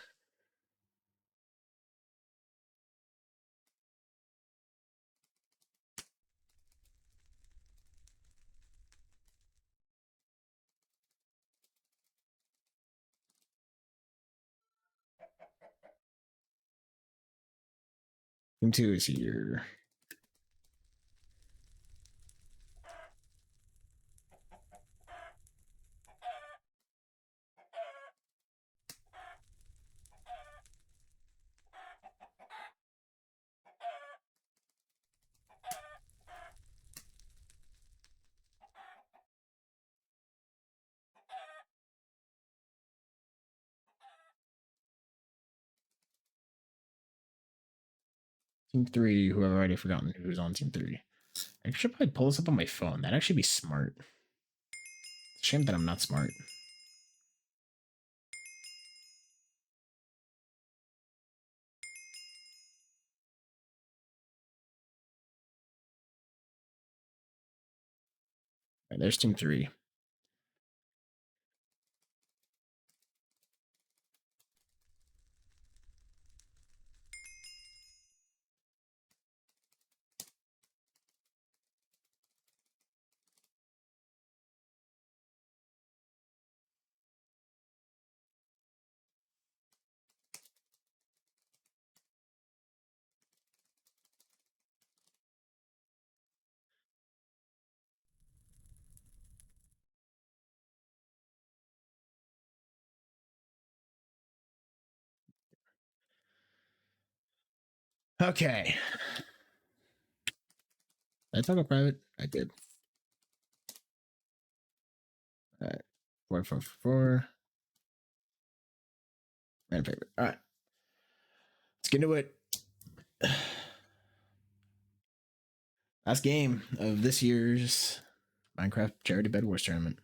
Team 2 is here. Team 3, who I've already forgotten who's on Team 3. I should probably pull this up on my phone. That'd actually be smart. It's a shame that I'm not smart. All right, there's Team 3. Okay. Did I talk about private? I did. All right. 444. And favorite. All right. Let's get into it. Last game of this year's Minecraft Charity Bedwars tournament.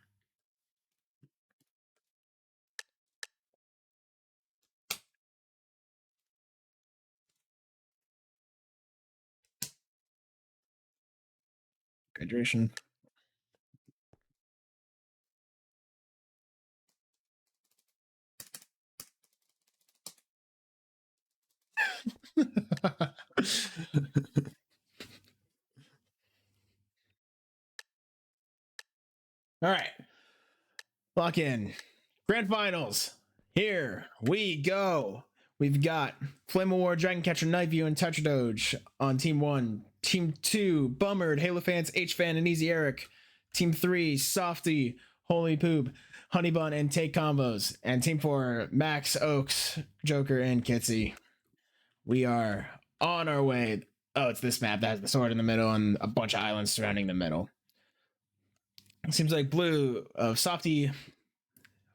Hydration. All right. Lock in. Grand finals. Here we go. We've got Flame of War, Dragon Catcher, Knife View, and Tetradoge on Team 1. Team 2, Bummered, Halo Fans, H-Fan, and Easy Eric. Team 3, Softy, Holy Poop, Honey Bun, and Take Combos. And Team 4, Max, Oaks, Joker, and Kitsy. We are on our way. Oh, it's this map that has the sword in the middle and a bunch of islands surrounding the middle. It seems like blue of Softy,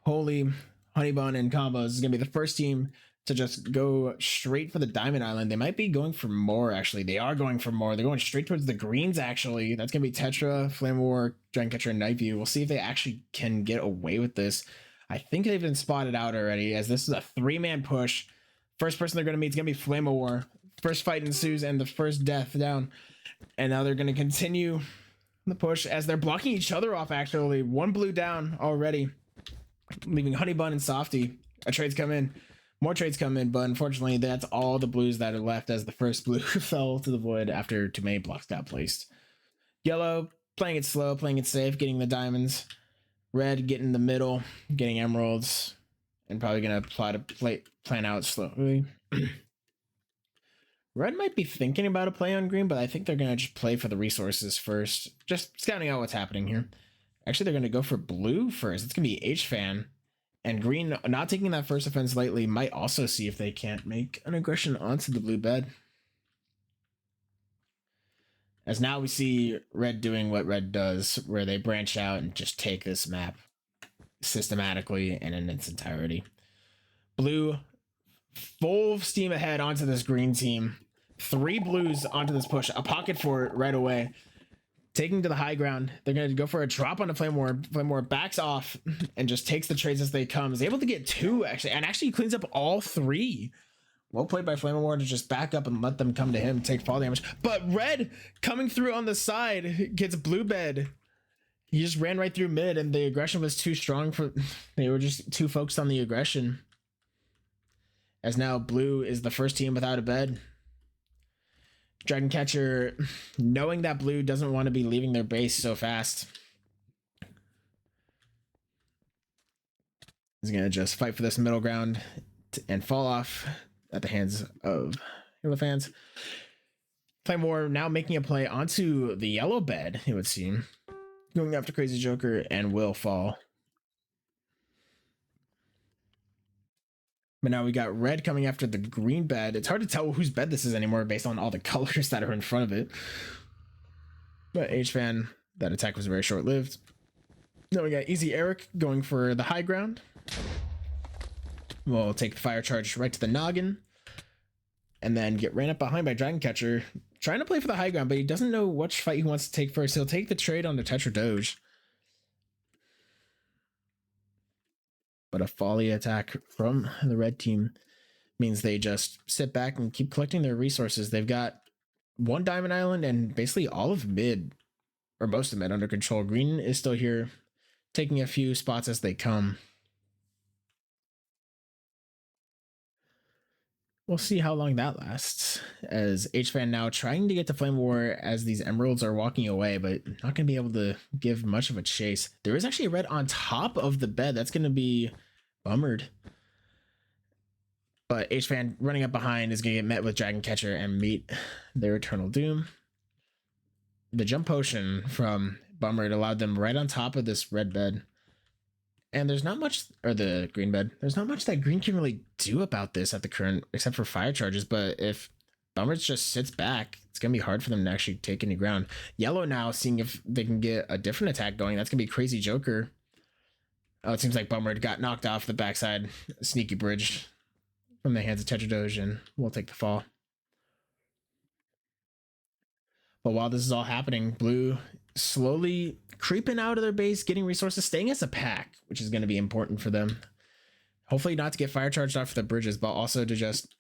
Holy, Honey Bun, and Combos is going to be the first team to just go straight for the Diamond Island. They might be going for more, actually. They are going for more. They're going straight towards the greens, actually. That's going to be Tetra, Flame War, Dragon Catcher, and Night View. We'll see if they actually can get away with this. I think they've been spotted out already, as this is a 3-man push. First person they're going to meet is going to be Flame War. First fight ensues and the first death down. And now they're going to continue the push as they're blocking each other off, actually. One blue down already, leaving Honey Bun and Softy. Trades come in. More trades come in, but unfortunately, that's all the blues that are left as the first blue fell to the void after too many blocks got placed. Yellow, playing it slow, playing it safe, getting the diamonds. Red, getting in the middle, getting emeralds, and probably going to plan out slowly. Red might be thinking about a play on green, but I think they're going to just play for the resources first. Just scouting out what's happening here. Actually, they're going to go for blue first. It's going to be H-Fan. And green, not taking that first offense lightly, might also see if they can't make an aggression onto the blue bed. As now we see red doing what red does, where they branch out and just take this map. systematically and in its entirety. Blue full steam ahead onto this green team. 3 blues onto this push, a pocket for it right away. Taking to the high ground, they're going to go for a drop on the Flame War. Flame War backs off and just takes the trades as they come. Is able to get 2 actually, and actually cleans up all 3. Well played by Flame War to just back up and let them come to him, take fall damage. But red coming through on the side gets blue bed. He just ran right through mid, and the aggression was too strong for. They were just too focused on the aggression. As now blue is the first team without a bed. Dragon Catcher, knowing that blue doesn't want to be leaving their base so fast, is going to just fight for this middle ground and fall off at the hands of Halo fans. Flame War now making a play onto the yellow bed, it would seem. Going after Crazy Joker and will fall. But now we got red coming after the green bed. It's hard to tell whose bed this is anymore based on all the colors that are in front of it. But H-Fan, that attack was very short-lived. Then we got Easy Eric going for the high ground. We'll take the fire charge right to the noggin. And then get ran up behind by Dragon Catcher. Trying to play for the high ground, but he doesn't know which fight he wants to take first. He'll take the trade on the Tetra Doge. But a folly attack from the red team means they just sit back and keep collecting their resources. They've got 1 Diamond Island and basically all of mid, or most of mid, under control. Green is still here, taking a few spots as they come. We'll see how long that lasts, as H-Fan now trying to get to Flame War as these emeralds are walking away, but not going to be able to give much of a chase. There is actually a red on top of the bed. That's going to be bummered. But H-Fan running up behind is going to get met with Dragon Catcher and meet their eternal doom. The jump potion from Bummered allowed them right on top of this red bed. And there's not much, or the green bed, there's not much that green can really do about this at the current, except for fire charges. But if Bummer just sits back, it's going to be hard for them to actually take any ground. Yellow now seeing if they can get a different attack going. That's going to be Crazy Joker. Oh, it seems like Bummer got knocked off the backside. Sneaky bridge from the hands of Tetra Doge, and we'll take the fall. But while this is all happening, blue slowly creeping out of their base, getting resources, staying as a pack, which is going to be important for them. Hopefully not to get fire charged off the bridges, but also to just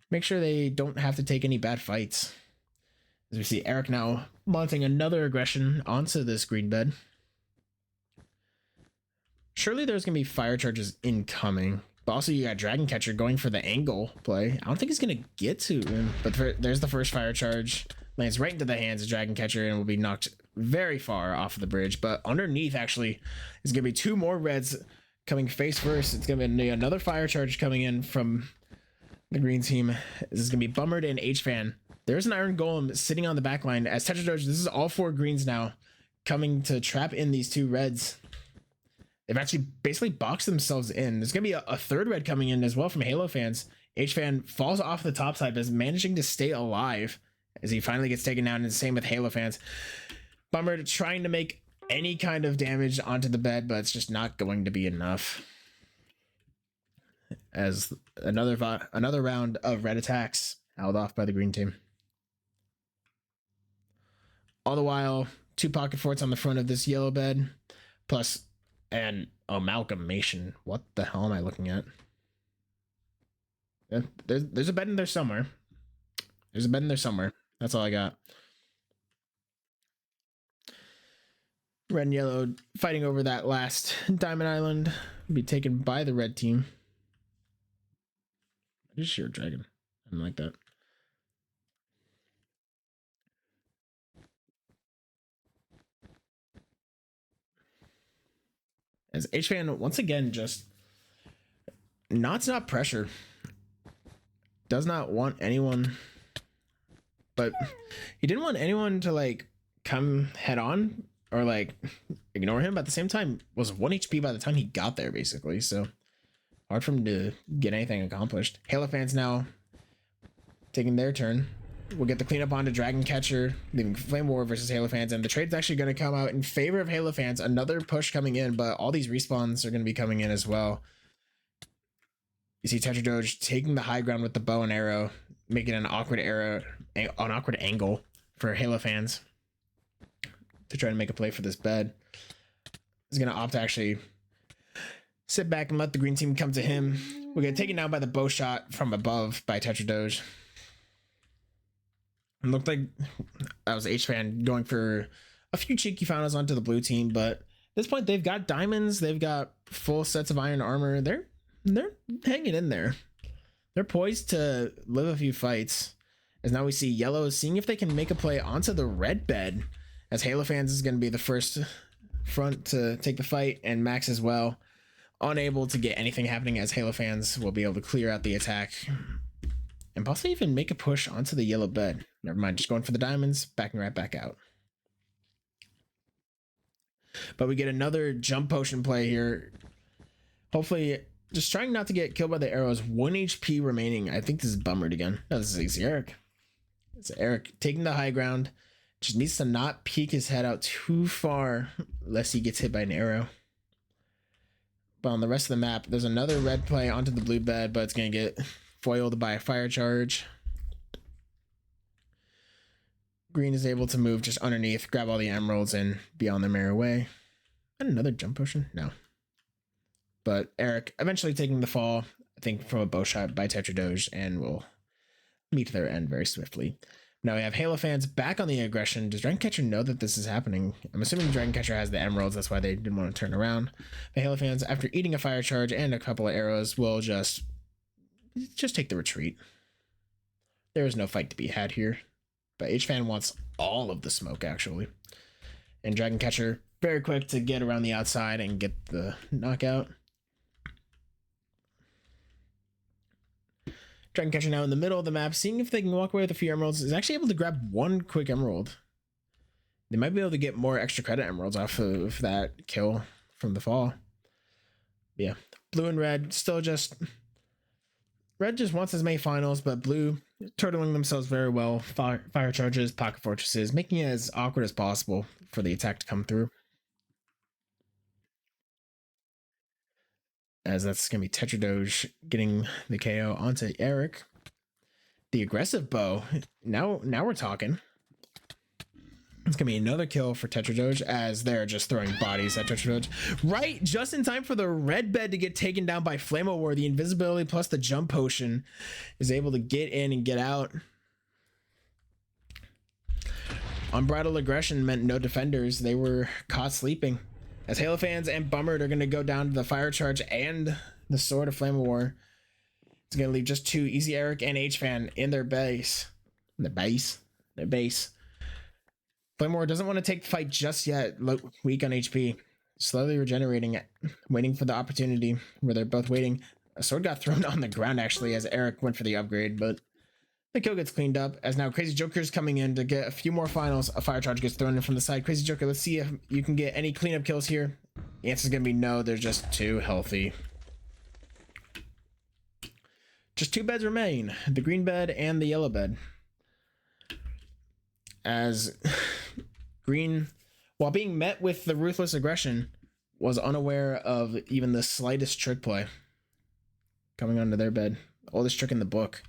make sure they don't have to take any bad fights. As we see Eric now mounting another aggression onto this green bed. Surely there's going to be fire charges incoming. But also you got Dragon Catcher going for the angle play. I don't think he's going to get to him. But there's the first fire charge. Lands right into the hands of Dragon Catcher and will be knocked very far off of the bridge. But underneath actually is going to be 2 more reds coming face first. It's going to be another fire charge coming in from the green team. This is going to be Bummered and H-Fan. There's an Iron Golem sitting on the back line as Tetra Doge. This is all 4 greens now coming to trap in these 2 reds. They've actually basically boxed themselves in. There's going to be a third red coming in as well from Halo fans. H-Fan falls off the top side, but is managing to stay alive as he finally gets taken down, and the same with Halo fans. Bummer trying to make any kind of damage onto the bed, but it's just not going to be enough. As another round of red attacks held off by the green team. All the while, 2 pocket forts on the front of this yellow bed, plus an amalgamation. What the hell am I looking at? Yeah, there's a bed in there somewhere. There's a bed in there somewhere. That's all I got. Red and yellow fighting over that last Diamond Island. Will be taken by the red team. I just hear a dragon. I don't like that. As H-Fan once again just not pressure. Does not want anyone, but he didn't want anyone to like come head on or like ignore him, but at the same time was 1 HP by the time he got there basically, so hard for him to get anything accomplished. Halo fans now taking their turn. We'll get the cleanup onto Dragon Catcher, leaving Flame War versus Halo Fans, and the trade's actually going to come out in favor of Halo Fans. Another push coming in, but all these respawns are going to be coming in as well. You see Tetra Doge taking the high ground with the bow and arrow, making an awkward angle for Halo Fans to try to make a play for this bed. He's going to opt to actually sit back and let the green team come to him. We're going to take it down by the bow shot from above by Tetra Doge. It looked like that was H-Fan going for a few cheeky finals onto the blue team, but at this point they've got diamonds, they've got full sets of iron armor. They're hanging in there. They're poised to live a few fights. As now we see yellow seeing if they can make a play onto the red bed, as Halo Fans is going to be the first front to take the fight, and Max as well, unable to get anything happening, as Halo Fans will be able to clear out the attack and possibly even make a push onto the yellow bed. Never mind, just going for the diamonds, backing right back out. But we get another jump potion play here. Hopefully, just trying not to get killed by the arrows. 1 HP remaining. I think this is Bummered again. No, this is Eric. It's Eric taking the high ground. Just needs to not peek his head out too far lest he gets hit by an arrow. But on the rest of the map, there's another red play onto the blue bed, but it's going to get foiled by a fire charge. Green is able to move just underneath, grab all the emeralds, and be on their merry way. And another jump potion? No. But Eric eventually taking the fall, I think, from a bow shot by Tetra Doge, and will meet their end very swiftly. Now we have Halo Fans back on the aggression. Does Dragon Catcher know that this is happening? I'm assuming Dragon Catcher has the emeralds, that's why they didn't want to turn around. But Halo Fans, after eating a fire charge and a couple of arrows, will just take the retreat. There is no fight to be had here. But H-Fan wants all of the smoke, actually. And Dragon Catcher, very quick to get around the outside and get the knockout. Dragon Catcher now in the middle of the map, seeing if they can walk away with a few emeralds, is actually able to grab 1 quick emerald. They might be able to get more extra credit emeralds off of that kill from the fall. Yeah, blue and red still just... Red just wants as many finals, but blue turtling themselves very well. Fire charges, pocket fortresses, making it as awkward as possible for the attack to come through. As that's going to be Tetra Doge getting the KO onto Eric. The aggressive bow. Now we're talking. It's going to be another kill for Tetra Doge, as they're just throwing bodies at Tetra Doge. Right, just in time for the red bed to get taken down by Flame War. The invisibility plus the jump potion is able to get in and get out. Unbridled aggression meant no defenders. They were caught sleeping. As Halo Fans and Bummered are going to go down to the fire charge and the sword of Flame War. It's going to leave just 2, Easy Eric and H-Fan, in their base. Their base. Flame War doesn't want to take the fight just yet. Weak on HP. Slowly regenerating, waiting for the opportunity where they're both waiting. A sword got thrown on the ground, actually, as Eric went for the upgrade, but the kill gets cleaned up, as now Crazy Joker's coming in to get a few more finals. A fire charge gets thrown in from the side. Crazy Joker, let's see if you can get any cleanup kills here. The answer's going to be no. They're just too healthy. Just 2 beds remain. The green bed and the yellow bed. As Green, while being met with the ruthless aggression, was unaware of even the slightest trick play coming onto their bed. Oldest trick in the book.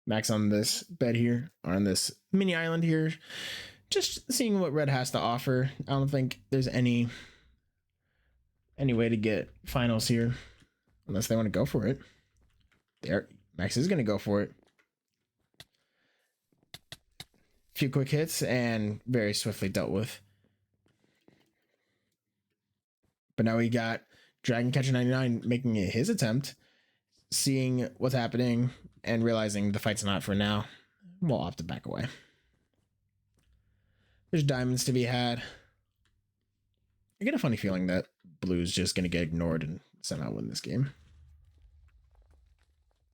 Max on this bed here, or on this mini island here, just seeing what red has to offer. I don't think there's any way to get finals here unless they want to go for it. Max is going to go for it. Few quick hits and very swiftly dealt with. But now we got Dragon Catcher 99 making it his attempt, seeing what's happening and realizing the fight's not for now. We'll opt to back away. There's diamonds to be had. I get a funny feeling that blue's just going to get ignored and somehow win this game.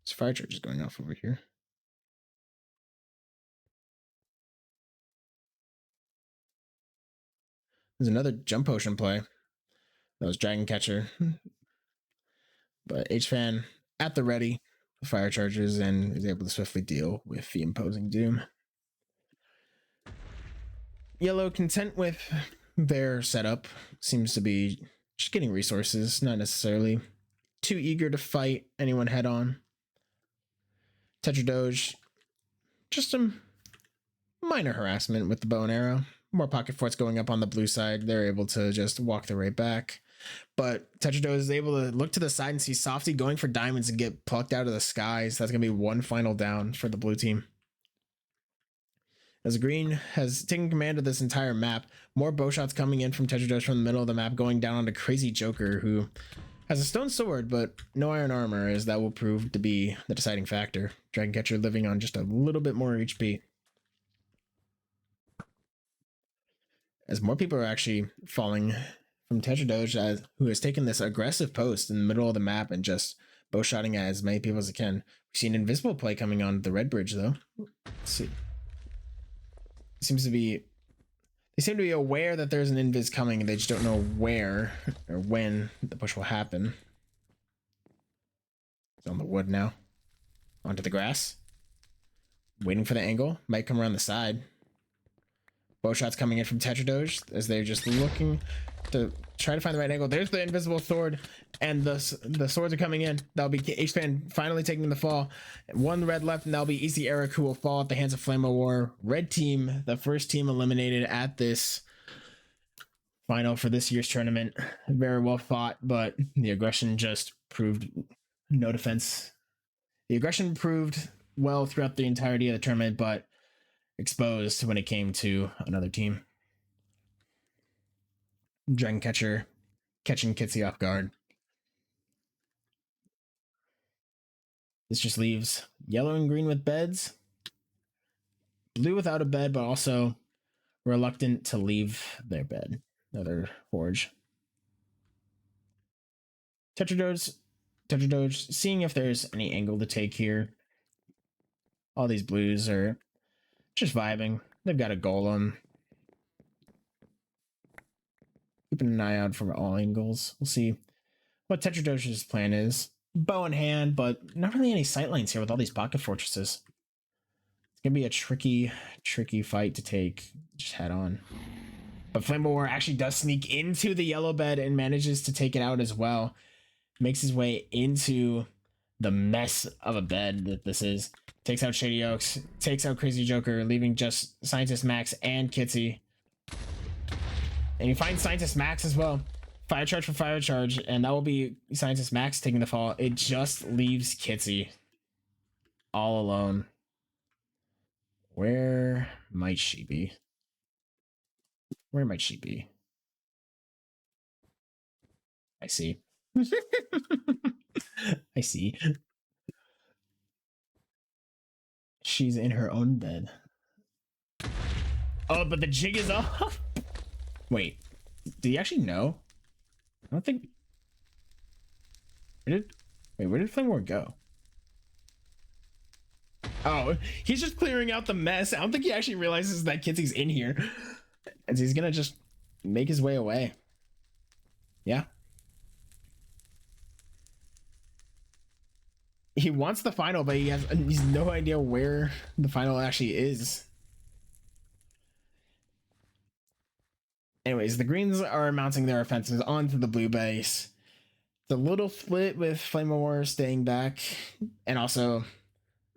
This fire charge is going off over here. There's another jump potion play. That was Dragon Catcher. But H-Fan at the ready, fire charges, and is able to swiftly deal with the imposing doom. Yellow, content with their setup, seems to be just getting resources, not necessarily too eager to fight anyone head on. Tetradoge, just some minor harassment with the bow and arrow. More pocket forts going up on the blue side. They're able to just walk their way back. But Tetradoge is able to look to the side and see Softy going for diamonds and get plucked out of the sky. So that's going to be one final down for the blue team. As Green has taken command of this entire map, more bow shots coming in from Tetradoge from the middle of the map, going down onto Crazy Joker, who has a stone sword but no iron armor, as that will prove to be the deciding factor. Dragon Catcher living on just a little bit more HP. As more people are actually falling from Tetradoge, who has taken this aggressive post in the middle of the map and just bow shotting at as many people as it can. We've seen invisible play coming on the red bridge though. Let's see. They seem to be aware that there's an invis coming, and they just don't know where or when the push will happen. It's on the wood now. Onto the grass. Waiting for the angle. Might come around the side. Bow shots coming in from Tetradoge as they're just looking to try to find the right angle. There's the invisible sword, and the swords are coming in. That'll be H-Fan finally taking the fall. One red left, and that'll be Easy Eric, who will fall at the hands of Flame of War. Red team, the first team eliminated at this final for this year's tournament. Very well fought, but the aggression just proved no defense. The aggression proved well throughout the entirety of the tournament, but exposed when it came to another team. Dragon Catcher catching Kitsy off guard. This just leaves yellow and green with beds, blue without a bed, but also reluctant to leave their bed, their forge. Tetradoge, seeing if there's any angle to take here. All these blues are just vibing. They've got a golem. Keeping an eye out for all angles. We'll see what Tetradoge's plan is. Bow in hand, but not really any sightlines here with all these pocket fortresses. It's gonna be a tricky fight to take just head on. But Flame War actually does sneak into the yellow bed and manages to take it out as well. Makes his way into the mess of a bed that this is. Takes out Shady Oaks, takes out Crazy Joker, leaving just Scientist Max and Kitsy. And you find Scientist Max as well. Fire charge for fire charge, and that will be Scientist Max taking the fall. It just leaves Kitsy all alone. Where might she be? Where might she be? I see. I see. She's in her own bed. Oh, but the jig is off. Wait, did he actually know? I don't think. Where did Flame War go? Oh, he's just clearing out the mess. I don't think he actually realizes that Kitsy's in here. And he's gonna just make his way away. Yeah. He wants the final, but he's no idea where the final actually is. Anyways, the greens are mounting their offenses onto the blue base. It's a little split with Flame War staying back, and also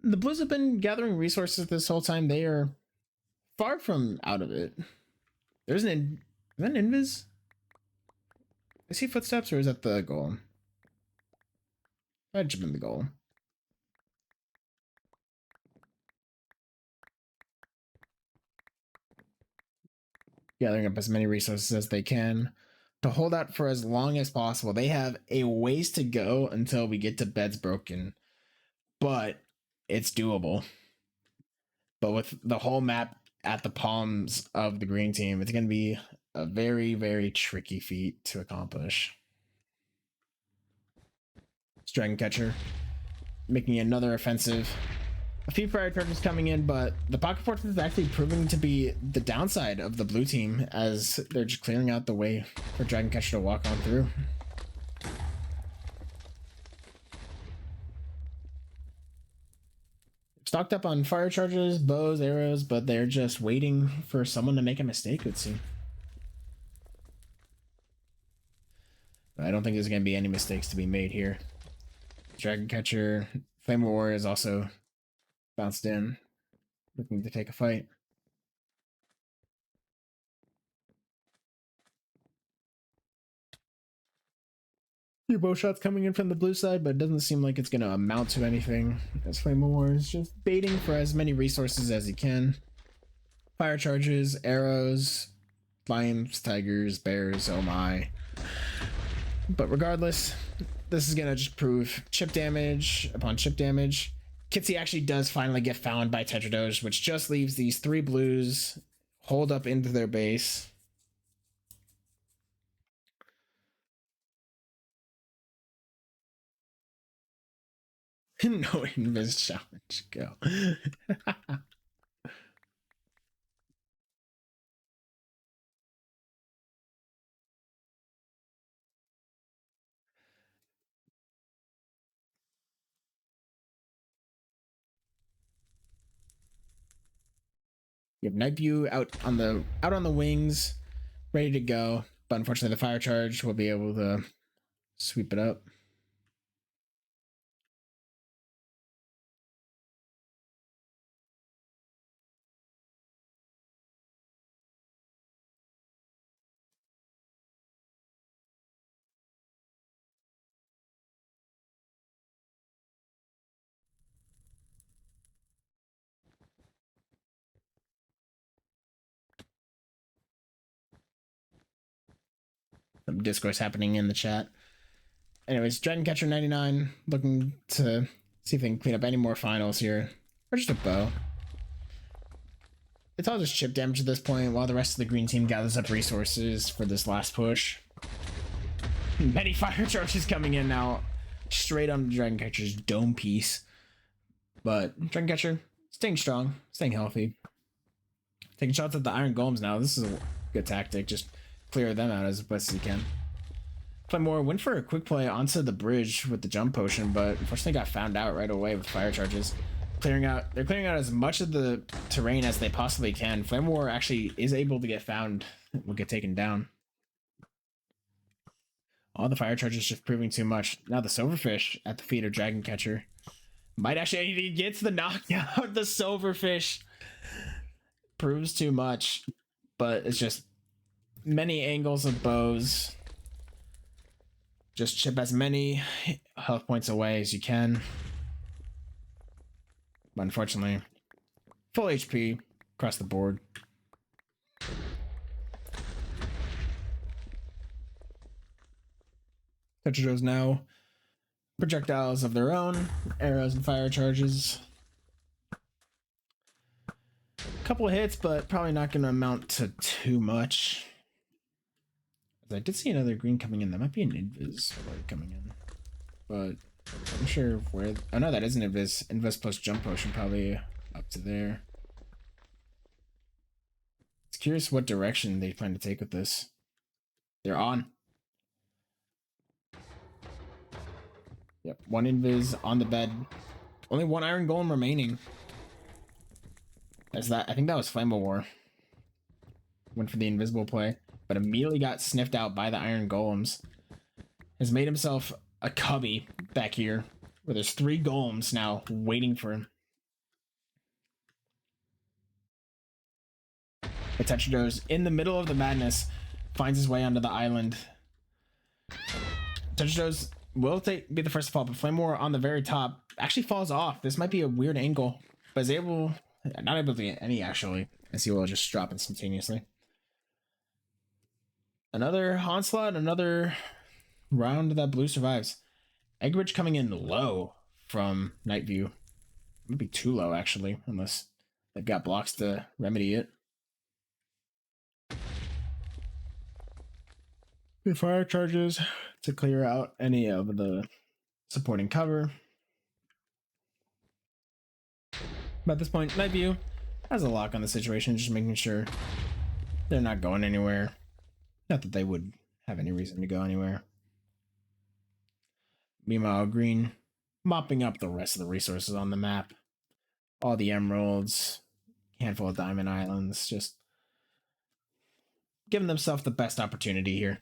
the blues have been gathering resources this whole time. They are far from out of it. There's is that an invis? I see footsteps, or is that the golem? Might have been the golem. Gathering up as many resources as they can to hold out for as long as possible. They have a ways to go until we get to beds broken, but it's doable. But with the whole map at the palms of the green team, it's going to be a very, very tricky feat to accomplish. Dragon Catcher making another offensive A few fire charges coming in, but the pocket fortress is actually proving to be the downside of the blue team as they're just clearing out the way for Dragon Catcher to walk on through. Stocked up on fire charges, bows, arrows, but they're just waiting for someone to make a mistake, it would seem. I don't think there's going to be any mistakes to be made here. Dragon Catcher, Flame Warrior is also bounced in, looking to take a fight. Few bow shots coming in from the blue side, but it doesn't seem like it's going to amount to anything, as Flame Warrior is just baiting for as many resources as he can. Fire charges, arrows, lions, tigers, bears, oh my. But regardless, this is going to just prove chip damage upon chip damage. Kitsy actually does finally get found by Tetradoge, which just leaves these 3 blues holed up into their base. No invis challenge, go. You have Night View out on the wings, ready to go. But unfortunately, the fire charge will be able to sweep it up. Some discourse happening in the chat. Anyways, Dragon Catcher 99 looking to see if they can clean up any more finals here. Or just a bow. It's all just chip damage at this point while the rest of the green team gathers up resources for this last push. Many fire charges coming in now. Straight on the Dragon Catcher's dome piece. But Dragon Catcher staying strong, staying healthy. Taking shots at the Iron Golems now. This is a good tactic. Just clear them out as best as you can. Playmore went for a quick play onto the bridge with the jump potion, but unfortunately got found out right away with fire charges. They're clearing out as much of the terrain as they possibly can. Flame War actually is able to get found, will get taken down. All the fire charges just proving too much. Now the Silverfish at the feet of Dragon Catcher might actually, he gets the knockout. The Silverfish proves too much, but it's just many angles of bows. Just chip as many health points away as you can. But unfortunately, full HP across the board. Tetrados now projectiles of their own, arrows and fire charges. A couple of hits, but probably not going to amount to too much. I did see another green coming in. That might be an invis coming in, but I'm not sure where. Oh no, that is an invis. Invis plus jump potion, probably up to there. It's curious what direction they plan to take with this. They're on. Yep, one invis on the bed. Only one Iron Golem remaining. That's that. I think that was Flame War. Went for the invisible play, but immediately got sniffed out by the Iron Golems. Has made himself a cubby back here, where there's 3 golems now waiting for him. The Tetrados in the middle of the madness finds his way onto the island. Tetrados will be the first to fall, but Flame War on the very top actually falls off. This might be a weird angle, but is not able to get any actually, as he will just drop instantaneously. Another onslaught, another round that blue survives. Eggridge coming in low from Night View. Maybe too low actually, unless they've got blocks to remedy it. The fire charges to clear out any of the supporting cover. But at this point, Night View has a lock on the situation, just making sure they're not going anywhere. Not that they would have any reason to go anywhere. Meanwhile, Green mopping up the rest of the resources on the map. All the emeralds, handful of diamond islands, just giving themselves the best opportunity here.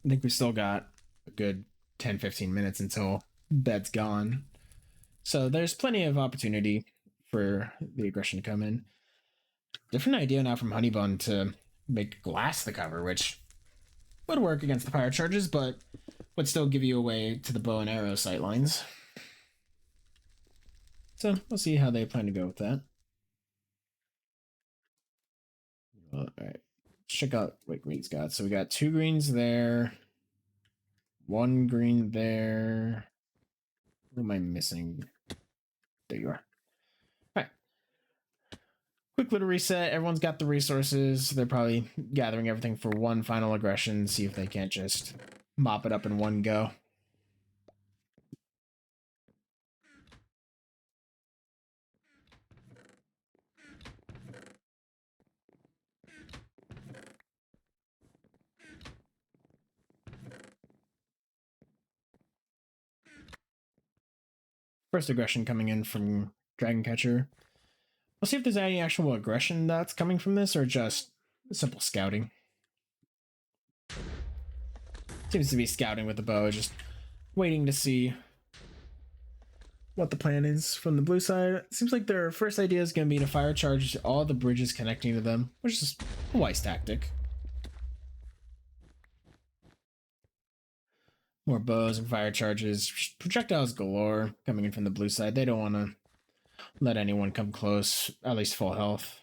I think we still got a good 10-15 minutes until bed's gone. So there's plenty of opportunity for the aggression to come in. Different idea now from Honeybun to make glass the cover, which would work against the fire charges, but would still give you a way to the bow and arrow sightlines. So we'll see how they plan to go with that. All right, check out what green's got. So we got 2 greens there, 1 green there. What am I missing? There you are. All right. Quick little reset. Everyone's got the resources. They're probably gathering everything for one final aggression. See if they can't just mop it up in one go. First aggression coming in from Dragon Catcher. We'll see if there's any actual aggression that's coming from this or just simple scouting. Seems to be scouting with the bow, just waiting to see what the plan is from the blue side. Seems like their first idea is going to be to fire charge all the bridges connecting to them, which is a wise tactic. More bows and fire charges, projectiles galore coming in from the blue side. They don't want to let anyone come close, at least full health.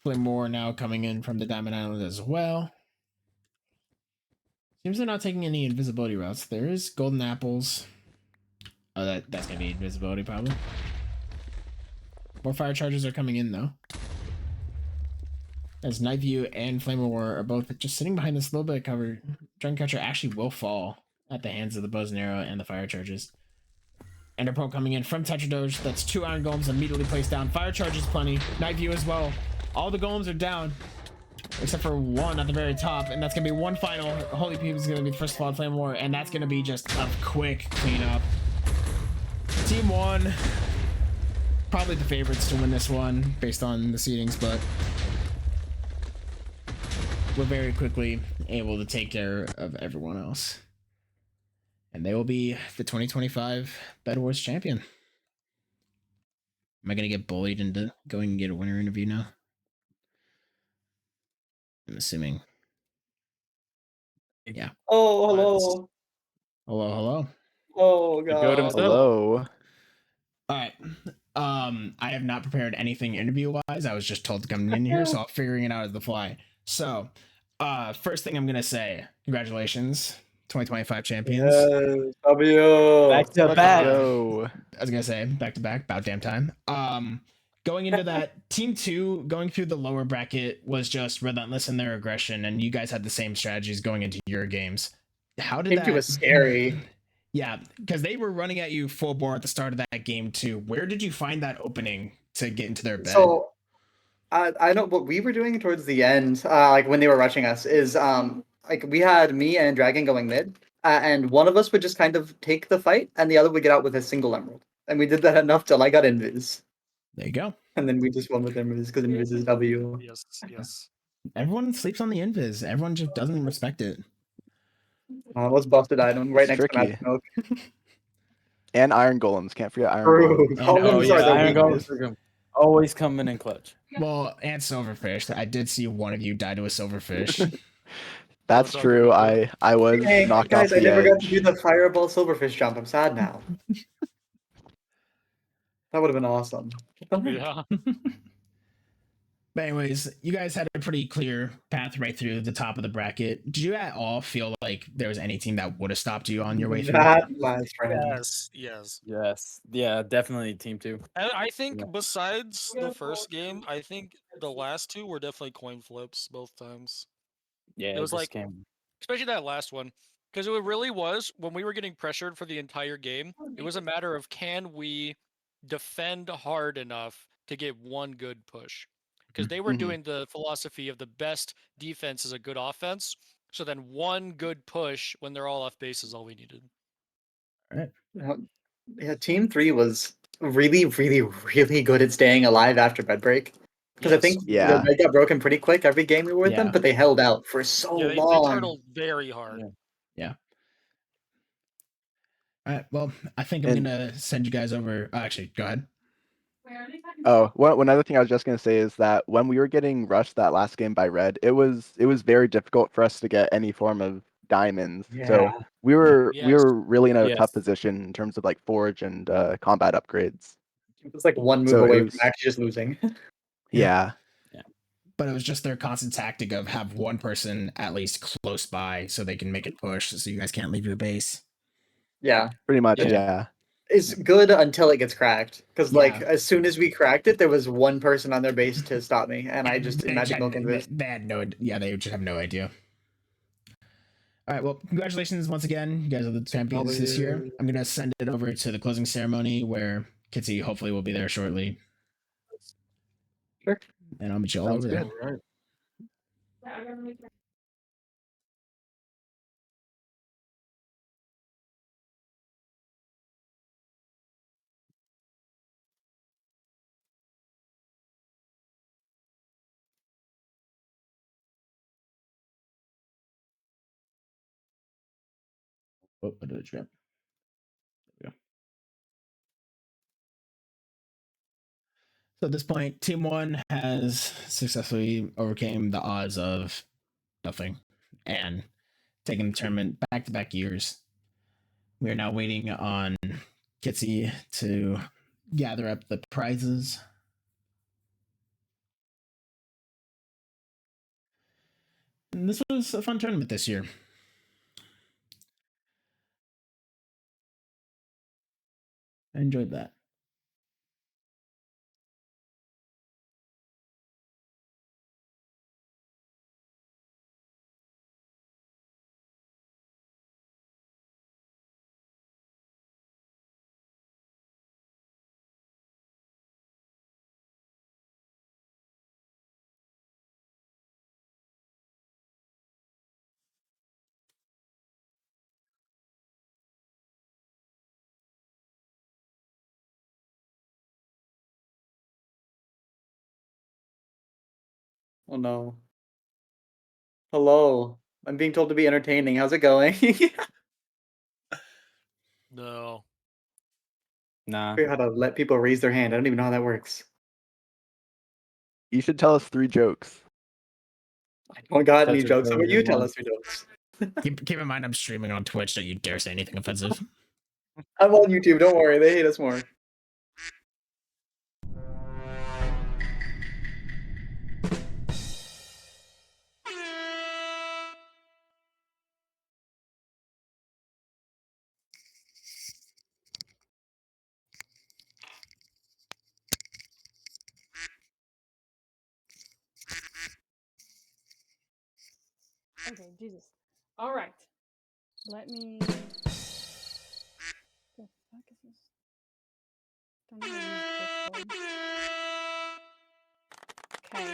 Flame War now coming in from the Diamond Island as well. Seems they're not taking any invisibility routes. There is golden apples. Oh, that's going to be invisibility probably. More fire charges are coming in though. As Night View and Flame War are both just sitting behind this little bit of cover, Dragon Catcher actually will fall at the hands of the bows and arrow and the fire charges. Ender Pearl coming in from Tetradoge. That's 2 iron golems immediately placed down. Fire charges plenty. Night View as well. All the golems are down, except for 1 at the very top, and that's gonna be 1 final. Holy Peep is gonna be the first fall Flame War, and that's gonna be just a quick cleanup. Team 1, probably the favorites to win this one based on the seedings, but we're very quickly able to take care of everyone else. And they will be the 2025 Bedwars champion. Am I going to get bullied into going and get a winner interview now? I'm assuming. Yeah. Oh, hello. Hello, hello. Oh, The goat God. himself. Hello. All right. I have not prepared anything interview-wise. I was just told to come in here, so I'm figuring it out as the fly. So, first thing I'm going to say, congratulations, 2025 champions. Yes, W. Back to back. Go. I was gonna say back to back, about damn time. Going into that, team 2 going through the lower bracket was just relentless in their aggression, and you guys had the same strategies going into your games. How did Team that? 2 was scary. Yeah, because they were running at you full bore at the start of that game too. Where did you find that opening to get into their bed? So, I know what we were doing towards the end, like when they were rushing us, is like we had me and Dragon going mid, and one of us would just kind of take the fight, and the other would get out with a single emerald. And we did that enough till I got invis. There you go. And then we just won with invis because invis is W. Yes, yes. Everyone sleeps on the invis. Everyone just doesn't respect it. What's busted item right It's next to tricky. Magic Milk. And iron golems. Can't forget iron True. golems. And- Golems are the Iron weakness. Golems are good. Always coming in clutch. Well, and silverfish. I did see one of you die to a silverfish. That's true. I was Hey, knocked guys, off I the never got to edge. do the fireball silverfish jump. I'm sad now. That would have been awesome. Yeah. But anyways, you guys had a pretty clear path right through the top of the bracket. Did you at all feel like there was any team that would have stopped you on your way through? That, my friend. Yes, yes. Yes. Yeah, definitely team 2. And I think Yeah. besides the first game, I think the last 2 were definitely coin flips both times. Yeah, It was just like- came. Especially that last one. Because it really was, when we were getting pressured for the entire game, it was a matter of can we defend hard enough to get one good push. Because they were Mhm. doing the philosophy of the best defense is a good offense. So then one good push when they're all off base is all we needed. Yeah, Team 3 was really, really, really good at staying alive after bed break. Because I Yes. think Yeah. they got broken pretty quick every game we were with them, Yeah. but they held out for so Yeah, they long. turtled very hard. Yeah. All right. Well, I think I'm And- gonna send you guys over. Actually, go ahead. Oh, one other thing I was just gonna say is that when we were getting rushed that last game by Red, it was very difficult for us to get any form of diamonds. So Yeah. we were Yes. really in a Yes. tough position in terms of like forge and combat upgrades. It was like one move So it away was- from actually just losing. Yeah. But it was just their constant tactic of have one person at least close by so they can make it push, so you guys can't leave your base. Yeah. Pretty much, Yeah. yeah. It's good until it gets cracked. Because like Yeah. as soon as we cracked it, there was one person on their base to stop me, and I just They Magic had- Milk into this. they had no. Yeah, they just have no idea. All right. Well, congratulations once again. You guys are the champions this year. I'm gonna send it over to the closing ceremony where Kitsy hopefully will be there shortly, Sure. and I'll meet you all Sounds over there. good. Oh, I did a trip. There we go. So at this point, Team One has successfully overcame the odds of nothing and taken the tournament back-to-back years. We are now waiting on Kitsy to gather up the prizes. And this was a fun tournament this year. I enjoyed that. Oh no. Hello. I'm being told to be entertaining. How's it going? No. Nah. Figure out how to let people raise their hand. I don't even know how that works. You should tell us 3 jokes. I don't got any That's your jokes. How about you favorite tell one. us your jokes? Keep in mind, I'm streaming on Twitch. Don't you dare say anything offensive. I'm on YouTube. Don't worry. They hate us more. Okay, Jesus. All right. Let me. The fuck is this? Don't know how to use Discord. Okay.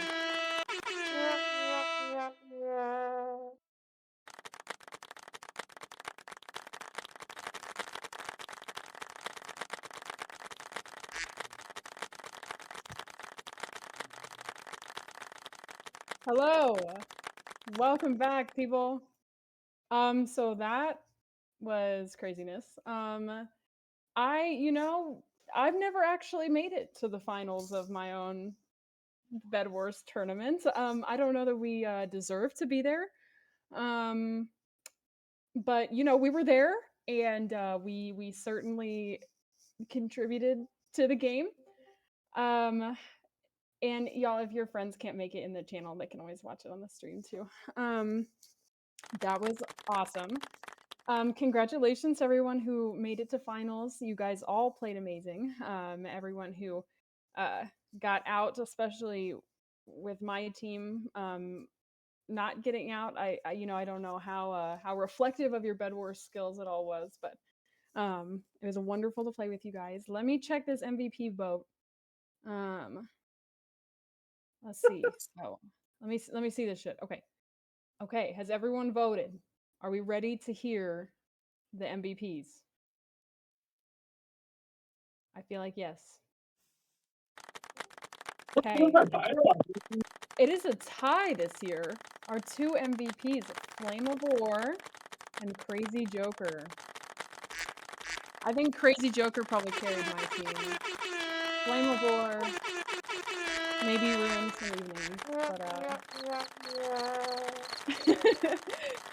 Hello. Welcome back, people. So that was craziness. I've never actually made it to the finals of my own Bedwars tournament. I don't know that we deserve to be there. But we were there, and we certainly contributed to the game. And y'all, if your friends can't make it in the channel, they can always watch it on the stream too. That was awesome. Congratulations to everyone who made it to finals. You guys all played amazing. Everyone who got out, especially with my team, not getting out. I I don't know how reflective of your Bedwars skills it all was, but it was wonderful to play with you guys. Let me check this MVP vote. Let's see. Oh, let me see this shit. Okay. Okay, has everyone voted? Are we ready to hear the MVPs? I feel like yes. Okay. It is a tie this year. Our two MVPs, Flame of War and Crazy Joker. I think Crazy Joker probably carried my team. Flame of War maybe ruined some evenings, but congrats,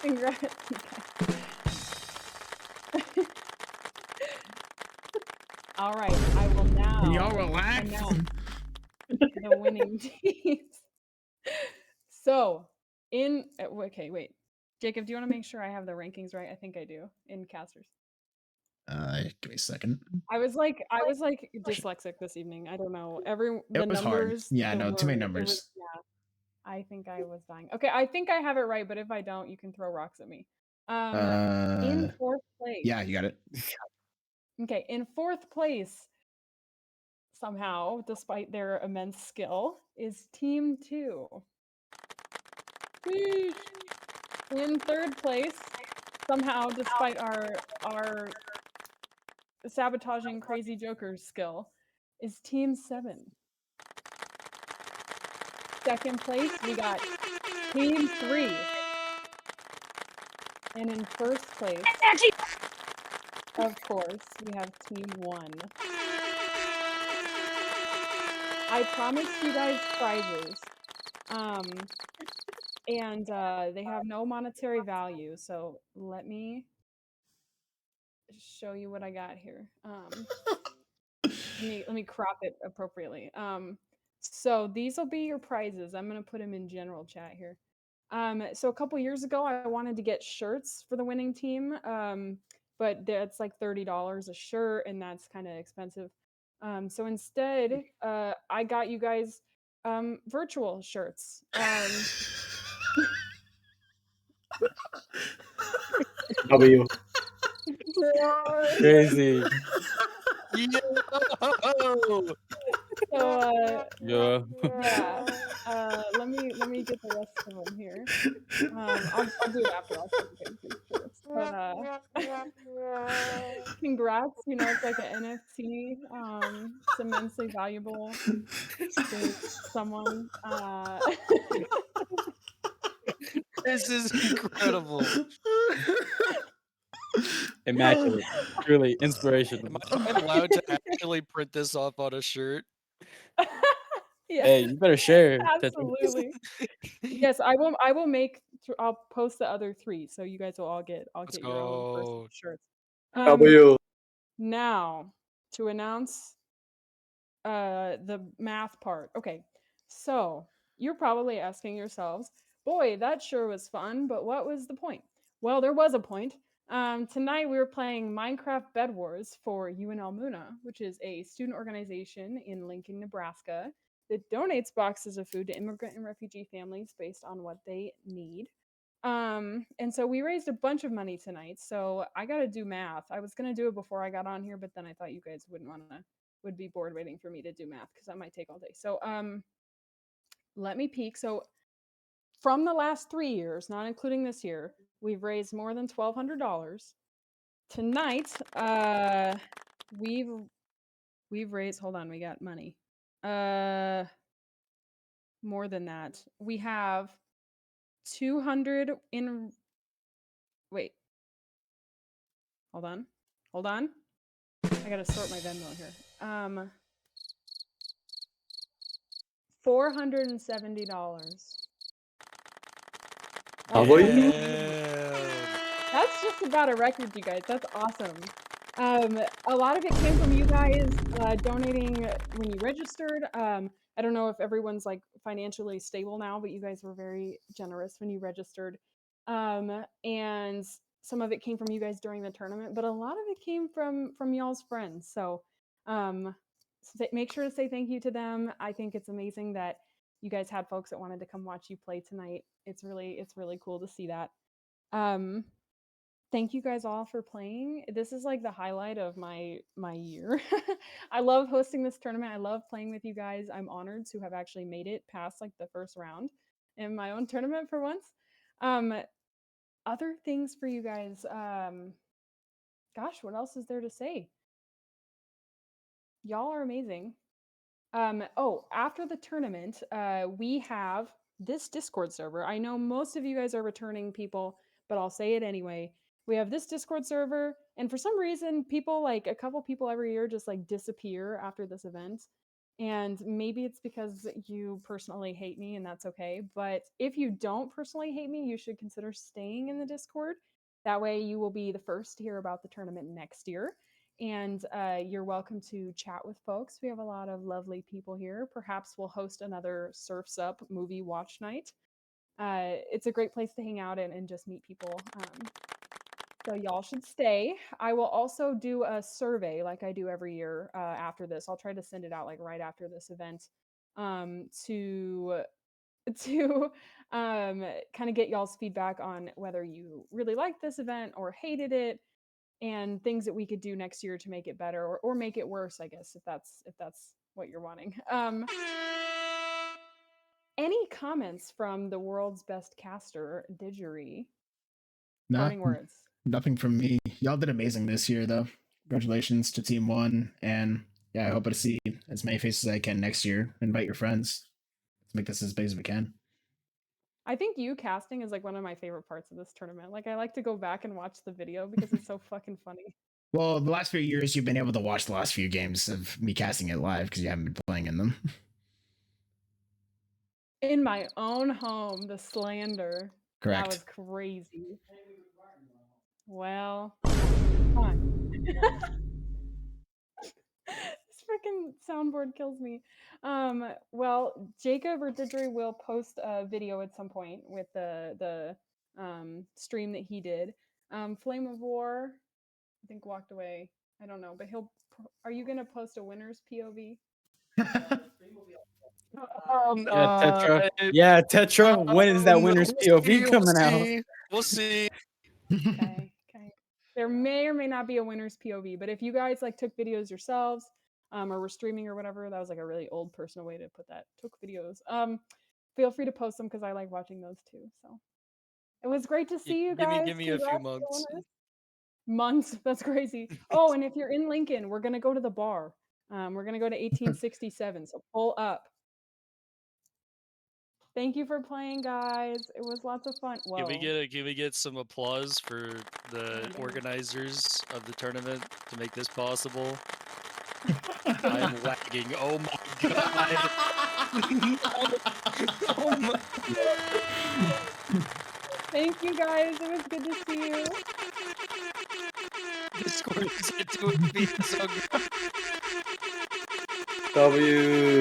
you guys. All right, I will now Can y'all relax? announce the winning teams. So, okay, wait. Jacob, do you want to make sure I have the rankings right? I think I do in casters. Give me a second. I was like dyslexic this evening. I don't know. The It was hard. numbers. Yeah, the no, too many word, it was- numbers. yeah, I think I was dying. Okay, I think I have it right, but if I don't, you can throw rocks at me. In fourth place. Yeah, you got it. Okay, in fourth place, somehow, despite their immense skill, is Team 2. Sheesh. In third place, somehow, despite our sabotaging Crazy Joker's skill, is Team 7. Second place, we got Team 3. And in first place, of course, we have Team 1. I promised you guys prizes. And they have no monetary value, so let me show you what I got here. Let me crop it appropriately. So these will be your prizes. I'm gonna put them in general chat here. So a couple years ago, I wanted to get shirts for the winning team, but that's like $30 a shirt, and that's kind of expensive. So instead, I got you guys virtual shirts. W. Crazy. Yo! So Yeah. yeah, let me get the rest of them here. I'll do it after. I'll show you guys these shirts. But congrats! You know, it's like an NFT. It's immensely valuable to someone. This is incredible. Immaculate. Truly Am inspirational. I allowed to actually print this off on a shirt? Yeah, Hey, you better share. absolutely. Yes, I will. I will make. I'll post the other 3, so you guys will all get. I'll Let's get your own personal go. shirts. W. Now to announce the math part. Okay, so you're probably asking yourselves, boy, that sure was fun, but what was the point? Well, there was a point. Tonight we were playing Minecraft Bedwars for UNL Muna, which is a student organization in Lincoln, Nebraska that donates boxes of food to immigrant and refugee families based on what they need. And so we raised a bunch of money tonight. So I got to do math. I was going to do it before I got on here, but then I thought you guys would be bored waiting for me to do math because that might take all day. So let me peek. So from the last 3 years, not including this year, we've raised more than $1,200. Tonight, we've raised, hold on, we got money. More than that. We have 200 in, wait. Hold on. Hold on. I gotta sort my Venmo here. $470. W. That's just about a record, you guys. That's awesome. A lot of it came from you guys donating when you registered. I don't know if everyone's like financially stable now, but you guys were very generous when you registered. And some of it came from you guys during the tournament, but a lot of it came from y'all's friends. So make sure to say thank you to them. I think it's amazing that you guys had folks that wanted to come watch you play tonight. it's really cool to see that. Thank you guys all for playing. This is like the highlight of my year. I love hosting this tournament. I love playing with you guys. I'm honored to have actually made it past like the first round in my own tournament for once. Other things for you guys. Gosh, what else is there to say? Y'all are amazing. Oh, after the tournament, we have this Discord server. I know most of you guys are returning people, but I'll say it anyway. We have this Discord server, and for some reason, people like a couple people every year just like disappear after this event. And maybe it's because you personally hate me, and that's okay. But if you don't personally hate me, you should consider staying in the Discord. That way, you will be the first to hear about the tournament next year. And you're welcome to chat with folks. We have a lot of lovely people here. Perhaps we'll host another Surfs Up movie watch night. It's a great place to hang out and just meet people. So y'all should stay. I will also do a survey like I do every year after this. I'll try to send it out like right after this event to kind of get y'all's feedback on whether you really liked this event or hated it, and things that we could do next year to make it better or make it worse, I guess, if that's what you're wanting. Any comments from the world's best caster, Didgery? Parting words. Nothing from me. Y'all did amazing this year, though. Congratulations to Team 1. And yeah, I hope to see as many faces as I can next year. Invite your friends. Let's make this as big as we can. I think you casting is like one of my favorite parts of this tournament. Like I like to go back and watch the video because it's so fucking funny. Well, the last few years, you've been able to watch the last few games of me casting it live because you haven't been playing in them. In my own home, the slander. Correct. That was crazy. Well, come on. This freaking soundboard kills me. Well, Jacob or Didgery will post a video at some point with the stream that he did. Flame of War, I think walked away. I don't know, but are you gonna post a winner's POV? Yeah, Tetra. When is that winner's POV coming out? We'll see. Okay. There may or may not be a winner's POV, but if you guys like took videos yourselves, or were streaming or whatever, that was like a really old personal way to put that. Took videos. Feel free to post them because I like watching those too. So it was great to see you guys. Give me a few months. Months. That's crazy. Oh, and if you're in Lincoln, we're gonna go to the bar. We're gonna go to 1867. So pull up. Thank you for playing, guys. It was lots of fun. Whoa. Can we get some applause for the organizers of the tournament to make this possible? I'm lagging. Oh my god. Oh my. Thank you guys. It was good to see you. Discord is doing so good. W.